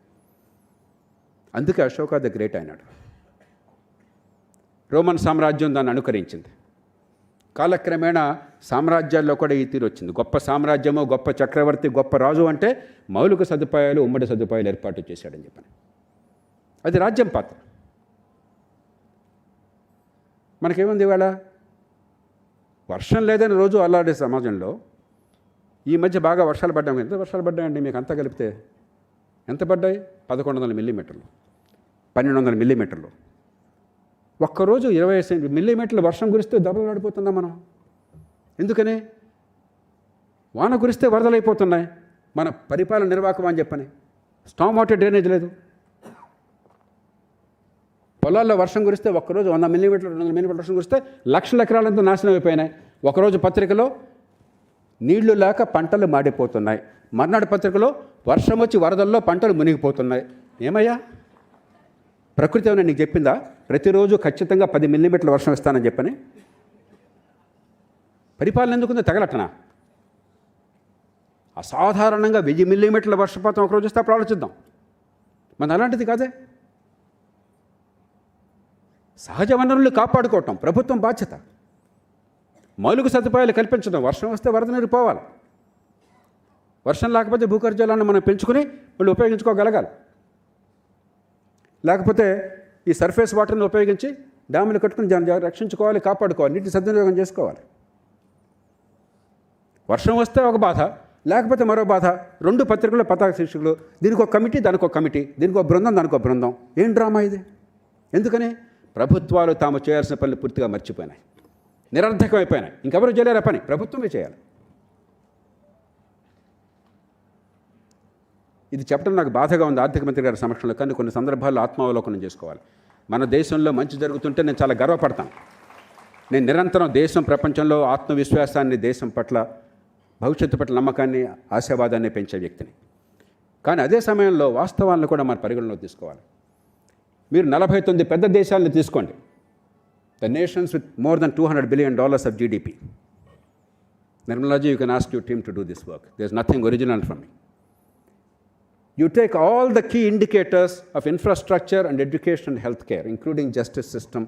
S13: అందుకే అశోక ద గ్రేట్ అయినాడు. రోమన్ సామ్రాజ్యం దాన్ని అనుకరించింది. కాలక్రమేణా సామ్రాజ్యాల్లో కూడా ఈ తీరు వచ్చింది. గొప్ప సామ్రాజ్యము, గొప్ప చక్రవర్తి, గొప్ప రాజు అంటే మౌలిక సదుపాయాలు, ఉమ్మడి సదుపాయాలు ఏర్పాటు చేశాడని చెప్పని. అది రాజ్యం పాత్ర. మనకేముంది ఇవాళ? వర్షం లేదని రోజు అల్లాడే సమాజంలో ఈ మధ్య బాగా వర్షాలు పడ్డాం. ఎంత వర్షాలు పడ్డాయండి మీకు అంతా కలిపితే? ఎంత పడ్డాయి? 1100 మిల్లీమీటర్లు, 1200 మిల్లీమీటర్లు. ఒక్కరోజు 20 మిల్లీమీటర్లు వర్షం కురిస్తే దెబ్బలాడిపోతున్నాం మనం. ఎందుకని? వాన కురిస్తే వరదలైపోతున్నాయి. మన పరిపాలన నిర్వాహకం అని చెప్పని. స్టామ్ వాటర్ డ్రైనేజ్ లేదు. పొలాల్లో వర్షం కురిస్తే ఒక్కరోజు 100 మిల్లీమీటర్లు, 200 మిల్లీమీటర్లు వర్షం కురిస్తే లక్షల ఎకరాలంతా నాశనం అయిపోయినాయి. ఒకరోజు పత్రికలో నీళ్లు లేక పంటలు మాడిపోతున్నాయి, మర్నాడు పత్రికలో వర్షం వచ్చి వరదల్లో పంటలు మునిగిపోతున్నాయి. ఏమయ్యా? ప్రకృతి ఏమైనా నీకు చెప్పిందా ప్రతిరోజు ఖచ్చితంగా 10 మిల్లీమీటర్ల వర్షం ఇస్తానని చెప్పని? పరిపాలన ఎందుకుందో తగలట్టనా? అసాధారణంగా 1000 మిల్లీమీటర్ల వర్షపాతం ఒకరోజు వస్తే అప్పుడు ఆలోచిద్దాం. మన అలాంటిది కాదే. సహజ వనరులు కాపాడుకోవటం ప్రభుత్వం బాధ్యత. మౌలిక సదుపాయాలు కల్పించడం. వర్షం వస్తే వరద నీరు పోవాలి. వర్షం లేకపోతే భూగర్భజలాన్ని మనం పెంచుకుని వాళ్ళు ఉపయోగించుకోగలగాలి. లేకపోతే ఈ సర్ఫేస్ వాటర్ని ఉపయోగించి డ్యాములు కట్టుకుని రక్షించుకోవాలి, కాపాడుకోవాలి, నీటి సద్వినియోగం చేసుకోవాలి. వర్షం వస్తే ఒక బాధ, లేకపోతే మరో బాధ. 2 పత్రికల్లో పతాక శీర్షికలు. దీనికి ఒక కమిటీ, దానికి ఒక కమిటీ, దీనికి ఒక బృందం, దానికి ఒక బృందం. ఏం డ్రామా ఇది? ఎందుకని? ప్రభుత్వాలు తాము చేయాల్సిన పనులు పూర్తిగా మర్చిపోయినాయి, నిరర్థకమైపోయినాయి. ఇంకెవరు చేయలేరు పని, ప్రభుత్వమే చేయాలి. ఇది చెప్పడం నాకు బాధగా ఉంది ఆర్థిక మంత్రి గారి సమక్షంలో. కానీ కొన్ని సందర్భాల్లో ఆత్మావలోకనం చేసుకోవాలి. మన దేశంలో మంచి జరుగుతుంటే నేను చాలా గర్వపడతాను. నేను నిరంతరం దేశం, ప్రపంచంలో ఆత్మవిశ్వాసాన్ని, దేశం పట్ల, భవిష్యత్తు పట్ల నమ్మకాన్ని, ఆశావాదాన్ని పెంచే వ్యక్తిని. కానీ అదే సమయంలో వాస్తవాలను కూడా మన పరిగణలోకి తీసుకోవాలి. మీరు 49 పెద్ద దేశాలను తీసుకోండి. The nations with more than $200 billion of GDP. Nirmala ji, you can ask your team to do this work. There's nothing original from me. You take all the key indicators of infrastructure and education and healthcare, including justice system,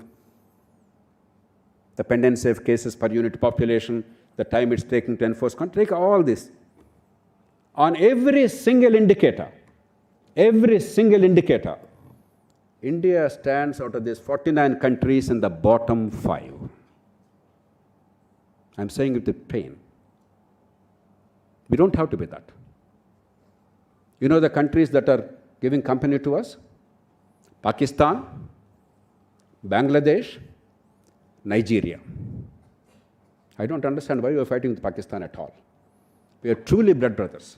S13: the pendency of cases per unit population, the time it's taking to enforce, take all this. On every single indicator, India stands out of these 49 countries in the bottom 5. I'm saying it with pain. We don't have to be that. You know the countries that are giving company to us? Pakistan, Bangladesh, Nigeria. I don't understand why we are fighting with Pakistan at all. We are truly blood brothers.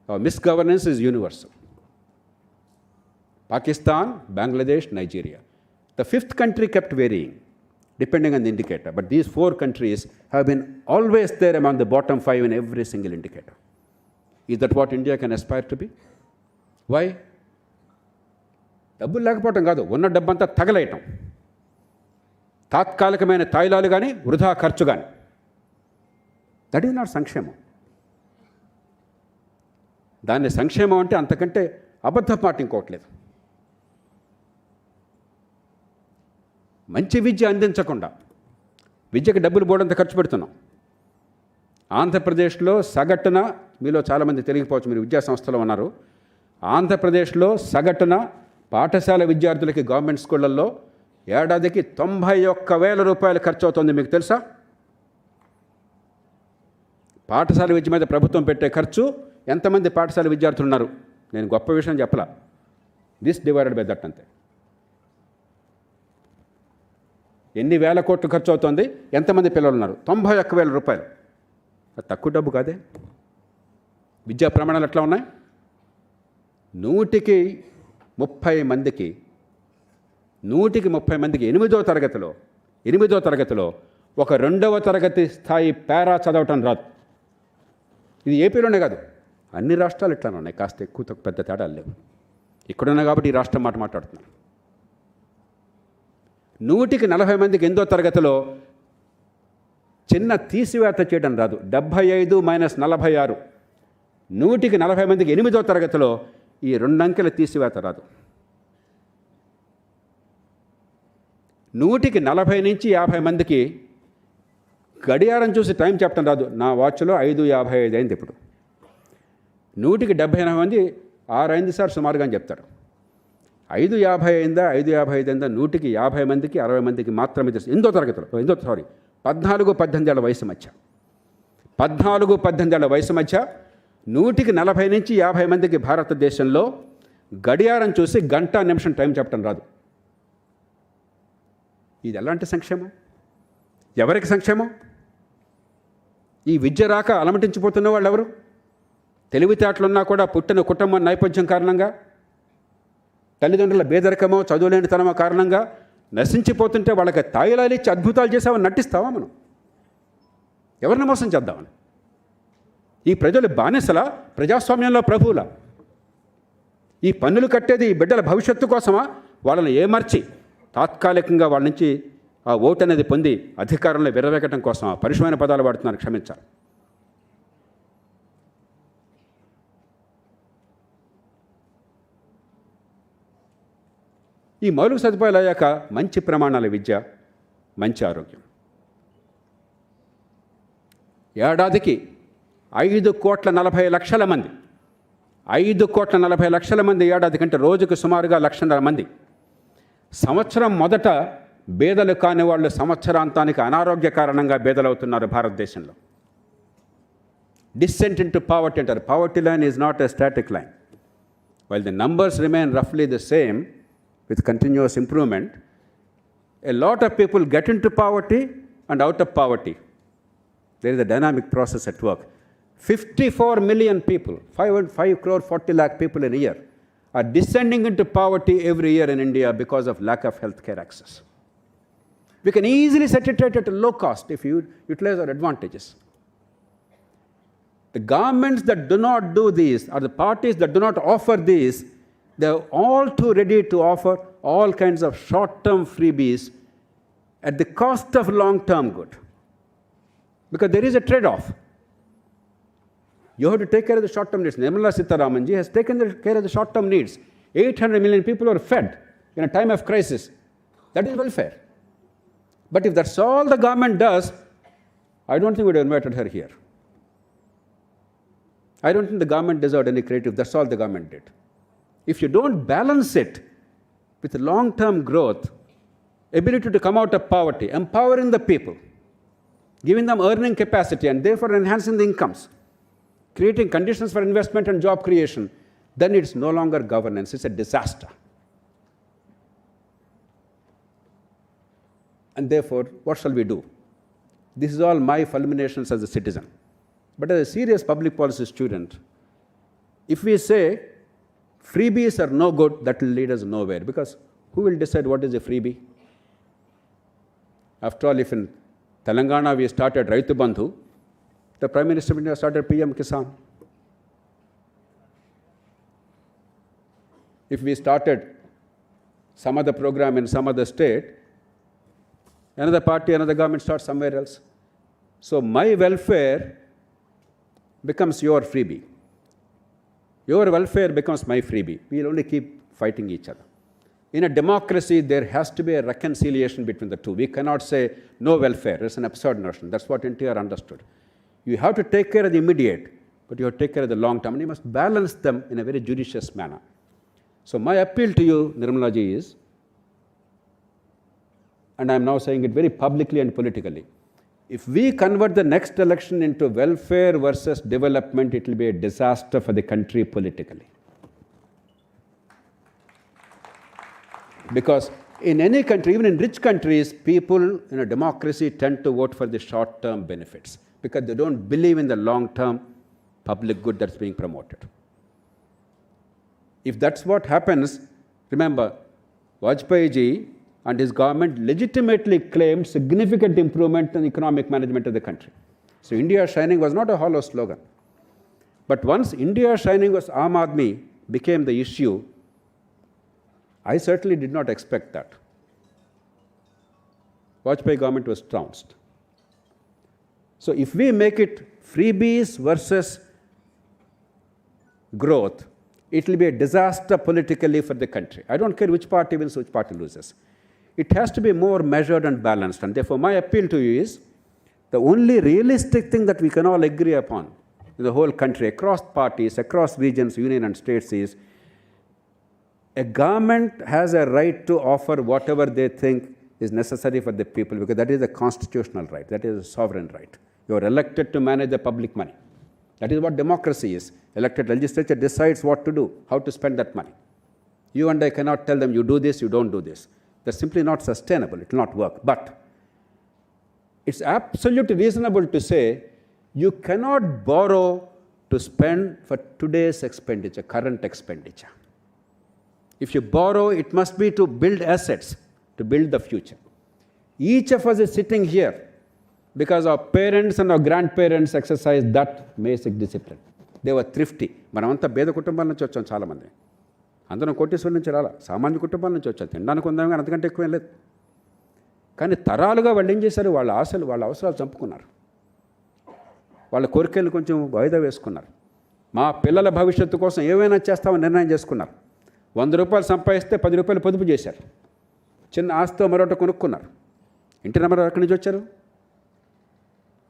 S13: Our misgovernance is universal. Pakistan, Bangladesh, Nigeria. The 5th country kept varying, depending on the indicator. But these 4 countries have been always there among the bottom 5 in every single indicator. Is that what India can aspire to be? Why? డబ్బులు లేకపోవటం కాదు, ఉన్న డబ్బంతా తగలేయటం. తాత్కాలికమైన తాయిలాలు కానీ, వృధా ఖర్చు కానీ. దట్ ఈజ్ నాట్ సంక్షేమం. దాన్ని సంక్షేమం అంటే అంతకంటే అబద్ధ మాట ఇంకోట్లేదు. మంచి విద్య అందించకుండా విద్యకు డబ్బులు బోడంత ఖర్చు పెడుతున్నాం. ఆంధ్రప్రదేశ్లో సగటున, మీలో చాలామంది తెలియకపోవచ్చు, మీరు విద్యా సంస్థలో ఉన్నారు, ఆంధ్రప్రదేశ్లో సగటున పాఠశాల విద్యార్థులకి గవర్నమెంట్ స్కూళ్ళల్లో ఏడాదికి 91,000 రూపాయలు ఖర్చు అవుతుంది. మీకు తెలుసా? పాఠశాల విద్య మీద ప్రభుత్వం పెట్టే ఖర్చు ఎంతమంది పాఠశాల విద్యార్థులు ఉన్నారు? నేను గొప్ప విషయం చెప్పలా, దిస్ డివైడెడ్ బై దట్ అంతే. ఎన్ని వేల కోట్లు ఖర్చు అవుతుంది, ఎంతమంది పిల్లలు ఉన్నారు? 91,000 రూపాయలు. అది తక్కువ డబ్బు కాదే. విద్యా ప్రమాణాలు ఎట్లా ఉన్నాయి? 100కి 30 మందికి 8వ తరగతిలో ఒక 2వ తరగతి స్థాయి పారా చదవటం రాదు. ఇది ఏపీలోనే కాదు, అన్ని రాష్ట్రాలు ఇట్లానే ఉన్నాయి. కాస్త ఎక్కువ తక్కువ పెద్ద తేడాలు లేవు. ఇక్కడున్నా కాబట్టి ఈ రాష్ట్రం మాట మాట్లాడుతున్నాను. 100కి 40 మందికి 8వ తరగతిలో చిన్న తీసివేత చేయడం రాదు. 75 - 46. 100కి 40 మందికి 8వ తరగతిలో ఈ 2 అంకెల తీసివేత రాదు. 100కి 40 నుంచి 50 మందికి గడియారం చూసి టైం చెప్పడం రాదు. నా వాచ్లో 5:55 అయింది ఇప్పుడు. 100కి 78 మంది 6 అయింది సార్ సుమారుగా అని చెప్తారు. 5:50 అయిందా 5:55 అయిందా 100కి 50 మందికి 60 మందికి మాత్రమే తెలుసు. 8వ తరగతిలో 14-18 ఏళ్ల వయసు మధ్య 14-18 ఏళ్ల వయసు మధ్య 100కి 40 నుంచి 50 మందికి భారతదేశంలో గడియారం చూసి గంట నిమిషం టైం చెప్పడం రాదు. ఇది ఎలాంటి సంక్షేమం? ఎవరికి సంక్షేమం? ఈ విద్య రాక అలమటించిపోతున్న వాళ్ళు ఎవరు? తెలివితేటలున్నా కూడా పుట్టిన కుటుంబం నేపథ్యం కారణంగా, తల్లిదండ్రుల బేదరికమో చదువులేనితనమో కారణంగా నశించిపోతుంటే వాళ్ళకి తాయిలాలు ఇచ్చి అద్భుతాలు చేసామని నటిస్తావా మనం? ఎవరిని మోసం చేద్దామని? ఈ ప్రజలు బానిసలా, ప్రజాస్వామ్యంలో ప్రభువులా? ఈ పన్నులు కట్టేది ఈ బిడ్డల భవిష్యత్తు కోసమా? వాళ్ళని ఏమర్చి తాత్కాలికంగా వాళ్ళ నుంచి ఆ ఓటు అనేది పొంది అధికారంలో విరవేగటం కోసమా? పరుషమైన పదాలు వాడుతున్నారు, క్షమించాలి. ఈ మౌలిక సదుపాయాలు అయ్యాక మంచి ప్రమాణాల విద్య, మంచి ఆరోగ్యం. ఏడాదికి 5,40,00,000 మంది 5,40,00,000 మంది ఏడాది కంటే రోజుకు సుమారుగా 1,00,000 మంది. సంవత్సరం మొదట బేదలు కాని వాళ్ళు సంవత్సరాంతానికి అనారోగ్య కారణంగా బేదలవుతున్నారు భారతదేశంలో. డిసెంట్ ఇంటూ పావర్టీ అంటారు. Poverty line is not a static line. While the numbers remain రఫ్లీ the same with continuous improvement, a lot of people get into poverty and out of poverty. There is a dynamic process at work. 54 million people, 5,40,00,000 people in a year are descending into poverty every year in India because of lack of healthcare access. We can easily set it right at a low cost if you utilize our advantages. The governments that do not do this, or the parties that do not offer these, they are all too ready to offer all kinds of short-term freebies at the cost of long-term good. Because there is a trade-off. You have to take care of the short-term needs. Nirmala Sitharaman ji has taken care of the short-term needs. 800 million people are fed in a time of crisis. That is welfare. But if that's all the government does, I don't think we would have invited her here. I don't think the government deserved any credit if that's all the government did. If you don't balance it with long-term growth, ability to come out of poverty, empowering the people, giving them earning capacity and therefore enhancing the incomes, creating conditions for investment and job creation, then it's no longer governance, it's a disaster. And therefore, what shall we do? This is all my fulminations as a citizen. But as a serious public policy student, if we say freebies are no good, that will lead us nowhere, because who will decide what is a freebie? After all, if in Telangana we started Raitu Bandhu, the Prime Minister of India started PM Kisan. If we started some other program in some other state, another party, another government starts somewhere else. So my welfare becomes your freebie. Your welfare becomes my freebie. We'll only keep fighting each other. In a democracy, there has to be a reconciliation between the two. We cannot say no welfare. It's an absurd notion. That's what NTR understood. You have to take care of the immediate, but you have to take care of the long term, and you must balance them in a very judicious manner. So my appeal to you, Nirmala ji, is, and I'm now saying it very publicly and politically, if we convert the next election into welfare versus development, it will be a disaster for the country politically. Because in any country, even in rich countries, people in a democracy tend to vote for the short-term benefits because they don't believe in the long-term public good that's being promoted. If that's what happens, remember, Vajpayee ji and his government legitimately claimed significant improvement in economic management of the country. So India Shining was not a hollow slogan. But once India Shining was Aam Aadmi became the issue, I certainly did not expect that. Vajpayee government was trounced. So if we make it freebies versus growth, it will be a disaster politically for the country. I don't care which party wins, which party loses. It has to be more measured and balanced. And therefore, my appeal to you is, the only realistic thing that we can all agree upon in the whole country, across parties, across regions, union and states, is a government has a right to offer whatever they think is necessary for the people, because that is a constitutional right, that is a sovereign right. You are elected to manage the public money. That is what democracy is. Elected legislature decides what to do, how to spend that money. You and I cannot tell them, you do this, you don't do this. That's simply not sustainable. It will not work. But it's absolutely reasonable to say you cannot borrow to spend for today's expenditure, current expenditure. If you borrow, it must be to build assets, to build the future. Each of us is sitting here because our parents and our grandparents exercised that basic discipline. They were thrifty. మనమంతా పేద కుటుంబాల నుంచి వచ్చాం చాలామంది. అందరం కోటీశ్వరుల నుంచి రాలా, సామాన్య కుటుంబాల నుంచి వచ్చాం. తినడానికి ఉందాం కానీ అంతకంటే ఎక్కువేం లేదు. కానీ తరాలుగా వాళ్ళు ఏం చేశారు? వాళ్ళ ఆశలు, వాళ్ళ అవసరాలు చంపుకున్నారు. వాళ్ళ కోరికలు కొంచెం వాయిదా వేసుకున్నారు. మా పిల్లల భవిష్యత్తు కోసం ఏమైనా చేస్తామని నిర్ణయం చేసుకున్నారు. 100 రూపాయలు సంపాదిస్తే 10 రూపాయలు పొదుపు చేశారు. చిన్న ఆస్తితో మరొకటి కొనుక్కున్నారు. ఇంటి నెంబర్ ఎక్కడి నుంచి వచ్చారు?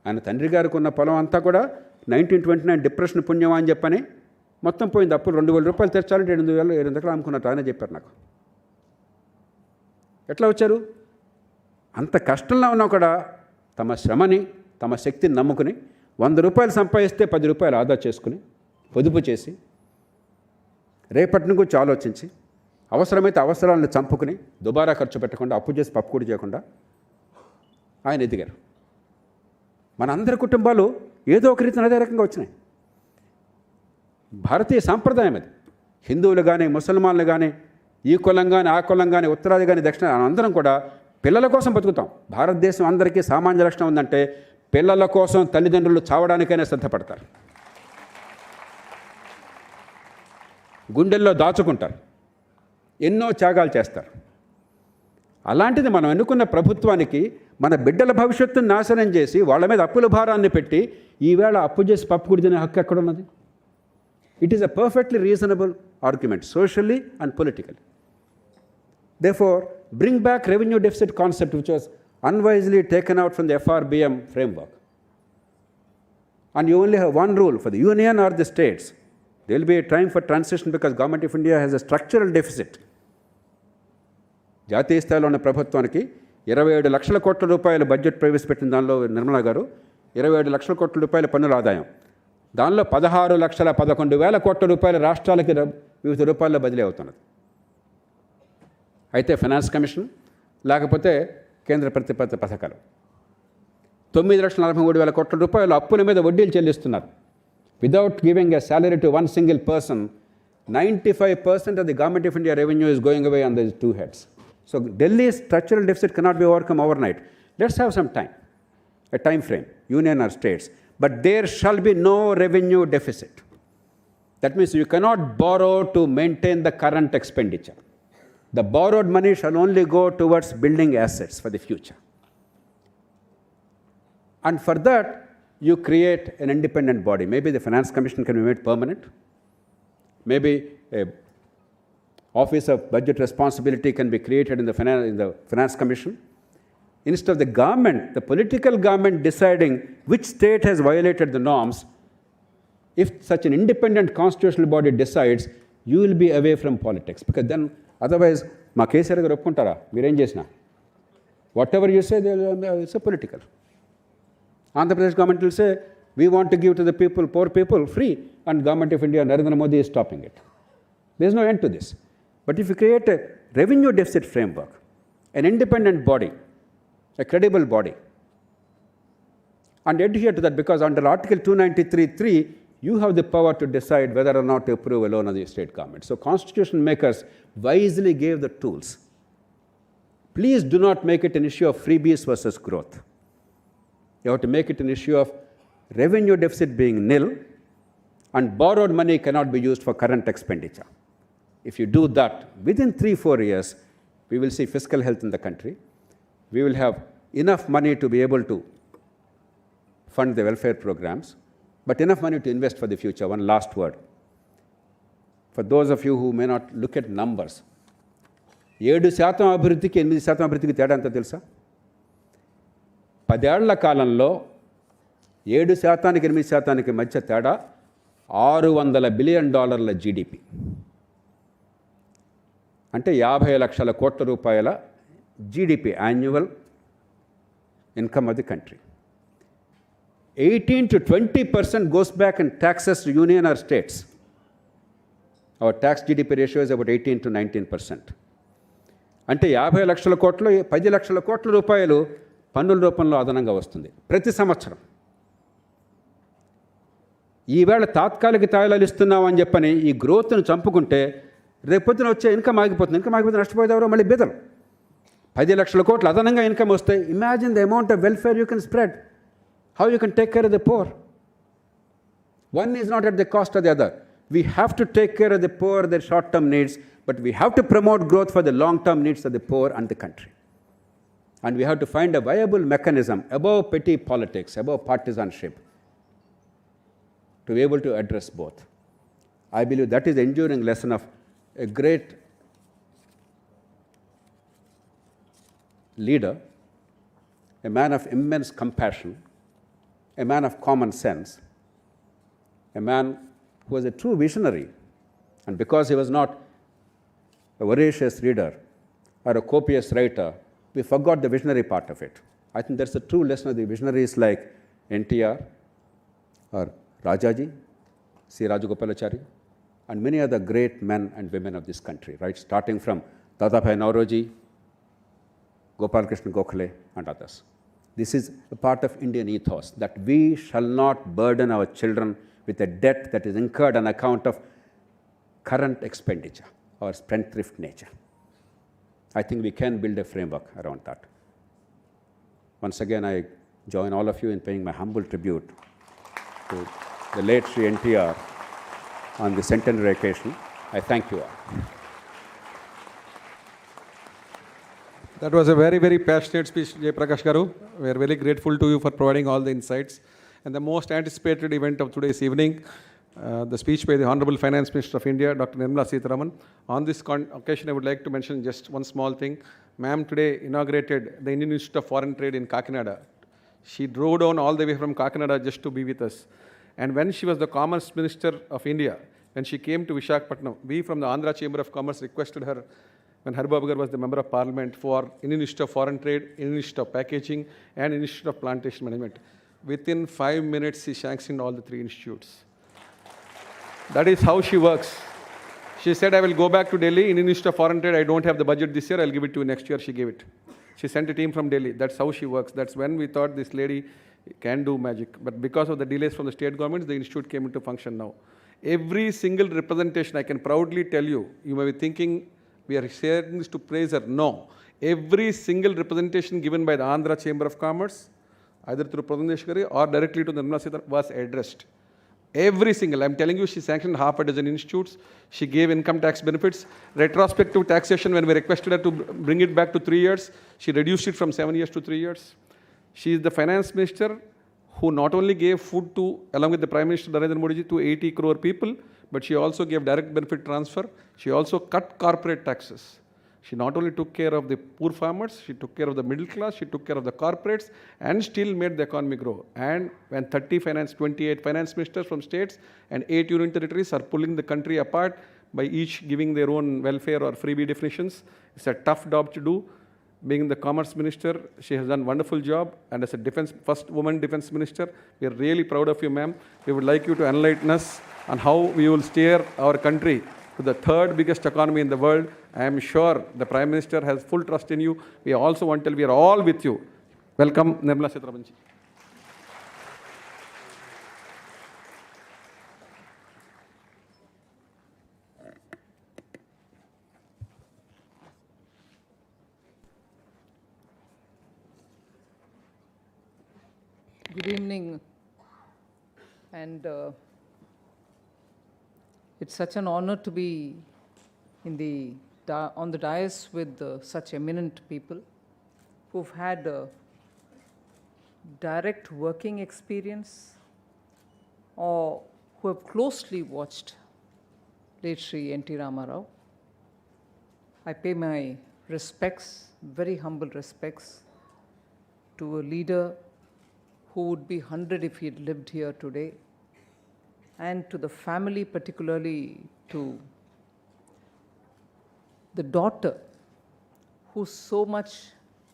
S13: ఆయన తండ్రి గారికి ఉన్న పొలం అంతా కూడా 1929 డిప్రెషన్ పుణ్యమా అని చెప్పని మొత్తం పోయింది. అప్పుడు 2,000 రూపాయలు తెచ్చాలంటే 7,000 ఎకరాలు అమ్ముకున్నట్టు ఆయన చెప్పారు నాకు. ఎట్లా వచ్చారు? అంత కష్టంలో ఉన్నా కూడా తమ శ్రమని, తమ శక్తిని నమ్ముకుని 100 రూపాయలు సంపాదిస్తే 10 రూపాయలు ఆదా చేసుకుని పొదుపు చేసి రేపటి నుంచి ఆలోచించి అవసరమైతే అవసరాలను చంపుకుని దుబారా ఖర్చు పెట్టకుండా, అప్పు చేసి పప్పు కూడా చేయకుండా ఆయన ఎదిగారు. మనందరి కుటుంబాలు ఏదో ఒక రీతిన అదే రకంగా వచ్చినాయి. భారతీయ సాంప్రదాయం అది. హిందువులు కానీ, ముసల్మాన్లు కానీ, ఈ కులం కానీ, ఆ కులం కానీ, ఉత్తరాది కానీ, దక్షిణ, అందరం కూడా పిల్లల కోసం బతుకుతాం. భారతదేశం అందరికీ సామాన్య లక్షణం ఉందంటే పిల్లల కోసం తల్లిదండ్రులు చావడానికైనా సిద్ధపడతారు. గుండెల్లో దాచుకుంటారు, ఎన్నో త్యాగాలు చేస్తారు. అలాంటిది మనం ఎన్నుకున్న ప్రభుత్వానికి మన బిడ్డల భవిష్యత్తును నాశనం చేసి వాళ్ళ మీద అప్పుల భారాన్ని పెట్టి ఈవేళ అప్పు చేసి పప్పు కూడా తినే హక్కు ఎక్కడున్నది? It is a perfectly reasonable argument, socially and politically. Therefore, bring back revenue deficit concept, which was unwisely taken out from the FRBM framework. And you only have one rule for the union or the states. There will be a time for transition because Government of India has a structural deficit. జాతీయ స్థాయిలో ఉన్న ప్రభుత్వానికి 27 లక్షల కోట్ల రూపాయల budget ప్రవేశపెట్టిన దానిలో నిర్మలా గారు 27 లక్షల కోట్ల రూపాయల పన్నుల ఆదాయం, దానిలో 16,11,000 కోట్ల రూపాయల రాష్ట్రాలకి వివిధ రూపాయల్లో బదిలీ అవుతున్నది. అయితే ఫైనాన్స్ కమిషన్ లేకపోతే కేంద్ర ప్రతిపత్తి పథకాలు 9,43,000 కోట్ల రూపాయలు అప్పుల మీద వడ్డీలు చెల్లిస్తున్నారు. Without giving a salary to one single person, 95% of the Government of India revenue is going away on these two heads. So Delhi's structural deficit cannot be overcome overnight. Let's have some time, a time frame, union or states. But there shall be no revenue deficit. That means you cannot borrow to maintain the current expenditure. The borrowed money shall only go towards building assets for the future. And for that, you create an independent body. Maybe the Finance Commission can be made permanent. Maybe a Office of Budget Responsibility can be created in the Finance Commission. Instead of the government, the political government deciding which state has violated the norms, if such an independent constitutional body decides, you will be away from politics. Because then, otherwise, మా కేసీఆర్ గారు ఒప్పుకుంటారా మీరేం చేసినా? Whatever you say, it's a political. Andhra Pradesh government will say, we want to give to the people, poor people, free. And government of India, Narendra Modi is stopping it. There is no end to this. But if you create a revenue deficit framework, an independent body, a credible body, and adhere to that, because under Article 293(3), you have the power to decide whether or not to approve a loan of the state government. So constitution makers wisely gave the tools. Please do not make it an issue of freebies versus growth. You have to make it an issue of revenue deficit being nil, and borrowed money cannot be used for current expenditure. If you do that, within 3-4 years, we will see fiscal health in the country. We will have enough money to be able to fund the welfare programs, but enough money to invest for the future. One last word. For those of you who may not look at numbers, 7% అభివృద్ధికి 8% అభివృద్ధికి తేడా అంత తెలుసా? 10 ఏళ్ల కాలంలో 7%కి 8% మధ్య తేడా $600 billion GDP. అంటే 50 లక్షల కోట్ల రూపాయల GDP, annual income of the country. 18 to 20% goes back in taxes to union or states. Our tax GDP ratio is about 18 to 19%. అంటే 50 లక్షల కోట్లు 10 లక్షల కోట్ల రూపాయలు పన్నుల రూపంలో అదనంగా వస్తుంది ప్రతి సంవత్సరం. ఈవేళ తాత్కాలిక తాయిలాలు ఇస్తున్నామని చెప్పని ఈ గ్రోత్ను చంపుకుంటే రేపొద్దున వచ్చే ఇన్కమ్ ఆగిపోతుంది. ఇన్కమ్ ఆగిపోతే నష్టపోయేదెవరో మళ్ళీ బెదరు. 10 లక్షల కోట్లు అదనంగా ఇన్కమ్ వస్తాయి. Imagine the amount of welfare you can spread. How you can take care of the poor? One is not at the cost of the other. We have to take care of the poor, their short-term needs, but we have to promote growth for the long-term needs of the poor and the country. And we have to find a viable mechanism above petty politics, above partisanship, to be able to address both. I believe that is the enduring lesson of a great leader, a man of immense compassion, a man of common sense, a man who was a true visionary. And because he was not a voracious reader or a copious writer, we forgot the visionary part of it. I think that's the true lesson of the visionaries like NTR or Rajaji, C. Rajagopalachari, and many other great men and women of this country, right? Starting from Dadabhai Naoroji, Gopal Krishna Gokhale, and others. This is a part of Indian ethos, that we shall not burden our children with a debt that is incurred on account of current expenditure or spendthrift nature. I think we can build a framework around that. Once again, I join all of you in paying my humble tribute to the late Sri NTR on the Centenary occasion. I thank you all.
S1: That was a very, very passionate speech, Jayaprakash Garu. We are very grateful to you for providing all the insights. And the most anticipated event of today's evening, the speech by the Honorable Finance Minister of India, Dr. Nirmala Sitharaman. On this occasion, I would like to mention just one small thing. Ma'am today inaugurated the Indian Institute of Foreign Trade in Kakinada. She drove down all the way from Kakinada just to be with us. And when she was the Commerce Minister of India, when she came to Visakhapatnam, we from the Andhra Chamber of Commerce requested her, when Harbabu Garu was the Member of Parliament, for Indian Institute of Foreign Trade, Indian Institute of Packaging, and Institute of Plantation Management. Within 5 minutes, she sanctioned all the 3 institutes. That is how she works. She said, I will go back to Delhi, Indian Institute of Foreign Trade, I don't have the budget this year, I'll give it to you next year. She gave it. She sent a team from Delhi. That's how she works. That's when we thought this lady can do magic. But because of the delays from the state governments, the institute came into function now. Every single representation, I can proudly tell you, you may be thinking, we are sharing this to praise her. No. Every single representation given by the Andhra Chamber of Commerce, either through Pradhaneshwari or directly to Nirmala Sitharaman, was addressed. Every single, I'm telling you, she sanctioned half a dozen institutes. She gave income tax benefits. Retrospective taxation, when we requested her to bring it back to 3 years, she reduced it from 7 years to 3 years. She is the finance minister who not only gave food to, along with the Prime Minister Narendra Modi ji, to 80 crore people, but she also gave direct benefit transfer. She also cut corporate taxes. She not only took care of the poor farmers, she took care of the middle class, she took care of the corporates, and still made the economy grow. And when 28 finance ministers from states and 8 union territories are pulling the country apart by each giving their own welfare or freebie definitions, it's a tough job to do. Being the commerce minister, she has done a wonderful job, and as a first woman defense minister, we are really proud of you, ma'am. We would like you to enlighten us on how we will steer our country to the third biggest economy in the world. I am sure the Prime Minister has full trust in you. We also want to tell we are all with you. Welcome, Nirmala Sitharaman ji.
S14: Good evening, and it's such an honor to be on the dais with such eminent people who've had direct working experience or who have closely watched late Shri N.T. Rama. I pay my respects, very humble respects, to a leader who would be 100 if he had lived here today, and to the family, particularly to the daughter who so much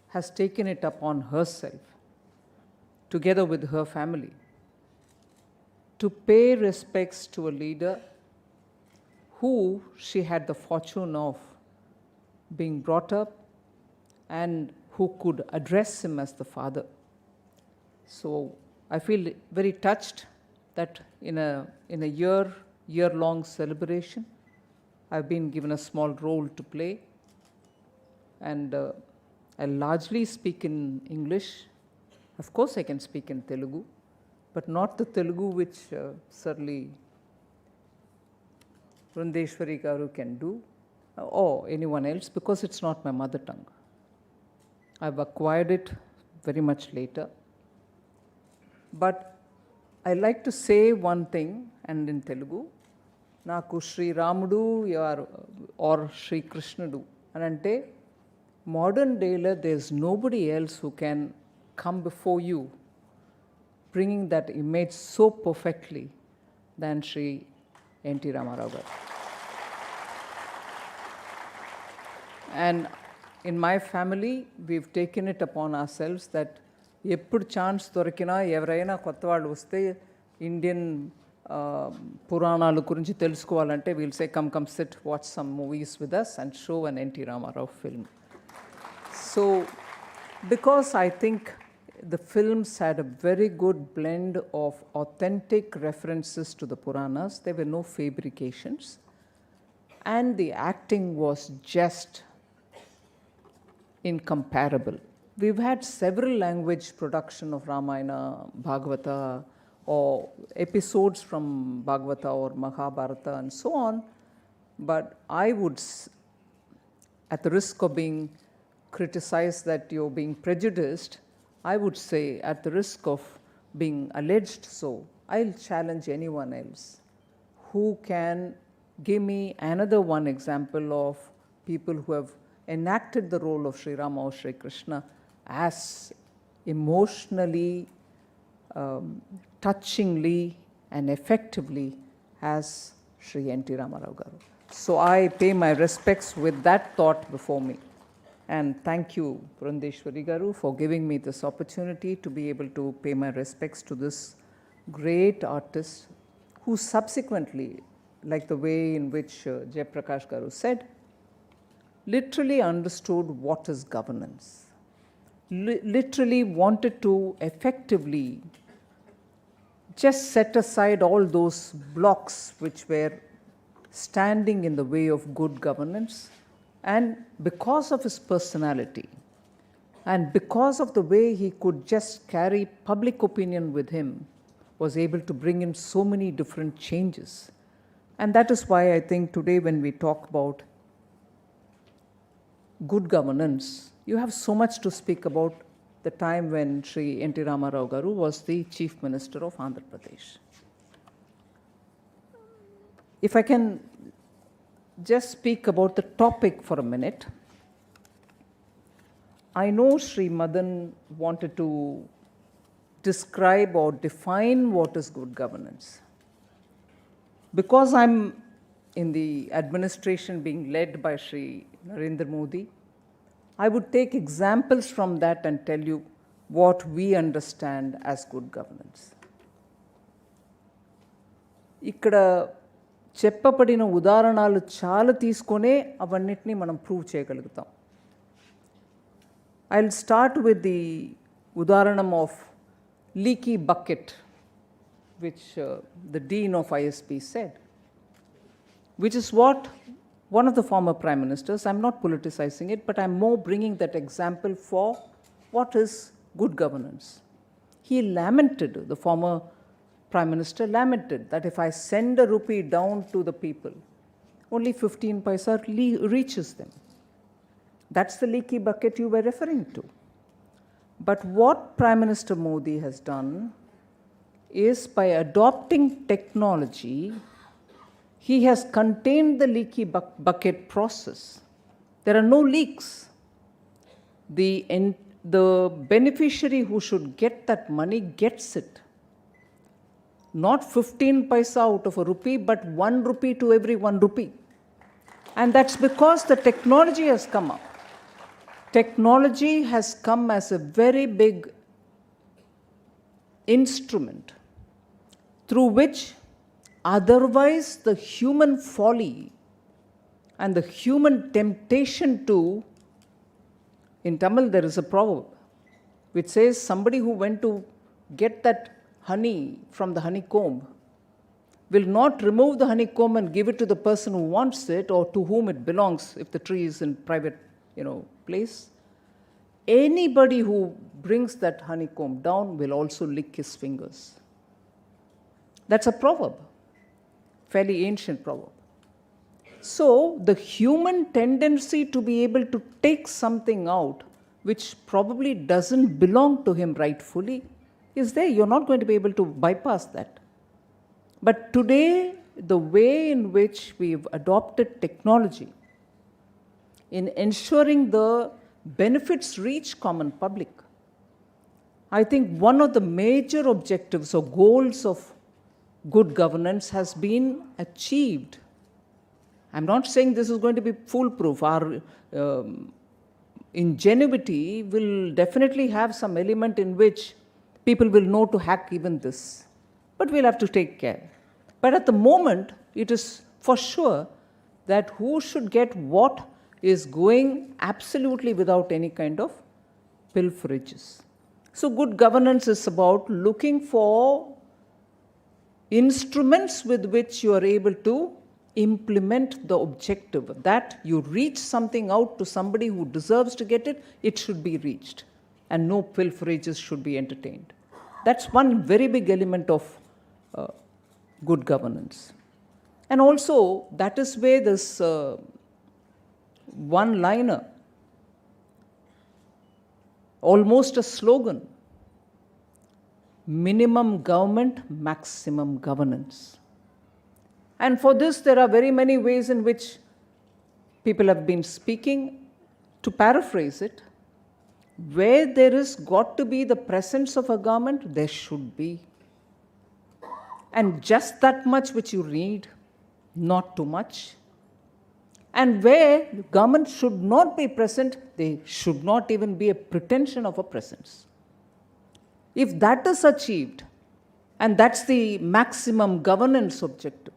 S14: has taken it upon herself, together with her family, to pay respects to a leader who she had the fortune of being brought up and who could address him as the father. So I feel very touched that in a year-long celebration, I've been given a small role to play, and I largely speak in English. Of course, I can speak in Telugu, but not the Telugu which certainly Vrundeshwari Garu can do, or anyone else, because it's not my mother tongue. I've acquired it very much later. But I like to say one thing, and in Telugu, Naku Sri Ramudu or Sri Krishnudu. And modern day, there's nobody else who can come before you bringing that image so perfectly than Sri N.T. Ramarao garu. And in my family, we've taken it upon ourselves that ఎప్పుడు chance దొరికినా ఎవరైనా కొత్త వాళ్ళు వస్తే Indian పురాణాల గురించి తెలుసుకోవాలంటే we'll say come sit watch some movies with us and show an NT Rama Rao film. So because I think the films had a very good blend of authentic references to the Puranas. There were no fabrications. And the acting was just incomparable. We've had several language production of Ramayana, Bhagavata, or episodes from Bhagavata or Mahabharata and so on. But I would, at the risk of being criticized that you're being prejudiced, I would say, at the risk of being alleged so, I'll challenge anyone else who can give me another one example of people who have enacted the role of Sri Rama or Sri Krishna as emotionally, touchingly, and effectively as Sri N.T. Ramarao garu. So I pay my respects with that thought before me. And thank you, Vrundeshwari Garu, for giving me this opportunity to be able to pay my respects to this great artist who subsequently, like the way in which Jayaprakash Garu said, literally understood what is governance, literally wanted to effectively just set aside all those blocks which were standing in the way of good governance. And because of his personality, and because of the way he could just carry public opinion with him, was able to bring in so many different changes. And that is why I think today when we talk about good governance, you have so much to speak about the time when Sri N.T. Ramarao Garu was the Chief Minister of Andhra Pradesh. If I can just speak about the topic for a minute. I know Sri Madan wanted to describe or define what is good governance. Because I'm in the administration being led by Sri Narendra Modi, I would take examples from that and tell you what we understand as good governance. ఇక్కడ చెప్పబడిన ఉదాహరణలు చాలా తీసుకొనే అవన్నిటిని మనం prove చేయగలుగుతాం. I'll start with the udaharanam of leaky bucket, which the Dean of ISP said, which is what one of the former Prime Ministers, I'm not politicizing it, but I'm more bringing that example for what is good governance. He lamented, the former Prime Minister lamented that if I send a rupee down to the people, only 15 paisa reaches them. That's the leaky bucket you were referring to. But what Prime Minister Modi has done is by adopting technology, he has contained the leaky bucket process. There are no leaks. The beneficiary who should get that money gets it. Not 15 paisa out of a rupee, but 1 rupee to every 1 rupee. And that's because the technology has come up. Technology has come as a very big instrument through which otherwise the human folly and the human temptation to, in Tamil there is a proverb which says somebody who went to get that honey from the honeycomb will not remove the honeycomb and give it to the person who wants it or to whom it belongs if the tree is in private, place. Anybody who brings that honeycomb down will also lick his fingers. That's a proverb, fairly ancient proverb. So the human tendency to be able to take something out which probably doesn't belong to him rightfully is there. You're not going to be able to bypass that. But today, the way in which we've adopted technology in ensuring the benefits reach common public, I think one of the major objectives or goals of good governance has been achieved. I'm not saying this is going to be foolproof. Our ingenuity will definitely have some element in which people will know to hack even this. But we'll have to take care. But at the moment, it is for sure that who should get what is going absolutely without any kind of pilferages. So good governance is about looking for instruments with which you are able to implement the objective, that you reach something out to somebody who deserves to get it, it should be reached, and no pilferages should be entertained. That's one very big element of good governance. And also, that is where this one-liner, almost a slogan, minimum government, maximum governance. And for this, there are very many ways in which people have been speaking. To paraphrase it, where there is got to be the presence of a government, there should be. And just that much which you need, not too much. And where the government should not be present, there should not even be a pretension of a presence. If that is achieved, and that's the maximum governance objective,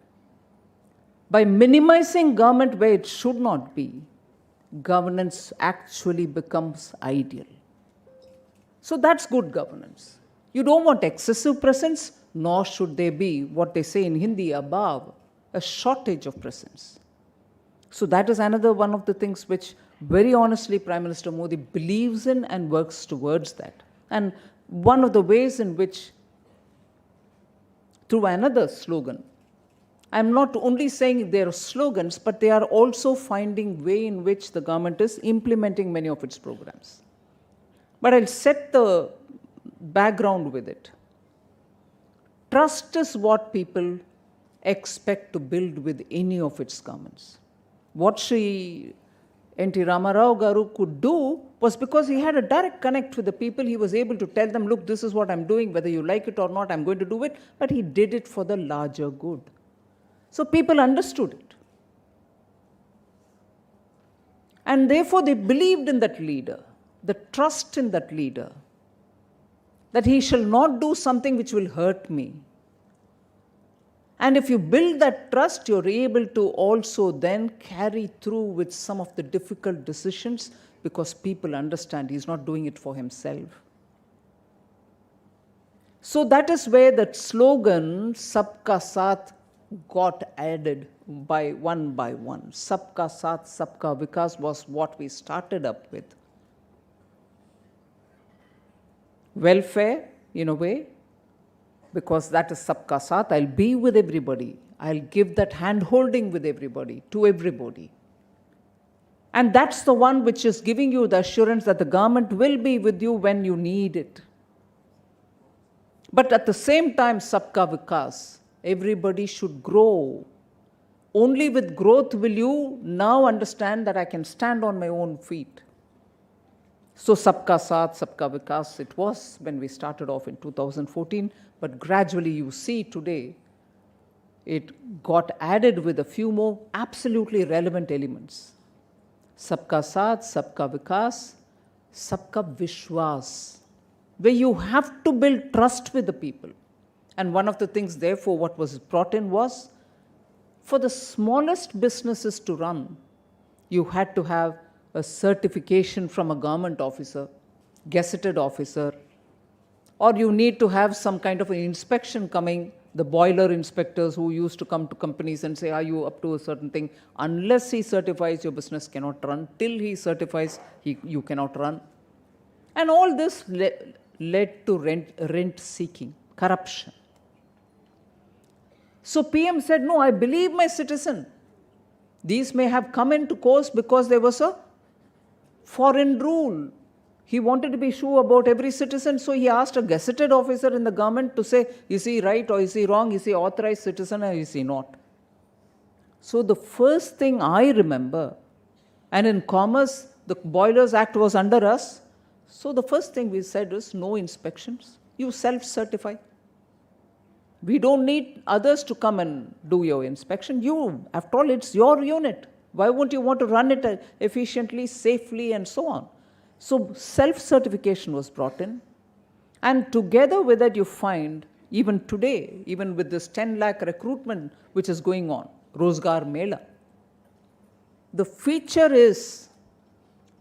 S14: by minimizing government where it should not be, governance actually becomes ideal. So that's good governance. You don't want excessive presence, nor should there be, what they say in Hindi, above, a shortage of presence. So that is another one of the things which very honestly Prime Minister Modi believes in and works towards that. And one of the ways in which, through another slogan, I'm not only saying they are slogans, but they are also finding way in which the government is implementing many of its programs. But I'll set the background with it. Trust is what people expect to build with any of its governments. What Sri N.T. Ramarao Garu could do was because he had a direct connect with the people. He was able to tell them, look, this is what I'm doing, whether you like it or not, I'm going to do it. But he did it for the larger good. So people understood it. And therefore they believed in that leader, the trust in that leader, that he shall not do something which will hurt me. And if you build that trust, you're able to also then carry through with some of the difficult decisions because people understand he's not doing it for himself. So that is where that slogan, Sabka Saath, got added by one. Sabka Saath, Sabka Vikas was what we started up with. Welfare, in a way, because that is Sabka Saath. I'll be with everybody. I'll give that hand-holding with everybody, to everybody. And that's the one which is giving you the assurance that the government will be with you when you need it. But at the same time, Sabka Vikas, everybody should grow. Only with growth will you now understand that I can stand on my own feet. So Sabka Saath, Sabka Vikas, it was when we started off in 2014, but gradually you see today it got added with a few more absolutely relevant elements. Sabka Saath, Sabka Vikas, Sabka Vishwas, where you have to build trust with the people. And one of the things, therefore, what was brought in was, for the smallest businesses to run, you had to have a certification from a government officer, gazetted officer, or you need to have some kind of an inspection coming, the boiler inspectors who used to come to companies and say, are you up to a certain thing? Unless he certifies, your business cannot run. Till he certifies, you cannot run. And all this led to rent seeking, corruption. So PM said, no, I believe my citizen. These may have come into course because there was a foreign rule. He wanted to be sure about every citizen, so he asked a gazetted officer in the government to say, is he right or is he wrong? Is he authorized citizen or is he not? So the first thing I remember, and in commerce, the Boilers Act was under us, so the first thing we said is no inspections. You self-certify. We don't need others to come and do your inspection. You, after all, it's your unit. Why won't you want to run it efficiently, safely, and so on? So self-certification was brought in. And together with that, you find, even today, even with this 10 lakh recruitment which is going on, Rozgar Mela, the feature is,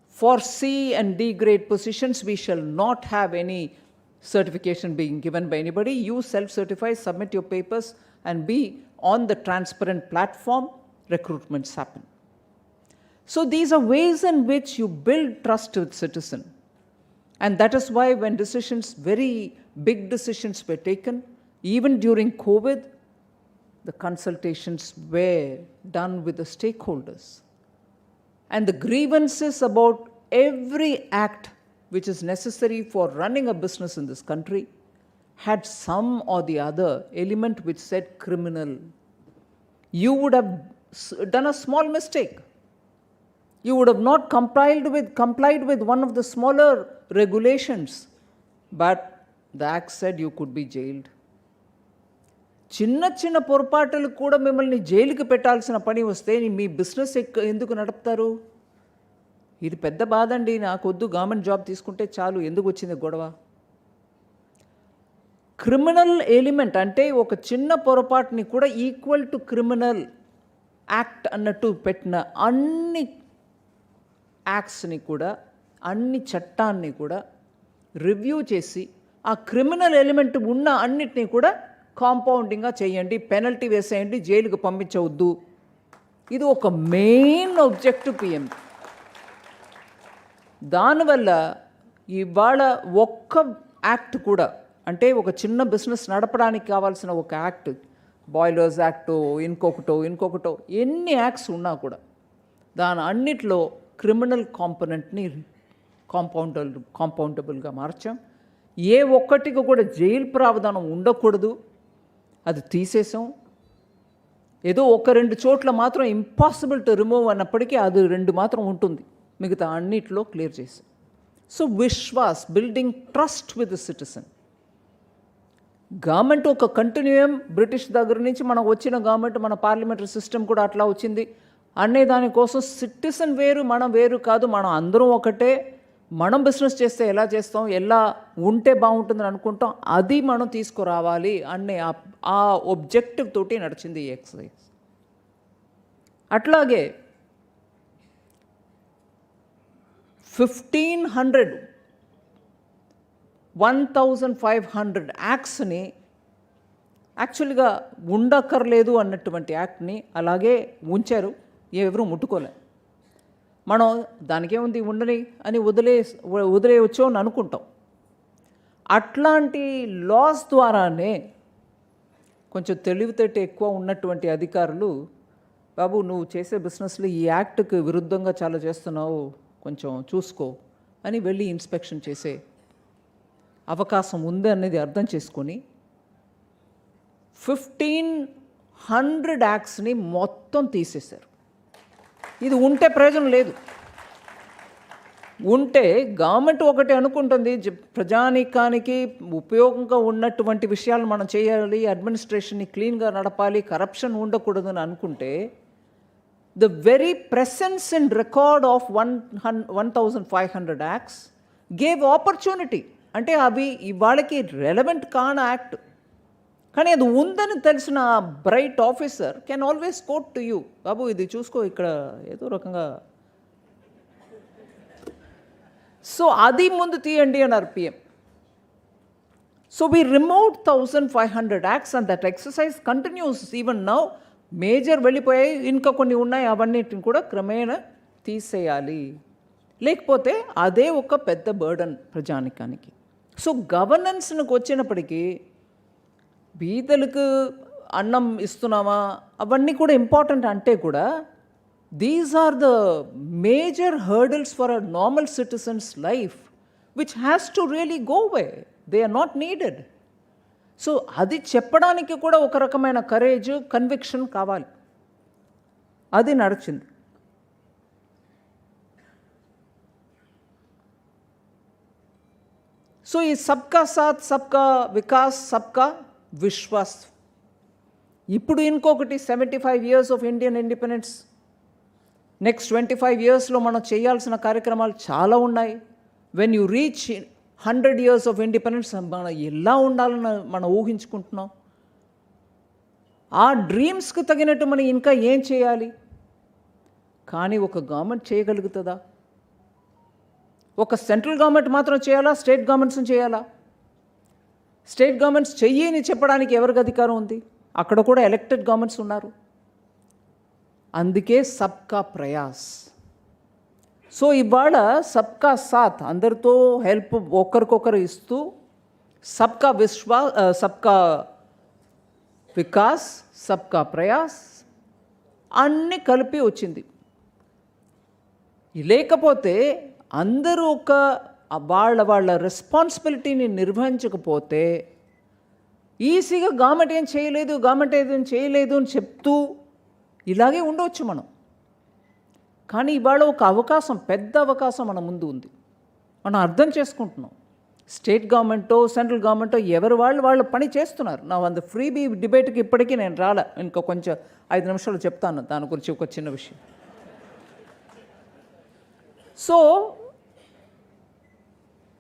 S14: for C and D grade positions, we shall not have any certification being given by anybody. You self-certify, submit your papers, and be on the transparent platform, recruitments happen. So these are ways in which you build trust with citizen. And that is why when decisions, very big decisions were taken, even during COVID, the consultations were done with the stakeholders. And the grievances about every act which is necessary for running a business in this country had some or the other element which said criminal. You would have done a small mistake. You would have not complied with one of the smaller regulations, but the act said you could be jailed. చిన్న చిన్న పొరపాటులు కూడా మిమ్మల్ని జైలుకి పెట్టాల్సిన పని వస్తే మీ business ఎందుకు నడుపుతారు? ఇది పెద్ద బాధ అండి. నాకొద్దు, గవర్నమెంట్ జాబ్ తీసుకుంటే చాలు, ఎందుకు వచ్చింది గొడవ? క్రిమినల్ ఎలిమెంట్ అంటే ఒక చిన్న పొరపాటుని కూడా ఈక్వల్ టు క్రిమినల్ యాక్ట్ అన్నట్టు పెట్టిన అన్ని యాక్ట్స్ని కూడా, అన్ని చట్టాన్ని కూడా రివ్యూ చేసి ఆ క్రిమినల్ ఎలిమెంట్ ఉన్న అన్నిటినీ కూడా కాంపౌండింగ్గా చేయండి, పెనల్టీ వేసేయండి, జైలుకు పంపించవద్దు. ఇది ఒక మెయిన్ ఆబ్జెక్టివ్ పిఎం. దానివల్ల ఇవాళ ఒక్క యాక్ట్ కూడా, అంటే ఒక చిన్న బిజినెస్ నడపడానికి కావాల్సిన ఒక యాక్ట్, బాయిలర్స్ యాక్టో ఇంకొకటో ఎన్ని యాక్ట్స్ ఉన్నా కూడా దాని అన్నిట్లో క్రిమినల్ కాంపొనెంట్ని కాంపౌండబుల్గా మార్చాం. ఏ ఒక్కటికి కూడా జైలు ప్రావధానం ఉండకూడదు, అది తీసేసాం. ఏదో 1-2 చోట్ల మాత్రం ఇంపాసిబుల్ టు రిమూవ్ అన్నప్పటికీ అది 2 మాత్రం ఉంటుంది, మిగతా అన్నిట్లో క్లియర్ చేసాం. So Vishwas, building trust with the citizen. Government ఒక కంటిన్యూయం, బ్రిటిష్ దగ్గర నుంచి మనకు వచ్చిన గవర్నమెంట్, మన పార్లమెంటరీ సిస్టమ్ కూడా అట్లా వచ్చింది అనే దానికోసం సిటిజన్ వేరు, మనం వేరు కాదు, మనం అందరం ఒకటే. మనం బిజినెస్ చేస్తే ఎలా చేస్తాం, ఎలా ఉంటే బాగుంటుందని అనుకుంటాం, అది మనం తీసుకురావాలి అనే ఆ ఒబ్జెక్టివ్ తోటి నడిచింది ఈ ఎక్సర్సైజ్. అట్లాగే 1,500 యాక్ట్స్ని యాక్చువల్గా ఉండక్కర్లేదు అన్నటువంటి యాక్ట్ని అలాగే ఉంచారు, ఎవరు ముట్టుకోలేదు. మనం దానికేముంది ఉండని అని వదిలేయవచ్చు అని అనుకుంటాం. అట్లాంటి లాస్ ద్వారానే కొంచెం తెలివితేట ఎక్కువ ఉన్నటువంటి అధికారులు, బాబు నువ్వు చేసే బిజినెస్లో ఈ యాక్ట్కి విరుద్ధంగా చాలా చేస్తున్నావు, కొంచెం చూసుకో అని వెళ్ళి ఇన్స్పెక్షన్ చేసే అవకాశం ఉంది అనేది అర్థం చేసుకొని 1,500 యాక్ట్స్ని మొత్తం తీసేశారు. ఇది ఉంటే ప్రయోజనం లేదు. ఉంటే గవర్నమెంట్ ఒకటి అనుకుంటుంది, ప్రజానీకానికి ఉపయోగంగా ఉన్నటువంటి విషయాలు మనం చేయాలి, అడ్మినిస్ట్రేషన్ని క్లీన్గా నడపాలి, కరప్షన్ ఉండకూడదు అని అనుకుంటే the very presence and record of 1,500 acts gave opportunity. అంటే అవి వాళ్ళకి రెలవెంట్ కాని యాక్ట్, కానీ అది ఉందని తెలిసిన bright officer can always quote to you, బాబు ఇది చూసుకో ఇక్కడ ఏదో రకంగా, సో అది ముందు తీయండి అన్నారు PM. So we removed 1,500 acts and that exercise continuous even now. Major వెళ్ళిపోయాయి, ఇంకా కొన్ని ఉన్నాయి, అవన్నిటిని కూడా క్రమేణా తీసేయాలి, లేకపోతే అదే ఒక పెద్ద బర్డన్ ప్రజానికానికి. సో గవర్నెన్స్కి వచ్చినప్పటికీ బీదలకు అన్నం ఇస్తున్నామా అవన్నీ కూడా ఇంపార్టెంట్ అంటే కూడా these are the major hurdles for a normal citizen's life which has to really go way, they are not needed. So అది చెప్పడానికి కూడా ఒక రకమైన కరేజ్, కన్విక్షన్ కావాలి, అది నడిచింది. సో ఈ సబ్కా సాత్, సబ్కా వికాస్, సబ్కా విశ్వాస్. ఇప్పుడు ఇంకొకటి 75 years of Indian independence, next 25 yearsలో మనం చేయాల్సిన కార్యక్రమాలు చాలా ఉన్నాయి. When you reach 100 years of independence మనం ఎలా ఉండాలని మనం ఊహించుకుంటున్నాం. ఆ డ్రీమ్స్కి తగినట్టు మనం ఇంకా ఏం చేయాలి, కానీ ఒక గవర్నమెంట్ చేయగలుగుతుందా? ఒక సెంట్రల్ గవర్నమెంట్ మాత్రం చేయాలా, స్టేట్ గవర్నమెంట్స్ని చేయాలా? స్టేట్ గవర్నమెంట్స్ చెయ్యని చెప్పడానికి ఎవరికి అధికారం ఉంది? అక్కడ కూడా ఎలక్టెడ్ గవర్నమెంట్స్ ఉన్నారు. అందుకే సబ్కా ప్రయాస్. సో ఇవాళ సబ్కా సాత్, అందరితో హెల్ప్ ఒకరికొకరు ఇస్తూ సబ్కా సబ్కా వికాస్, సబ్కా ప్రయాస్ అన్నీ కలిపి వచ్చింది. లేకపోతే అందరూ ఒక వాళ్ళ రెస్పాన్సిబిలిటీని నిర్వహించకపోతే ఈజీగా గవర్నమెంట్ ఏం చేయలేదు అని చెప్తూ ఇలాగే ఉండవచ్చు మనం. కానీ ఇవాళ ఒక అవకాశం, పెద్ద అవకాశం మన ముందు ఉంది, మనం అర్థం చేసుకుంటున్నాం. స్టేట్ గవర్నమెంటో సెంట్రల్ గవర్నమెంటో ఎవరు వాళ్ళు పని చేస్తున్నారు. నా వంద ఫ్రీ బీ డిబేట్కి ఇప్పటికీ నేను రాలే, ఇంకా కొంచెం 5 నిమిషాలు చెప్తాను దాని గురించి ఒక చిన్న విషయం. సో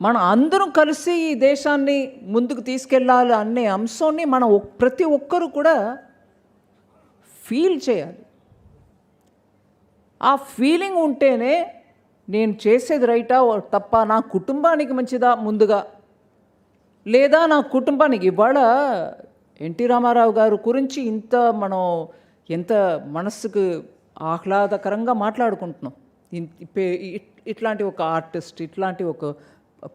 S14: మనం అందరం కలిసి ఈ దేశాన్ని ముందుకు తీసుకెళ్ళాలి అనే అంశాన్ని మనం ప్రతి ఒక్కరూ కూడా ఫీల్ చేయాలి. ఆ ఫీలింగ్ ఉంటేనే నేను చేసేది రైటా తప్ప, నా కుటుంబానికి మంచిదా ముందుగా, లేదా నా కుటుంబానికి. ఇవాళ ఎన్టీ రామారావు గారు గురించి మనం ఎంత మనస్సుకు ఆహ్లాదకరంగా మాట్లాడుకుంటున్నాం. ఇట్లాంటి ఒక ఆర్టిస్ట్, ఇట్లాంటి ఒక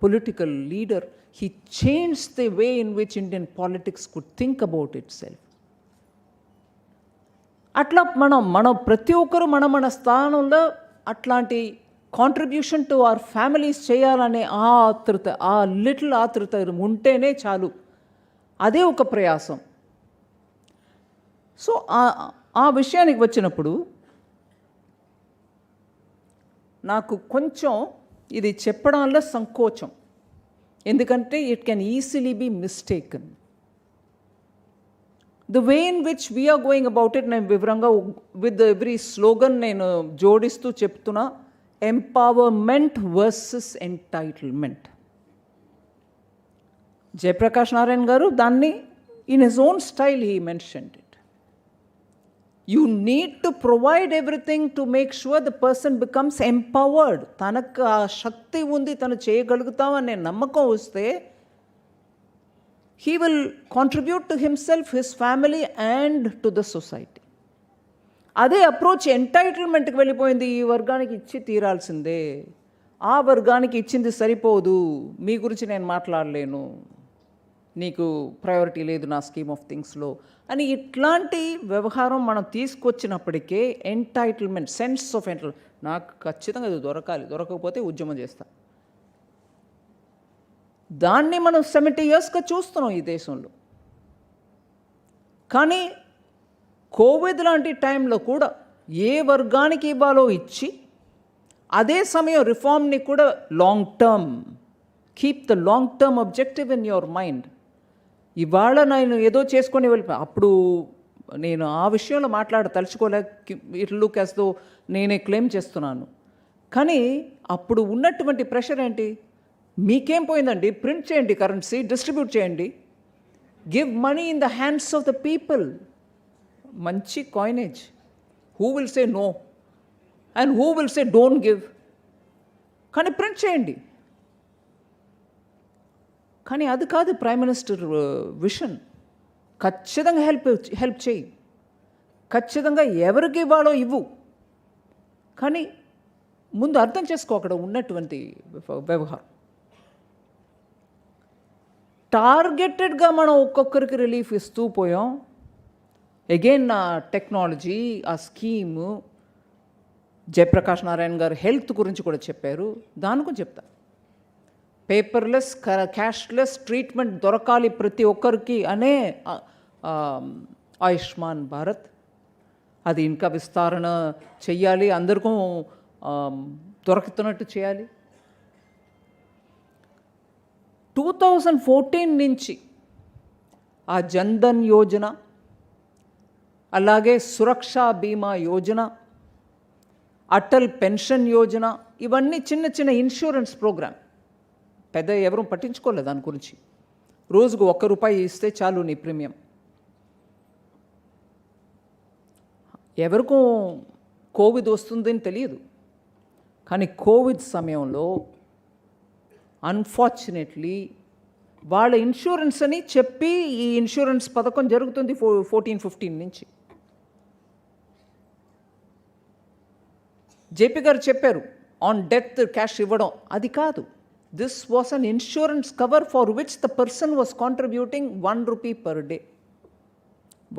S14: political leader, he change the way in which Indian politics could think about it self. అట్లా మనం ప్రతి ఒక్కరు మన స్థానంలో అట్లాంటి కాంట్రిబ్యూషన్ టు అవర్ ఫ్యామిలీస్ చేయాలనే ఆ ఆతృత, ఆ లిటిల్ ఆతృత ఉంటేనే చాలు. అదే ఒక ప్రయాసం. సో ఆ విషయానికి వచ్చినప్పుడు నాకు కొంచెం ఇది చెప్పడంలో సంకోచం. ఎందుకంటే it can easily be mistaken. The way in which we are going about it, నేను వివరంగా విత్ ఎవ్రీ స్లోగన్ నేను జోడిస్తూ చెప్తున్నా. Empowerment versus entitlement. Jayaprakash Narayana గారు దాన్ని in his own style he mentioned it. You need to provide everything to make sure the person becomes empowered. తనకు ఆ శక్తి ఉంది, తను చేయగలుగుతామనే నమ్మకం వస్తే he will contribute to himself, his family and to the society. అదే approach ఎంటైటిల్మెంట్కి వెళ్ళిపోయింది. ఈ వర్గానికి ఇచ్చి తీరాల్సిందే, ఆ వర్గానికి ఇచ్చింది సరిపోదు, మీ గురించి నేను మాట్లాడలేను, నీకు ప్రయారిటీ లేదు నా స్కీమ్ ఆఫ్ థింగ్స్లో అని ఇట్లాంటి వ్యవహారం మనం తీసుకొచ్చినప్పటికే ఎంటైటిల్మెంట్, సెన్స్ ఆఫ్ నాకు ఖచ్చితంగా ఇది దొరకాలి, దొరకకపోతే ఉద్యమం చేస్తా, దాన్ని మనం 70 yearsగా చూస్తున్నాం ఈ దేశంలో. కానీ కోవిడ్ లాంటి టైంలో కూడా ఏ వర్గానికి ఇవ్వాలో ఇచ్చి, అదే సమయం రిఫార్మ్ని కూడా long term, keep the long term objective in your mind. ఇవాళ నేను ఏదో చేసుకొని అప్పుడు నేను ఆ విషయంలో తలుచుకోలేక ఇట్ లుక్ యాస్ దో నేనే క్లెయిమ్ చేస్తున్నాను. కానీ అప్పుడు ఉన్నటువంటి ప్రెషర్ ఏంటి? మీకేం పోయిందండి, ప్రింట్ చేయండి కరెన్సీ, డిస్ట్రిబ్యూట్ చేయండి, give money in the hands of the people, మంచి coinage. Who will say no and who will say don't give? కానీ ప్రింట్ చేయండి. కానీ అది కాదు ప్రైమ్ మినిస్టర్ విషన్. ఖచ్చితంగా హెల్ప్ చేయి, ఖచ్చితంగా ఎవరికి ఇవ్వాలో ఇవ్వు. కానీ ముందు అర్థం చేసుకో అక్కడ ఉన్నటువంటి వ్యవహారం. టార్గెటెడ్గా మనం ఒక్కొక్కరికి రిలీఫ్ ఇస్తూ పోయాం. అగైన్ నా టెక్నాలజీ, ఆ స్కీము, జయప్రకాష్ నారాయణ గారు హెల్త్ గురించి కూడా చెప్పారు, దాని గురించి చెప్తా. పేపర్లెస్, క్యాష్లెస్ ట్రీట్మెంట్ దొరకాలి ప్రతి ఒక్కరికి అనే ఆయుష్మాన్ భారత్, అది ఇంకా విస్తరణ చెయ్యాలి, అందరికీ దొరుకుతున్నట్టు చేయాలి. 2014 నుంచి ఆ జన్ధన్ యోజన, అలాగే సురక్షా బీమా యోజన, అటల్ పెన్షన్ యోజన, ఇవన్నీ చిన్న చిన్న ఇన్సూరెన్స్ ప్రోగ్రామ్. పెద్ద ఎవరూ పట్టించుకోలేదు దాని గురించి. రోజుకు ₹1 ఇస్తే చాలు నీ ప్రీమియం. ఎవరికో కోవిడ్ వస్తుందని తెలియదు. కానీ కోవిడ్ సమయంలో అన్ఫార్చునేట్లీ వాళ్ళ ఇన్సూరెన్స్ అని చెప్పి ఈ ఇన్సూరెన్స్ పథకం జరుగుతుంది 14-15 నుంచి. జేపీ గారు చెప్పారు ఆన్ డెత్ క్యాష్ ఇవ్వడం, అది కాదు. This was an insurance cover for which the person was contributing ₹1 per day.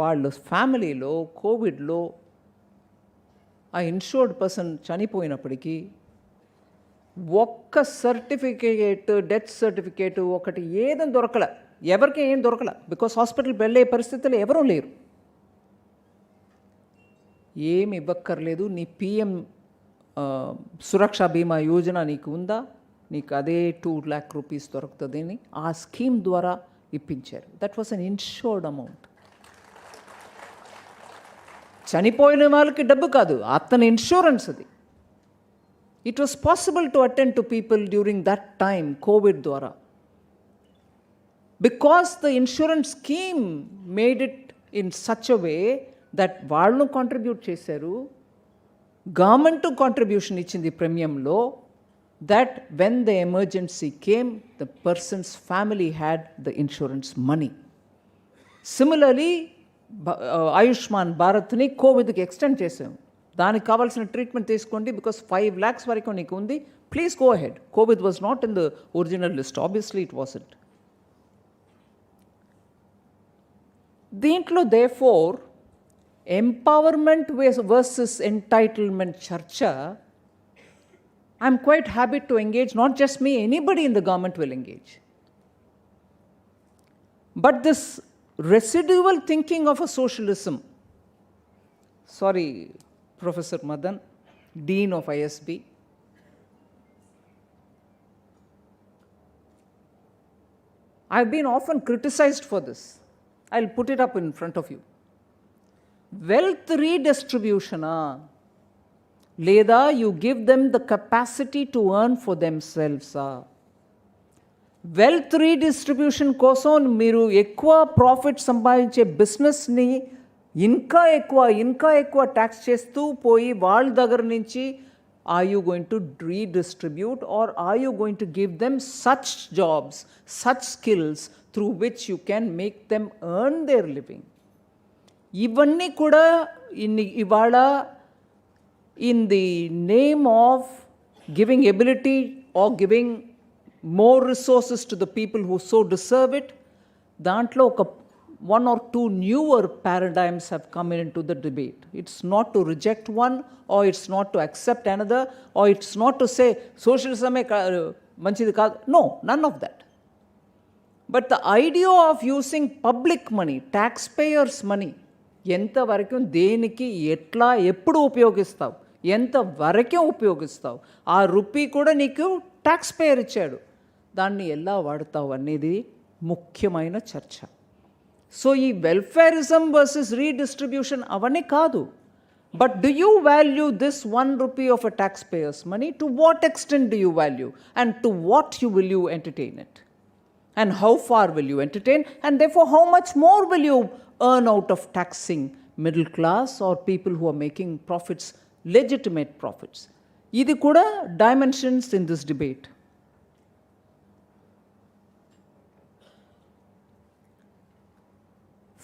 S14: వాళ్ళ ఫ్యామిలీలో కోవిడ్లో ఆ ఇన్సూర్డ్ పర్సన్ చనిపోయినప్పటికీ ఒక్క సర్టిఫికేట్, డెత్ సర్టిఫికేట్ ఒకటి ఏదని దొరకలే, ఎవరికి ఏం దొరకలే. బికాస్ హాస్పిటల్ వెళ్ళే పరిస్థితులు ఎవరూ లేరు. ఏమి ఇవ్వక్కర్లేదు, నీ పిఎం సురక్షా బీమా యోజన నీకు ఉందా, నీకు అదే ₹2 lakh దొరుకుతుందని ఆ స్కీమ్ ద్వారా ఇప్పించారు. That was an insured amount. చనిపోయిన వాళ్ళకి డబ్బు కాదు, అతని ఇన్సూరెన్స్ అది. It was possible to attend to people during that time covid ద్వారా, because the insurance scheme made it in such a way that వాళ్ళు కాంట్రిబ్యూట్ చేశారు, గవర్నమెంట్ కాంట్రిబ్యూషన్ ఇచ్చింది ప్రీమియంలో, that when the emergency came, the person's family had the insurance money. Similarly, Ayushman భారత్ని కోవిడ్కి extend చేసాం. దానికి కావాల్సిన ట్రీట్మెంట్ తీసుకోండి, బికాస్ 5 lakhs వరకు నీకు ఉంది, please go ahead. Covid was not in the original list, obviously it wasn't. దీంట్లో దేర్ఫోర్ ఎంపవర్మెంట్ వర్సెస్ ఎంటైటిల్మెంట్ చర్చ I'm quite happy to engage, not just me, anybody in the government will engage. But this residual thinking of a socialism, sorry, Professor Madan, Dean of ISB, I've been often criticized for this. I'll put it up in front of you. Wealth redistribution, Leda, you give them the capacity to earn for themselves. Wealth redistribution కోసం మీరు ఎక్కువ profit సంపాదించే బిజినెస్ని ఇంకా ఎక్కువ tax చేస్తూ పోయి వాళ్ళ దగ్గర నుంచి are you going to redistribute, or are you going to give them such jobs, such skills through which you can make them earn their living? ఇవన్నీ కూడా ఇవాళ in the name of giving ability or giving more resources to the people who so deserve it, దాంట్లో ఒక one or two newer paradigms have come into the debate. It's not to reject one, or it's not to accept another, or it's not to say socialism manchidi kaadu. No, none of that. But the idea of using public money, taxpayers' money, ఎంత వరకు దేనికి ఎట్లా ఎప్పుడు ఉపయోగిస్తావు, ఎంత వరకే ఉపయోగిస్తావు, ఆ rupee కూడా నీకు ట్యాక్స్ పేయర్ ఇచ్చాడు, దాన్ని ఎలా వాడతావు అనేది ముఖ్యమైన చర్చ. సో ఈ వెల్ఫేరిజం వర్సెస్ రీడిస్ట్రిబ్యూషన్ అవన్నీ కాదు. But do you value this 1 rupee of a taxpayer's money? To what extent do you value? And to what will you entertain it? And how far will you entertain? And therefore, how much more will you earn out of taxing middle class or people who are making profits, legitimate profits? ఇది కూడా dimensions in this debate.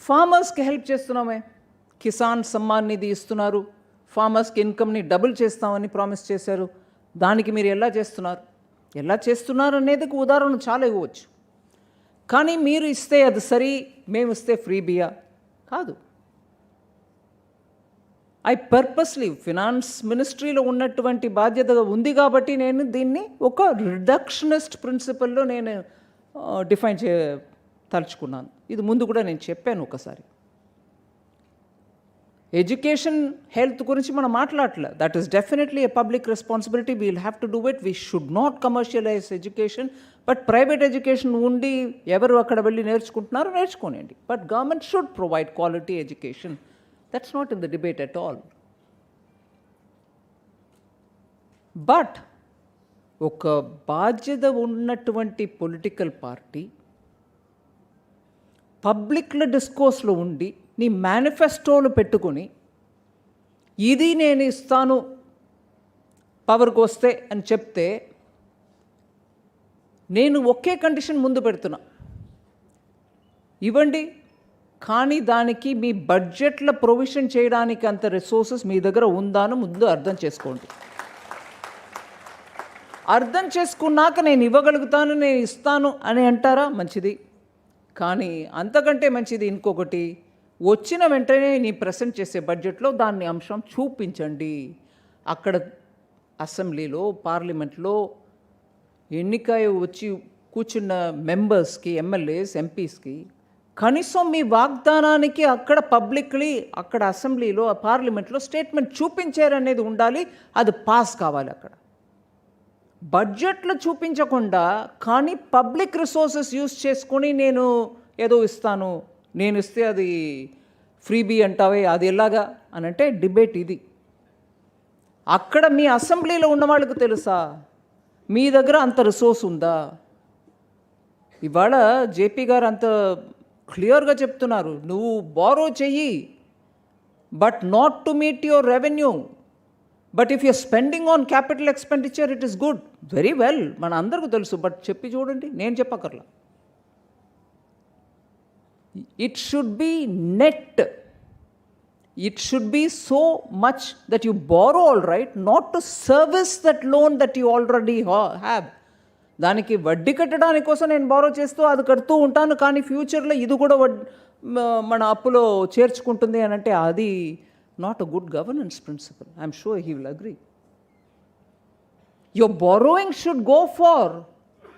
S14: ఫార్మర్స్కి help చేస్తున్నామే, కిసాన్ సమ్మాన్ నిధి ఇస్తున్నారు, ఫార్మర్స్కి ఇన్కమ్ని double చేస్తామని promise చేశారు. దానికి మీరు ఎలా చేస్తున్నారు అనేది ఉదాహరణ చాలా ఇవ్వచ్చు. కానీ మీరు ఇస్తే అది సరి, మేము ఇస్తే ఫ్రీ బియా కాదు. ఐ పర్పస్లీ ఫినాన్స్ మినిస్ట్రీలో ఉన్నటువంటి బాధ్యత ఉంది కాబట్టి నేను దీన్ని ఒక రిడక్షనిస్ట్ ప్రిన్సిపల్లో నేను డిఫైన్ తలుచుకున్నాను. ఇది ముందు కూడా నేను చెప్పాను ఒకసారి. ఎడ్యుకేషన్ హెల్త్ గురించి మనం మాట్లాడలే. That is definitely a public responsibility. We will have to do it. We should not commercialise education. But private education ఉండి ఎవరు అక్కడ వెళ్ళి నేర్చుకుంటున్నారో నేర్చుకోనండి. But government should provide quality education. That's not in the debate at all. But ఒక బాధ్యత ఉన్నటువంటి political party పబ్లిక్ల డిస్కోర్స్లో ఉండి నీ మేనిఫెస్టోలు పెట్టుకొని ఇది నేను ఇస్తాను పవర్కి వస్తే అని చెప్తే, నేను ఒకే కండిషన్ ముందు పెడుతున్నా, ఇవ్వండి, కానీ దానికి మీ బడ్జెట్లో ప్రొవిజన్ చేయడానికి అంత రిసోర్సెస్ మీ దగ్గర ఉందా అని ముందు అర్థం చేసుకోండి. అర్థం చేసుకున్నాక నేను ఇవ్వగలుగుతాను, నేను ఇస్తాను అని అంటారా, మంచిది. కానీ అంతకంటే మంచిది ఇంకొకటి, వచ్చిన వెంటనే నీ ప్రెసెంట్ చేసే బడ్జెట్లో దాన్ని అంశం చూపించండి. అక్కడ అసెంబ్లీలో పార్లమెంట్లో ఎన్నిక వచ్చి కూర్చున్న మెంబర్స్కి, ఎమ్మెల్యేస్, ఎంపీస్కి కనీసం మీ వాగ్దానానికి అక్కడ పబ్లిక్లీ అక్కడ అసెంబ్లీలో పార్లమెంట్లో స్టేట్మెంట్ చూపించారనేది ఉండాలి. అది పాస్ కావాలి. అక్కడ బడ్జెట్లో చూపించకుండా కానీ పబ్లిక్ రిసోర్సెస్ యూజ్ చేసుకొని నేను ఏదో ఇస్తాను, నేను ఇస్తే అది ఫ్రీబీ అంటావే, అది ఎలాగా అని అంటే డిబేట్ ఇది. అక్కడ మీ అసెంబ్లీలో ఉన్న వాళ్ళకి తెలుసా మీ దగ్గర అంత రిసోర్స్ ఉందా? ఇవాళ జేపీ గారు అంత క్లియర్గా చెప్తున్నారు, నువ్వు బారో చెయ్యి, but not to meet your revenue. But if you're spending on capital expenditure it is good, very well, మన అందరికీ తెలుసు. బట్ చెప్పి చూడండి, నేను చెప్పక్కర్లా. It should be net. It should be so much that you borrow, all right, not to service that loan that you already have. దానికి వడ్డీ కట్టడానికి కోసం నేను బారో చేస్తూ అది కడుతూ ఉంటాను, కానీ ఫ్యూచర్లో ఇది కూడా మన అప్పులో చేర్చుకుంటుంది అని అంటే అది not a good governance principle. I'm sure he will agree. your borrowing should go for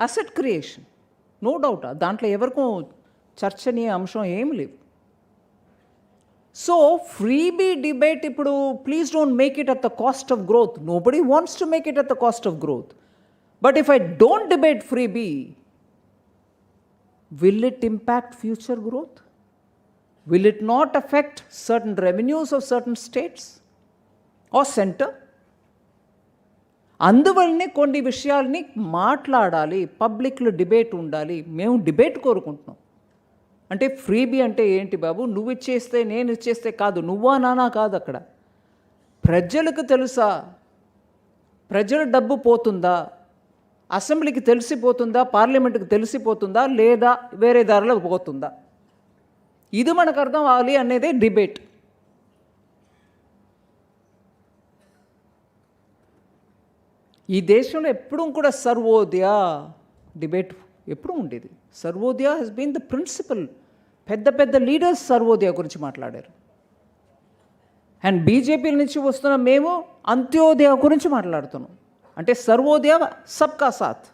S14: asset creation. No doubt. దాంట్లో ఎవరికో చర్చనీయ అంశం ఏం లేవు. సో ఫ్రీబీ డిబేట్ ఇప్పుడు please don't make it at the cost of growth. Nobody wants to make it at the cost of growth. But if I don't debate freebie, will it impact future growth? Will it not affect certain revenues of certain states or center? అందువల్లనే కొన్ని విషయాల్ని మాట్లాడాలి, పబ్లిక్లో debate ఉండాలి. మేము debate కోరుకుంటున్నాం. అంటే freebie అంటే ఏంటి బాబు, నువ్వు ఇచ్చేస్తే నేను ఇచ్చేస్తే కాదు, నువ్వా నానా కాదు. అక్కడ ప్రజలకు తెలుసా, ప్రజల డబ్బు పోతుందా, అసెంబ్లీకి తెలిసిపోతుందా, పార్లమెంటుకి తెలిసిపోతుందా, లేదా వేరే దారిలోకి పోతుందా, ఇది మనకు అర్థం అవ్వాలి అనేదే డిబేట్. ఈ దేశంలో ఎప్పుడూ కూడా సర్వోదయ డిబేట్ ఎప్పుడూ ఉండేది. Sarvodaya has been the principle. పెద్ద పెద్ద లీడర్స్ సర్వోదయ గురించి మాట్లాడారు. అండ్ బీజేపీ నుంచి వస్తున్న మేము అంత్యోదయ గురించి మాట్లాడుతున్నాం. అంటే సర్వోదయ సబ్కా సాత్,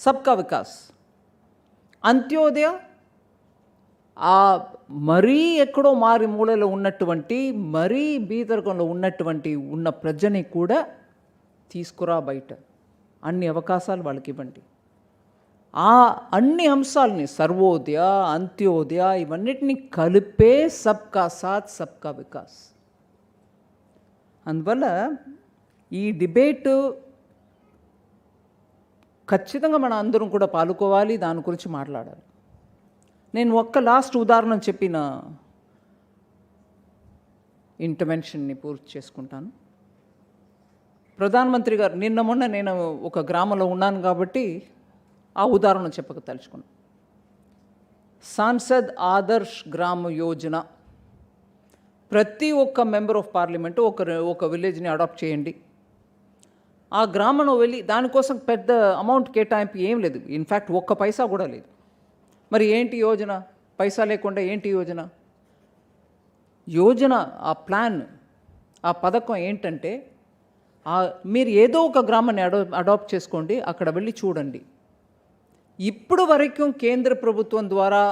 S14: సబ్కా వికాస్. అంత్యోదయ ఆ మరీ ఎక్కడో మారి మూలలో ఉన్నటువంటి, మరీ బీదరికంలో ఉన్నటువంటి ఉన్న ప్రజని కూడా తీసుకురా బయట, అన్ని అవకాశాలు వాళ్ళకి ఇవ్వండి. ఆ అన్ని అంశాలని సర్వోదయ, అంత్యోదయ ఇవన్నిటిని కలిపే సబ్కా సాత్, సబ్కా వికాస్. అందువల్ల ఈ డిబేటు ఖచ్చితంగా మనం అందరం కూడా పాల్గొవాలి, దాని గురించి మాట్లాడాలి. నేను ఒక్క లాస్ట్ ఉదాహరణ చెప్పిన ఇంటర్వెన్షన్ని పూర్తి చేసుకుంటాను. ప్రధానమంత్రి గారు నిన్న మొన్న నేను ఒక గ్రామంలో ఉన్నాను కాబట్టి ఆ ఉదాహరణ చెప్పక తలుచుకున్నాను. సాంసద్ ఆదర్శ్ గ్రామ యోజన. ప్రతి ఒక్క మెంబర్ ఆఫ్ పార్లమెంటు ఒక విలేజ్ని అడాప్ట్ చేయండి. ఆ గ్రామంలో వెళ్ళి దానికోసం పెద్ద అమౌంట్ కేటాయింపు ఏం లేదు. ఇన్ఫ్యాక్ట్ ఒక్క పైసా కూడా లేదు. మరి ఏంటి యోజన? పైసా లేకుండా ఏంటి యోజన? యోజన, ఆ ప్లాన్, ఆ పథకం ఏంటంటే, మీరు ఏదో ఒక గ్రామాన్ని అడాప్ట్ చేసుకోండి, అక్కడ వెళ్ళి చూడండి. ఇప్పుడు వరకు కేంద్ర ప్రభుత్వం ద్వారా,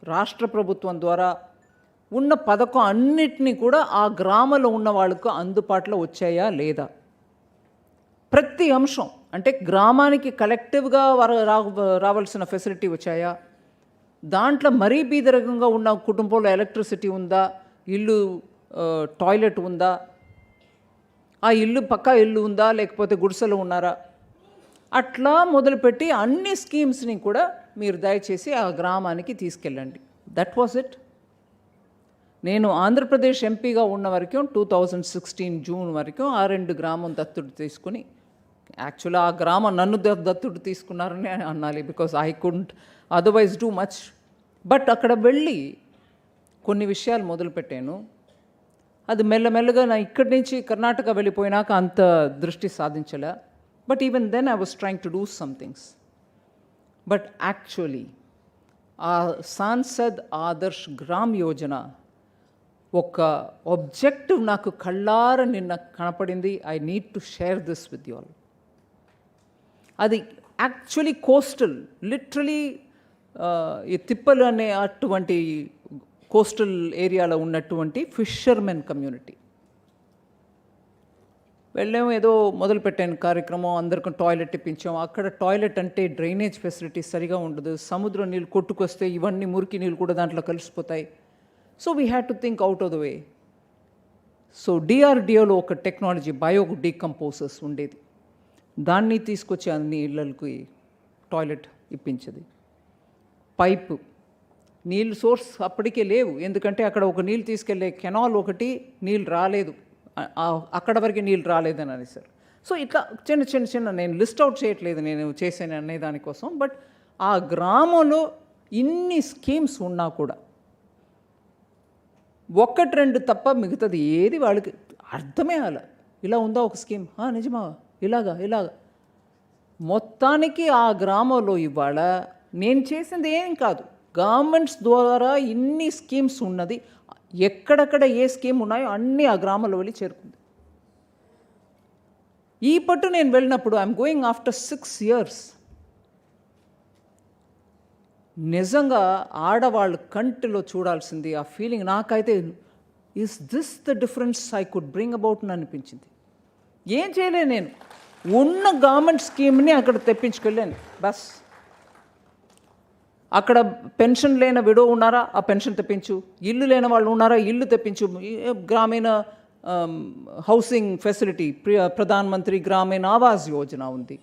S14: రాష్ట్ర ప్రభుత్వం ద్వారా ఉన్న పథకం అన్నిటినీ కూడా ఆ గ్రామంలో ఉన్న వాళ్ళకు అందుబాటులో వచ్చాయా లేదా? ప్రతి అంశం అంటే గ్రామానికి కలెక్టివ్గా రావాల్సిన ఫెసిలిటీ వచ్చాయా? దాంట్లో మరీ బీదరికంగా ఉన్న కుటుంబంలో ఎలక్ట్రిసిటీ ఉందా, ఇల్లు టాయిలెట్ ఉందా, ఆ ఇల్లు పక్కా ఇల్లు ఉందా, లేకపోతే గుడిసెలు ఉన్నారా, అట్లా మొదలుపెట్టి అన్ని స్కీమ్స్ని కూడా మీరు దయచేసి ఆ గ్రామానికి తీసుకెళ్ళండి. That was it. నేను ఆంధ్రప్రదేశ్ ఎంపీగా ఉన్న వరకు 2016 జూన్ వరకు ఆ 2 గ్రామం దత్తుడు తీసుకుని, యాక్చువల్గా ఆ గ్రామం నన్ను దత్తుడు తీసుకున్నారని అనాలి, because I couldn't otherwise do much. But అక్కడ వెళ్ళి కొన్ని విషయాలు మొదలుపెట్టాను. అది మెల్లమెల్లగా నా ఇక్కడి నుంచి కర్ణాటక వెళ్ళిపోయినాక అంత దృష్టి సాధించలే. But even then I was trying to do some things. But actually ఆ సాంసద్ ఆదర్శ్ గ్రామ్ యోజన ఒక ఆబ్జెక్టివ్ నాకు కళ్ళార నిన్న కనపడింది. I need to share this with you all. అది యాక్చువల్లీ కోస్టల్, లిటరలీ ఈ తిప్పలు అనే అటువంటి కోస్టల్ ఏరియాలో ఉన్నటువంటి ఫిషర్మెన్ కమ్యూనిటీ. వెళ్ళాము, ఏదో మొదలుపెట్టాను కార్యక్రమం, అందరికీ టాయిలెట్ ఇప్పించాం. అక్కడ టాయిలెట్ అంటే డ్రైనేజ్ ఫెసిలిటీ సరిగా ఉండదు. సముద్రం నీళ్ళు కొట్టుకొస్తే ఇవన్నీ మురికి నీళ్ళు కూడా దాంట్లో కలిసిపోతాయి. So we had to think out of the way. So డిఆర్డిఓలో ఒక టెక్నాలజీ బయో డీకంపోజర్స్ ఉండేది, దాన్ని తీసుకొచ్చి అన్ని ఇళ్ళకి టాయిలెట్ ఇప్పించేది. పైపు నీళ్ళు సోర్స్ అప్పటికే లేవు, ఎందుకంటే అక్కడ ఒక నీళ్ళు తీసుకెళ్లే కెనాల్ ఒకటి నీళ్ళు రాలేదు, అక్కడ వరకు నీళ్ళు రాలేదని అనేసారు. సో ఇట్లా చిన్న చిన్న చిన్న నేను లిస్ట్ అవుట్ చేయట్లేదు నేను చేశాను అనే దానికోసం. బట్ ఆ గ్రామంలో ఇన్ని స్కీమ్స్ ఉన్నా కూడా 1-2 తప్ప మిగతాది ఏది వాళ్ళకి అర్థమే అలా. ఇలా ఉందా ఒక స్కీమ్, నిజమా, ఇలాగా. మొత్తానికి ఆ గ్రామంలో ఇవాళ నేను చేసింది ఏం కాదు, గవర్నమెంట్స్ ద్వారా ఇన్ని స్కీమ్స్ ఉన్నది, ఎక్కడెక్కడ ఏ స్కీమ్ ఉన్నాయో అన్నీ ఆ గ్రామంలో వెళ్ళి చేరుకుంది. ఈ పట్టు నేను వెళ్ళినప్పుడు ఐఎమ్ గోయింగ్ ఆఫ్టర్ 6 years. నిజంగా ఆడవాళ్ళు కంటిలో చూడాల్సింది ఆ ఫీలింగ్ నాకైతే is this the difference I could bring about అని అనిపించింది. ఏం చేయలేను నేను, ఉన్న గవర్నమెంట్ స్కీమ్ని అక్కడ తెప్పించుకెళ్ళాను బస్. అక్కడ పెన్షన్ లేని విడో ఉన్నారా, ఆ పెన్షన్ తెప్పించు. ఇల్లు లేని వాళ్ళు ఉన్నారా, ఇల్లు తెప్పించు. గ్రామీణ హౌసింగ్ ఫెసిలిటీ, ప్రధాన్ మంత్రి గ్రామీణ ఆవాస్ యోజన ఉంది.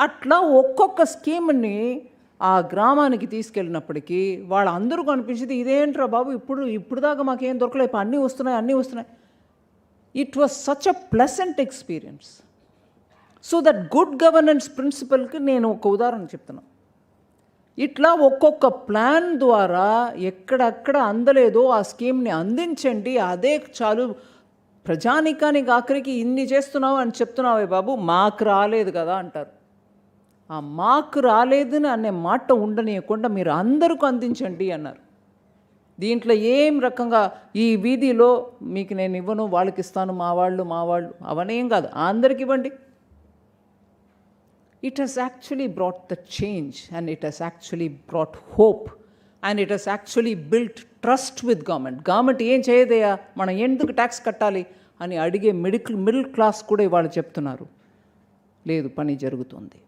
S14: అట్లా ఒక్కొక్క స్కీమ్ని ఆ గ్రామానికి తీసుకెళ్ళినప్పటికీ వాళ్ళందరూ కనిపించింది, ఇదేంట్రా బాబు ఇప్పుడు దాకా మాకేం దొరకలేదు, అన్నీ వస్తున్నాయి. It was such a pleasant experience. So that good governance ప్రిన్సిపల్కి నేను ఒక ఉదాహరణ చెప్తున్నాను. ఇట్లా ఒక్కొక్క ప్లాన్ ద్వారా ఎక్కడక్కడ అందలేదో ఆ స్కీమ్ని అందించండి, అదే చాలు. ప్రజానికానికి ఆఖరికి ఇన్ని చేస్తున్నావు అని చెప్తున్నావే బాబు, మాకు రాలేదు కదా అంటారు. ఆ మాకు రాలేదని అనే మాట ఉండనీయకుండా మీరు అందరికీ అందించండి అన్నారు. దీంట్లో ఏం రకంగా ఈ వీధిలో మీకు నేను ఇవ్వను, వాళ్ళకి ఇస్తాను, మా వాళ్ళు అవనేం కాదు, అందరికి ఇవ్వండి. It has actually brought the change, and it has actually brought hope, and it has actually built trust with government. Government ఏం చేయదయ్యా, మనం ఎందుకు ట్యాక్స్ కట్టాలి అని అడిగే మిడిల్ క్లాస్ కూడా ఇవాళ చెప్తున్నారు, లేదు పని జరుగుతుంది.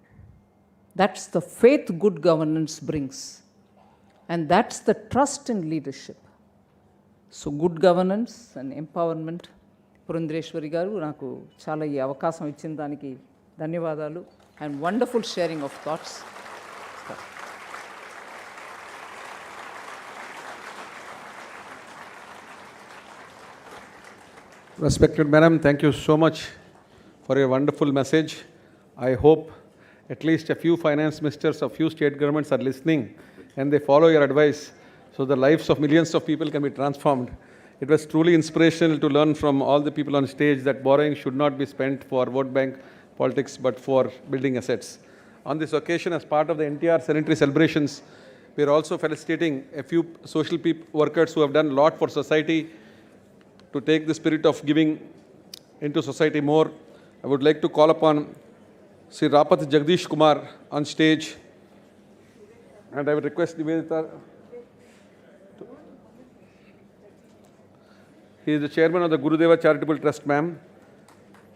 S14: That's the faith good governance brings, and that's the trust in leadership. So good governance and empowerment. Purandeswari గారు నాకు చాలా ఈ అవకాశం ఇచ్చిన దానికి ధన్యవాదాలు. And wonderful sharing of thoughts.
S1: Respected Madam, thank you so much for your wonderful message. I hope at least a few finance ministers of few state governments are listening and they follow your advice so the lives of millions of people can be transformed. It was truly inspirational to learn from all the people on stage that borrowing should not be spent for vote bank politics but for building assets. On this occasion, as part of the NTR Centenary celebrations, we are also felicitating a few social workers who have done a lot for society to take the spirit of giving into society more. I would like to call upon Sri Rapat Jagdish Kumar on stage, and I would request Nivedita. He is the chairman of the Gurudeva Charitable Trust, ma'am.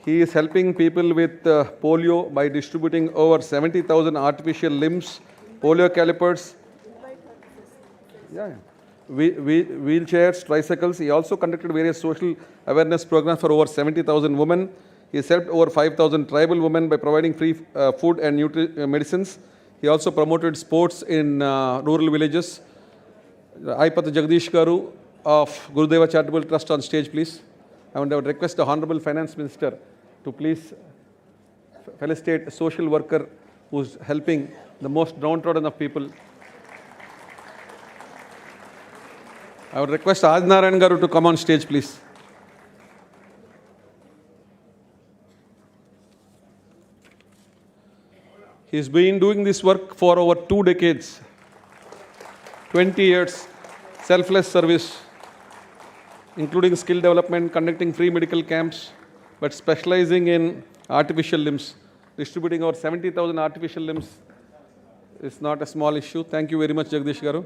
S1: He is helping people with polio by distributing over 70,000 artificial limbs, polio calipers, wheelchairs, tricycles. He also conducted various social awareness programs for over 70,000 women. He has helped over 5,000 tribal women by providing free food and medicines. He also promoted sports in rural villages. Aipata Jagdish Garu of Gurudeva Charitable Trust on stage, please. I would request the Honorable Finance Minister to please felicitate a social worker who's helping the most downtrodden of people. I would request Ajnarayan Garu to come on stage, please. He's been doing this work for over 2 decades, 20 years, selfless service, including skill development, conducting free medical camps, but specializing in artificial limbs. Distributing over 70,000 artificial limbs is not a small issue. Thank you very much, Jagdish Garu.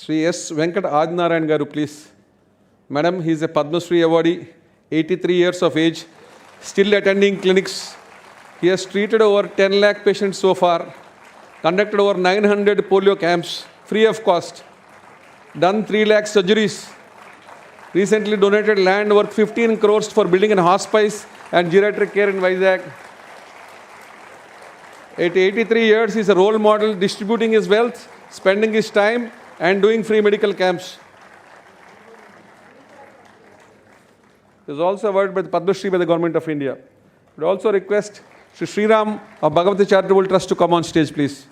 S1: Sri S. Venkat Ajnarayan Garu, please. Madam, he is a Padma Shri awardee, 83 years of age, still attending clinics. He has treated over 10 lakh patients so far, conducted over 900 polio camps, free of cost, done 3 lakh surgeries, recently donated land worth 15 crores for building a hospice and geriatric care in Vizag. At 83 years, he is a role model, distributing his wealth, spending his time, and doing free medical camps. He is also awarded by the Padma Shri by the Government of India. I would also request Sri Sriram of Bhagavati Charitable Trust to come on stage, please.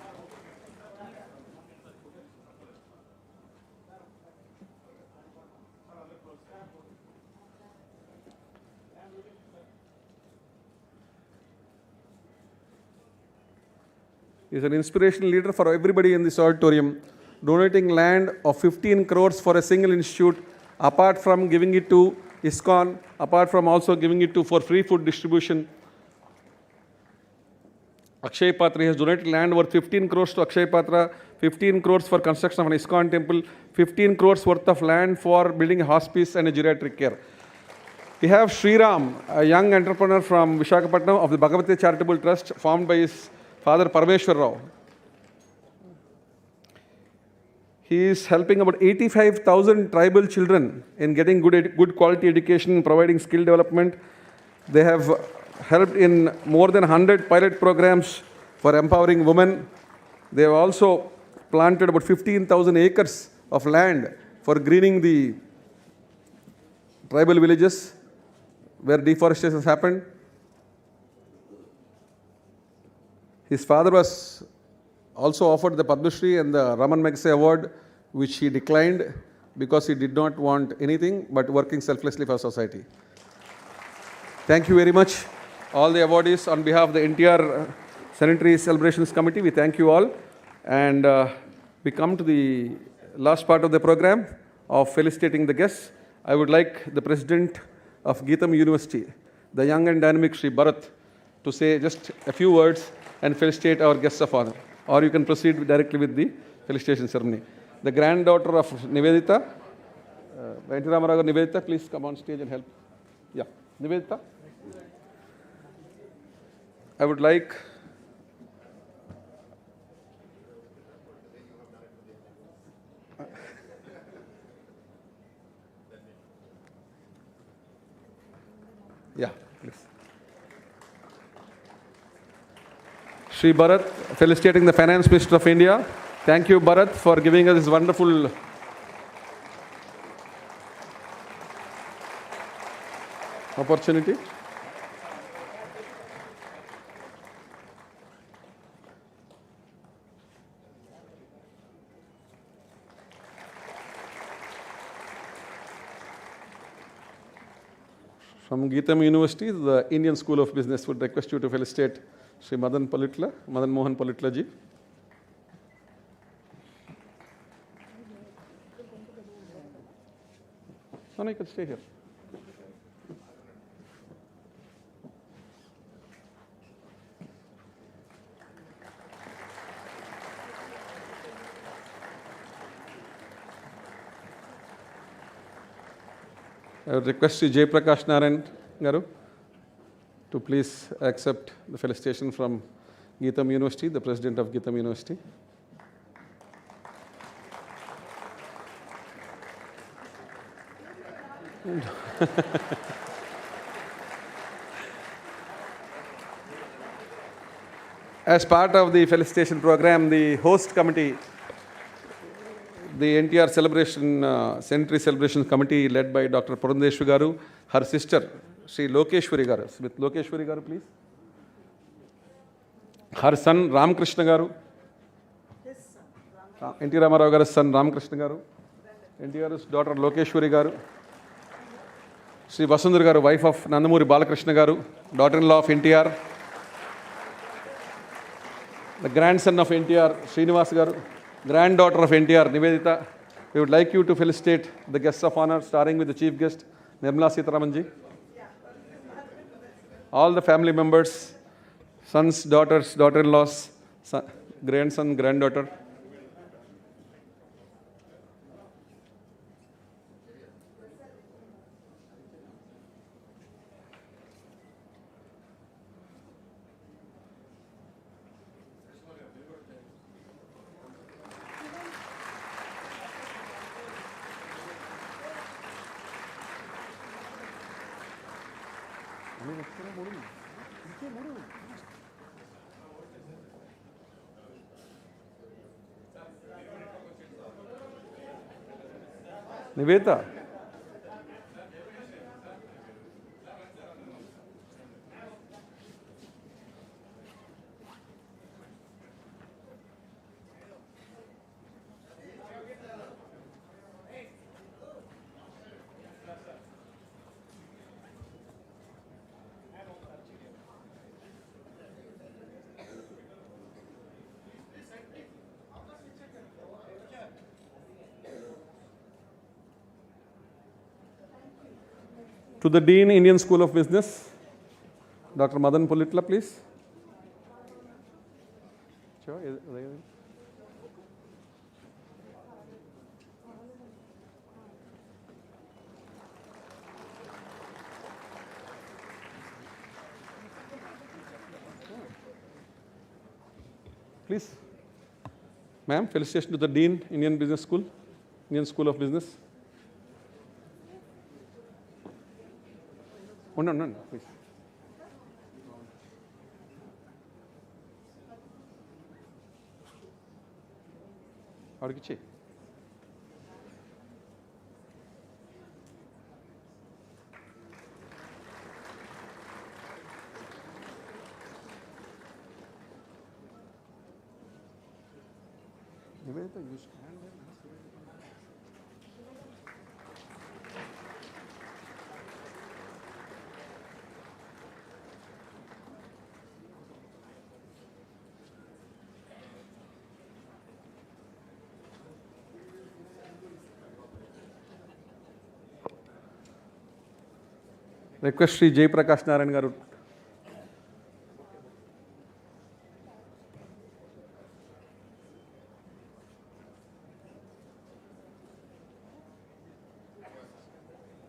S1: He is an inspirational leader for everybody in this auditorium, donating land of 15 crores for a single institute, apart from giving it to ISKCON, apart from also giving it to for free food distribution. Akshay Patra has donated land worth 15 crores to Akshay Patra, 15 crores for construction of an ISKCON temple, 15 crores worth of land for building a hospice and a geriatric care. We have Sriram, a young entrepreneur from Visakhapatnam of the Bhagavati Charitable Trust, formed by his father Parameshwar Rao. He is helping about 85,000 tribal children in getting good quality education, providing skill development. They have helped in more than 100 pilot programs for empowering women. They have also planted about 15,000 acres of land for greening the tribal villages where deforestation has happened. His father was also offered the Padma Shri and the Raman Magsaysay Award, which he declined because he did not want anything but working selflessly for society. Thank you very much. All the awardees, on behalf of the NTR Centenary Celebrations Committee, we thank you all. And we come to the last part of the program of felicitating the guests. I would like the president of Geetham University, the young and dynamic Sri Bharat, to say just a few words and felicitate our guests of honor. Or you can proceed directly with the felicitation ceremony. The granddaughter of Nivedita, NT Ramarao Nivedita, please come on stage and help. Yeah, Nivedita. I would like yeah, please. Sri Bharat, felicitating the Finance Minister of India. Thank you, Bharat, for giving us this wonderful opportunity. From Geetham University, the Indian School of Business would request you to felicitate Sri Madan Mohan Palitla ji. No, you can stay here. I would request Sri Jay Prakash Narayan Garu to please accept the felicitation from Geetham University, the president of Geetham University. As part of the felicitation program, the host committee, the NTR Centenary Celebrations Committee, led by Dr. Purandeshwari Garu, her sister, Sri Lokeshwari Garu. With Lokeshwari Garu, please. Her son, Ramakrishna Garu. NT Ramarao Garu's son, Ramakrishna Garu. NTR's daughter, Lokeshwari Garu. Sri Vasundhara Garu, wife of Nandamuri Balakrishna Garu, daughter-in-law of NTR. The grandson of NTR, Srinivas Garu. Granddaughter of NTR, Nivedita. We would like you to felicitate the guests of honor, starting with the chief guest, Nirmala Sitharaman ji. All the family members, sons, daughters, daughter-in-laws, grandson, granddaughter. Nivedita. To the Dean, Indian School of Business, Dr. Madan Pulitla, please. Sure. Please. Ma'am, felicitation to the Dean, Indian Business School, Indian School of Business. Oh, no, please. Argichi. Nivedita, you stand there. Request Sri Jay Prakash Narayan garu.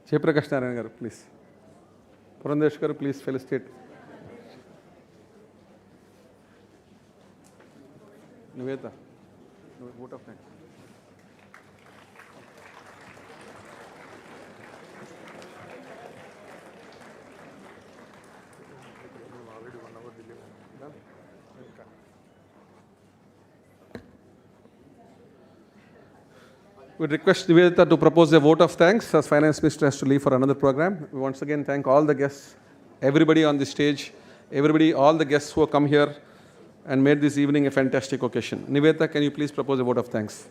S1: Jay Prakash Narayan garu, please. Purandesh garu, please felicitate. Nivedita, vote of thanks. We request Nivedita to propose a vote of thanks as Finance Minister has to leave for another program. We once again thank all the guests, everybody on the stage, everybody, all the guests who have come here and made this evening a fantastic occasion. Nivedita, can you please propose a vote of thanks?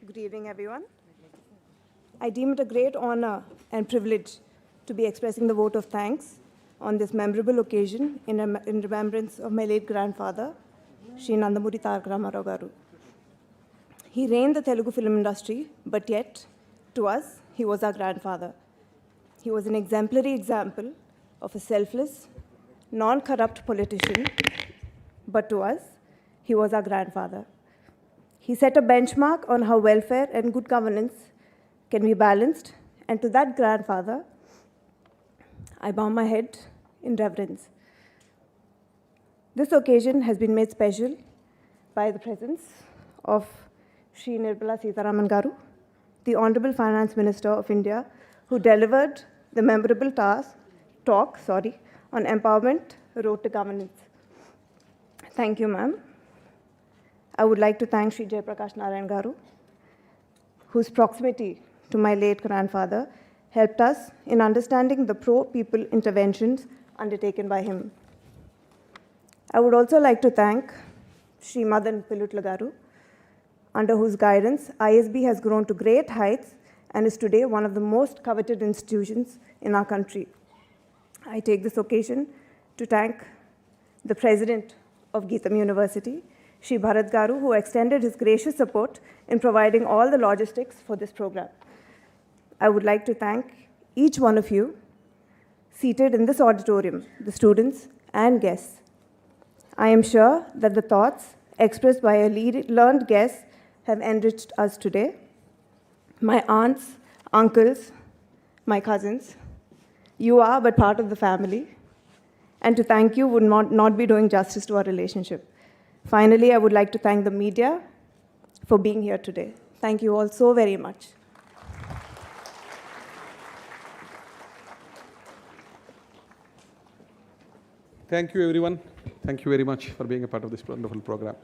S15: Good evening, everyone. I deem it a great honor and privilege to be expressing the vote of thanks on this memorable occasion in remembrance of my late grandfather, Shri Nandamuri Tarak Ramarao Garu. He reigned the Telugu film industry, but yet, to us, he was our grandfather. He was an exemplary example of a selfless, non-corrupt politician, but to us, he was our grandfather. He set a benchmark on how welfare and good governance can be balanced, and to that grandfather, I bow my head in reverence. This occasion has been made special by the presence of Shri Nirmala Sitharaman Garu, the Honorable Finance Minister of India, who delivered the memorable talk on empowerment, road to governance. Thank you, ma'am. I would like to thank Shri Jay Prakash Narayan Garu, whose proximity to my late grandfather helped us in understanding the pro-people interventions undertaken by him. I would also like to thank Shri Madan Pulitla Garu, under whose guidance ISB has grown to great heights and is today one of the most coveted institutions in our country. I take this occasion to thank the President of Geetham University, Shri Bharat Garu, who extended his gracious support in providing all the logistics for this program. I would like to thank each one of you seated in this auditorium, the students and guests. I am sure that the thoughts expressed by our learned guests have enriched us today. My aunts, uncles, my cousins, you are but part of the family, and to thank you would not be doing justice to our relationship. Finally, I would like to thank the media for being here today. Thank you all so very much.
S1: Thank you, everyone. Thank you very much for being a part of this wonderful program.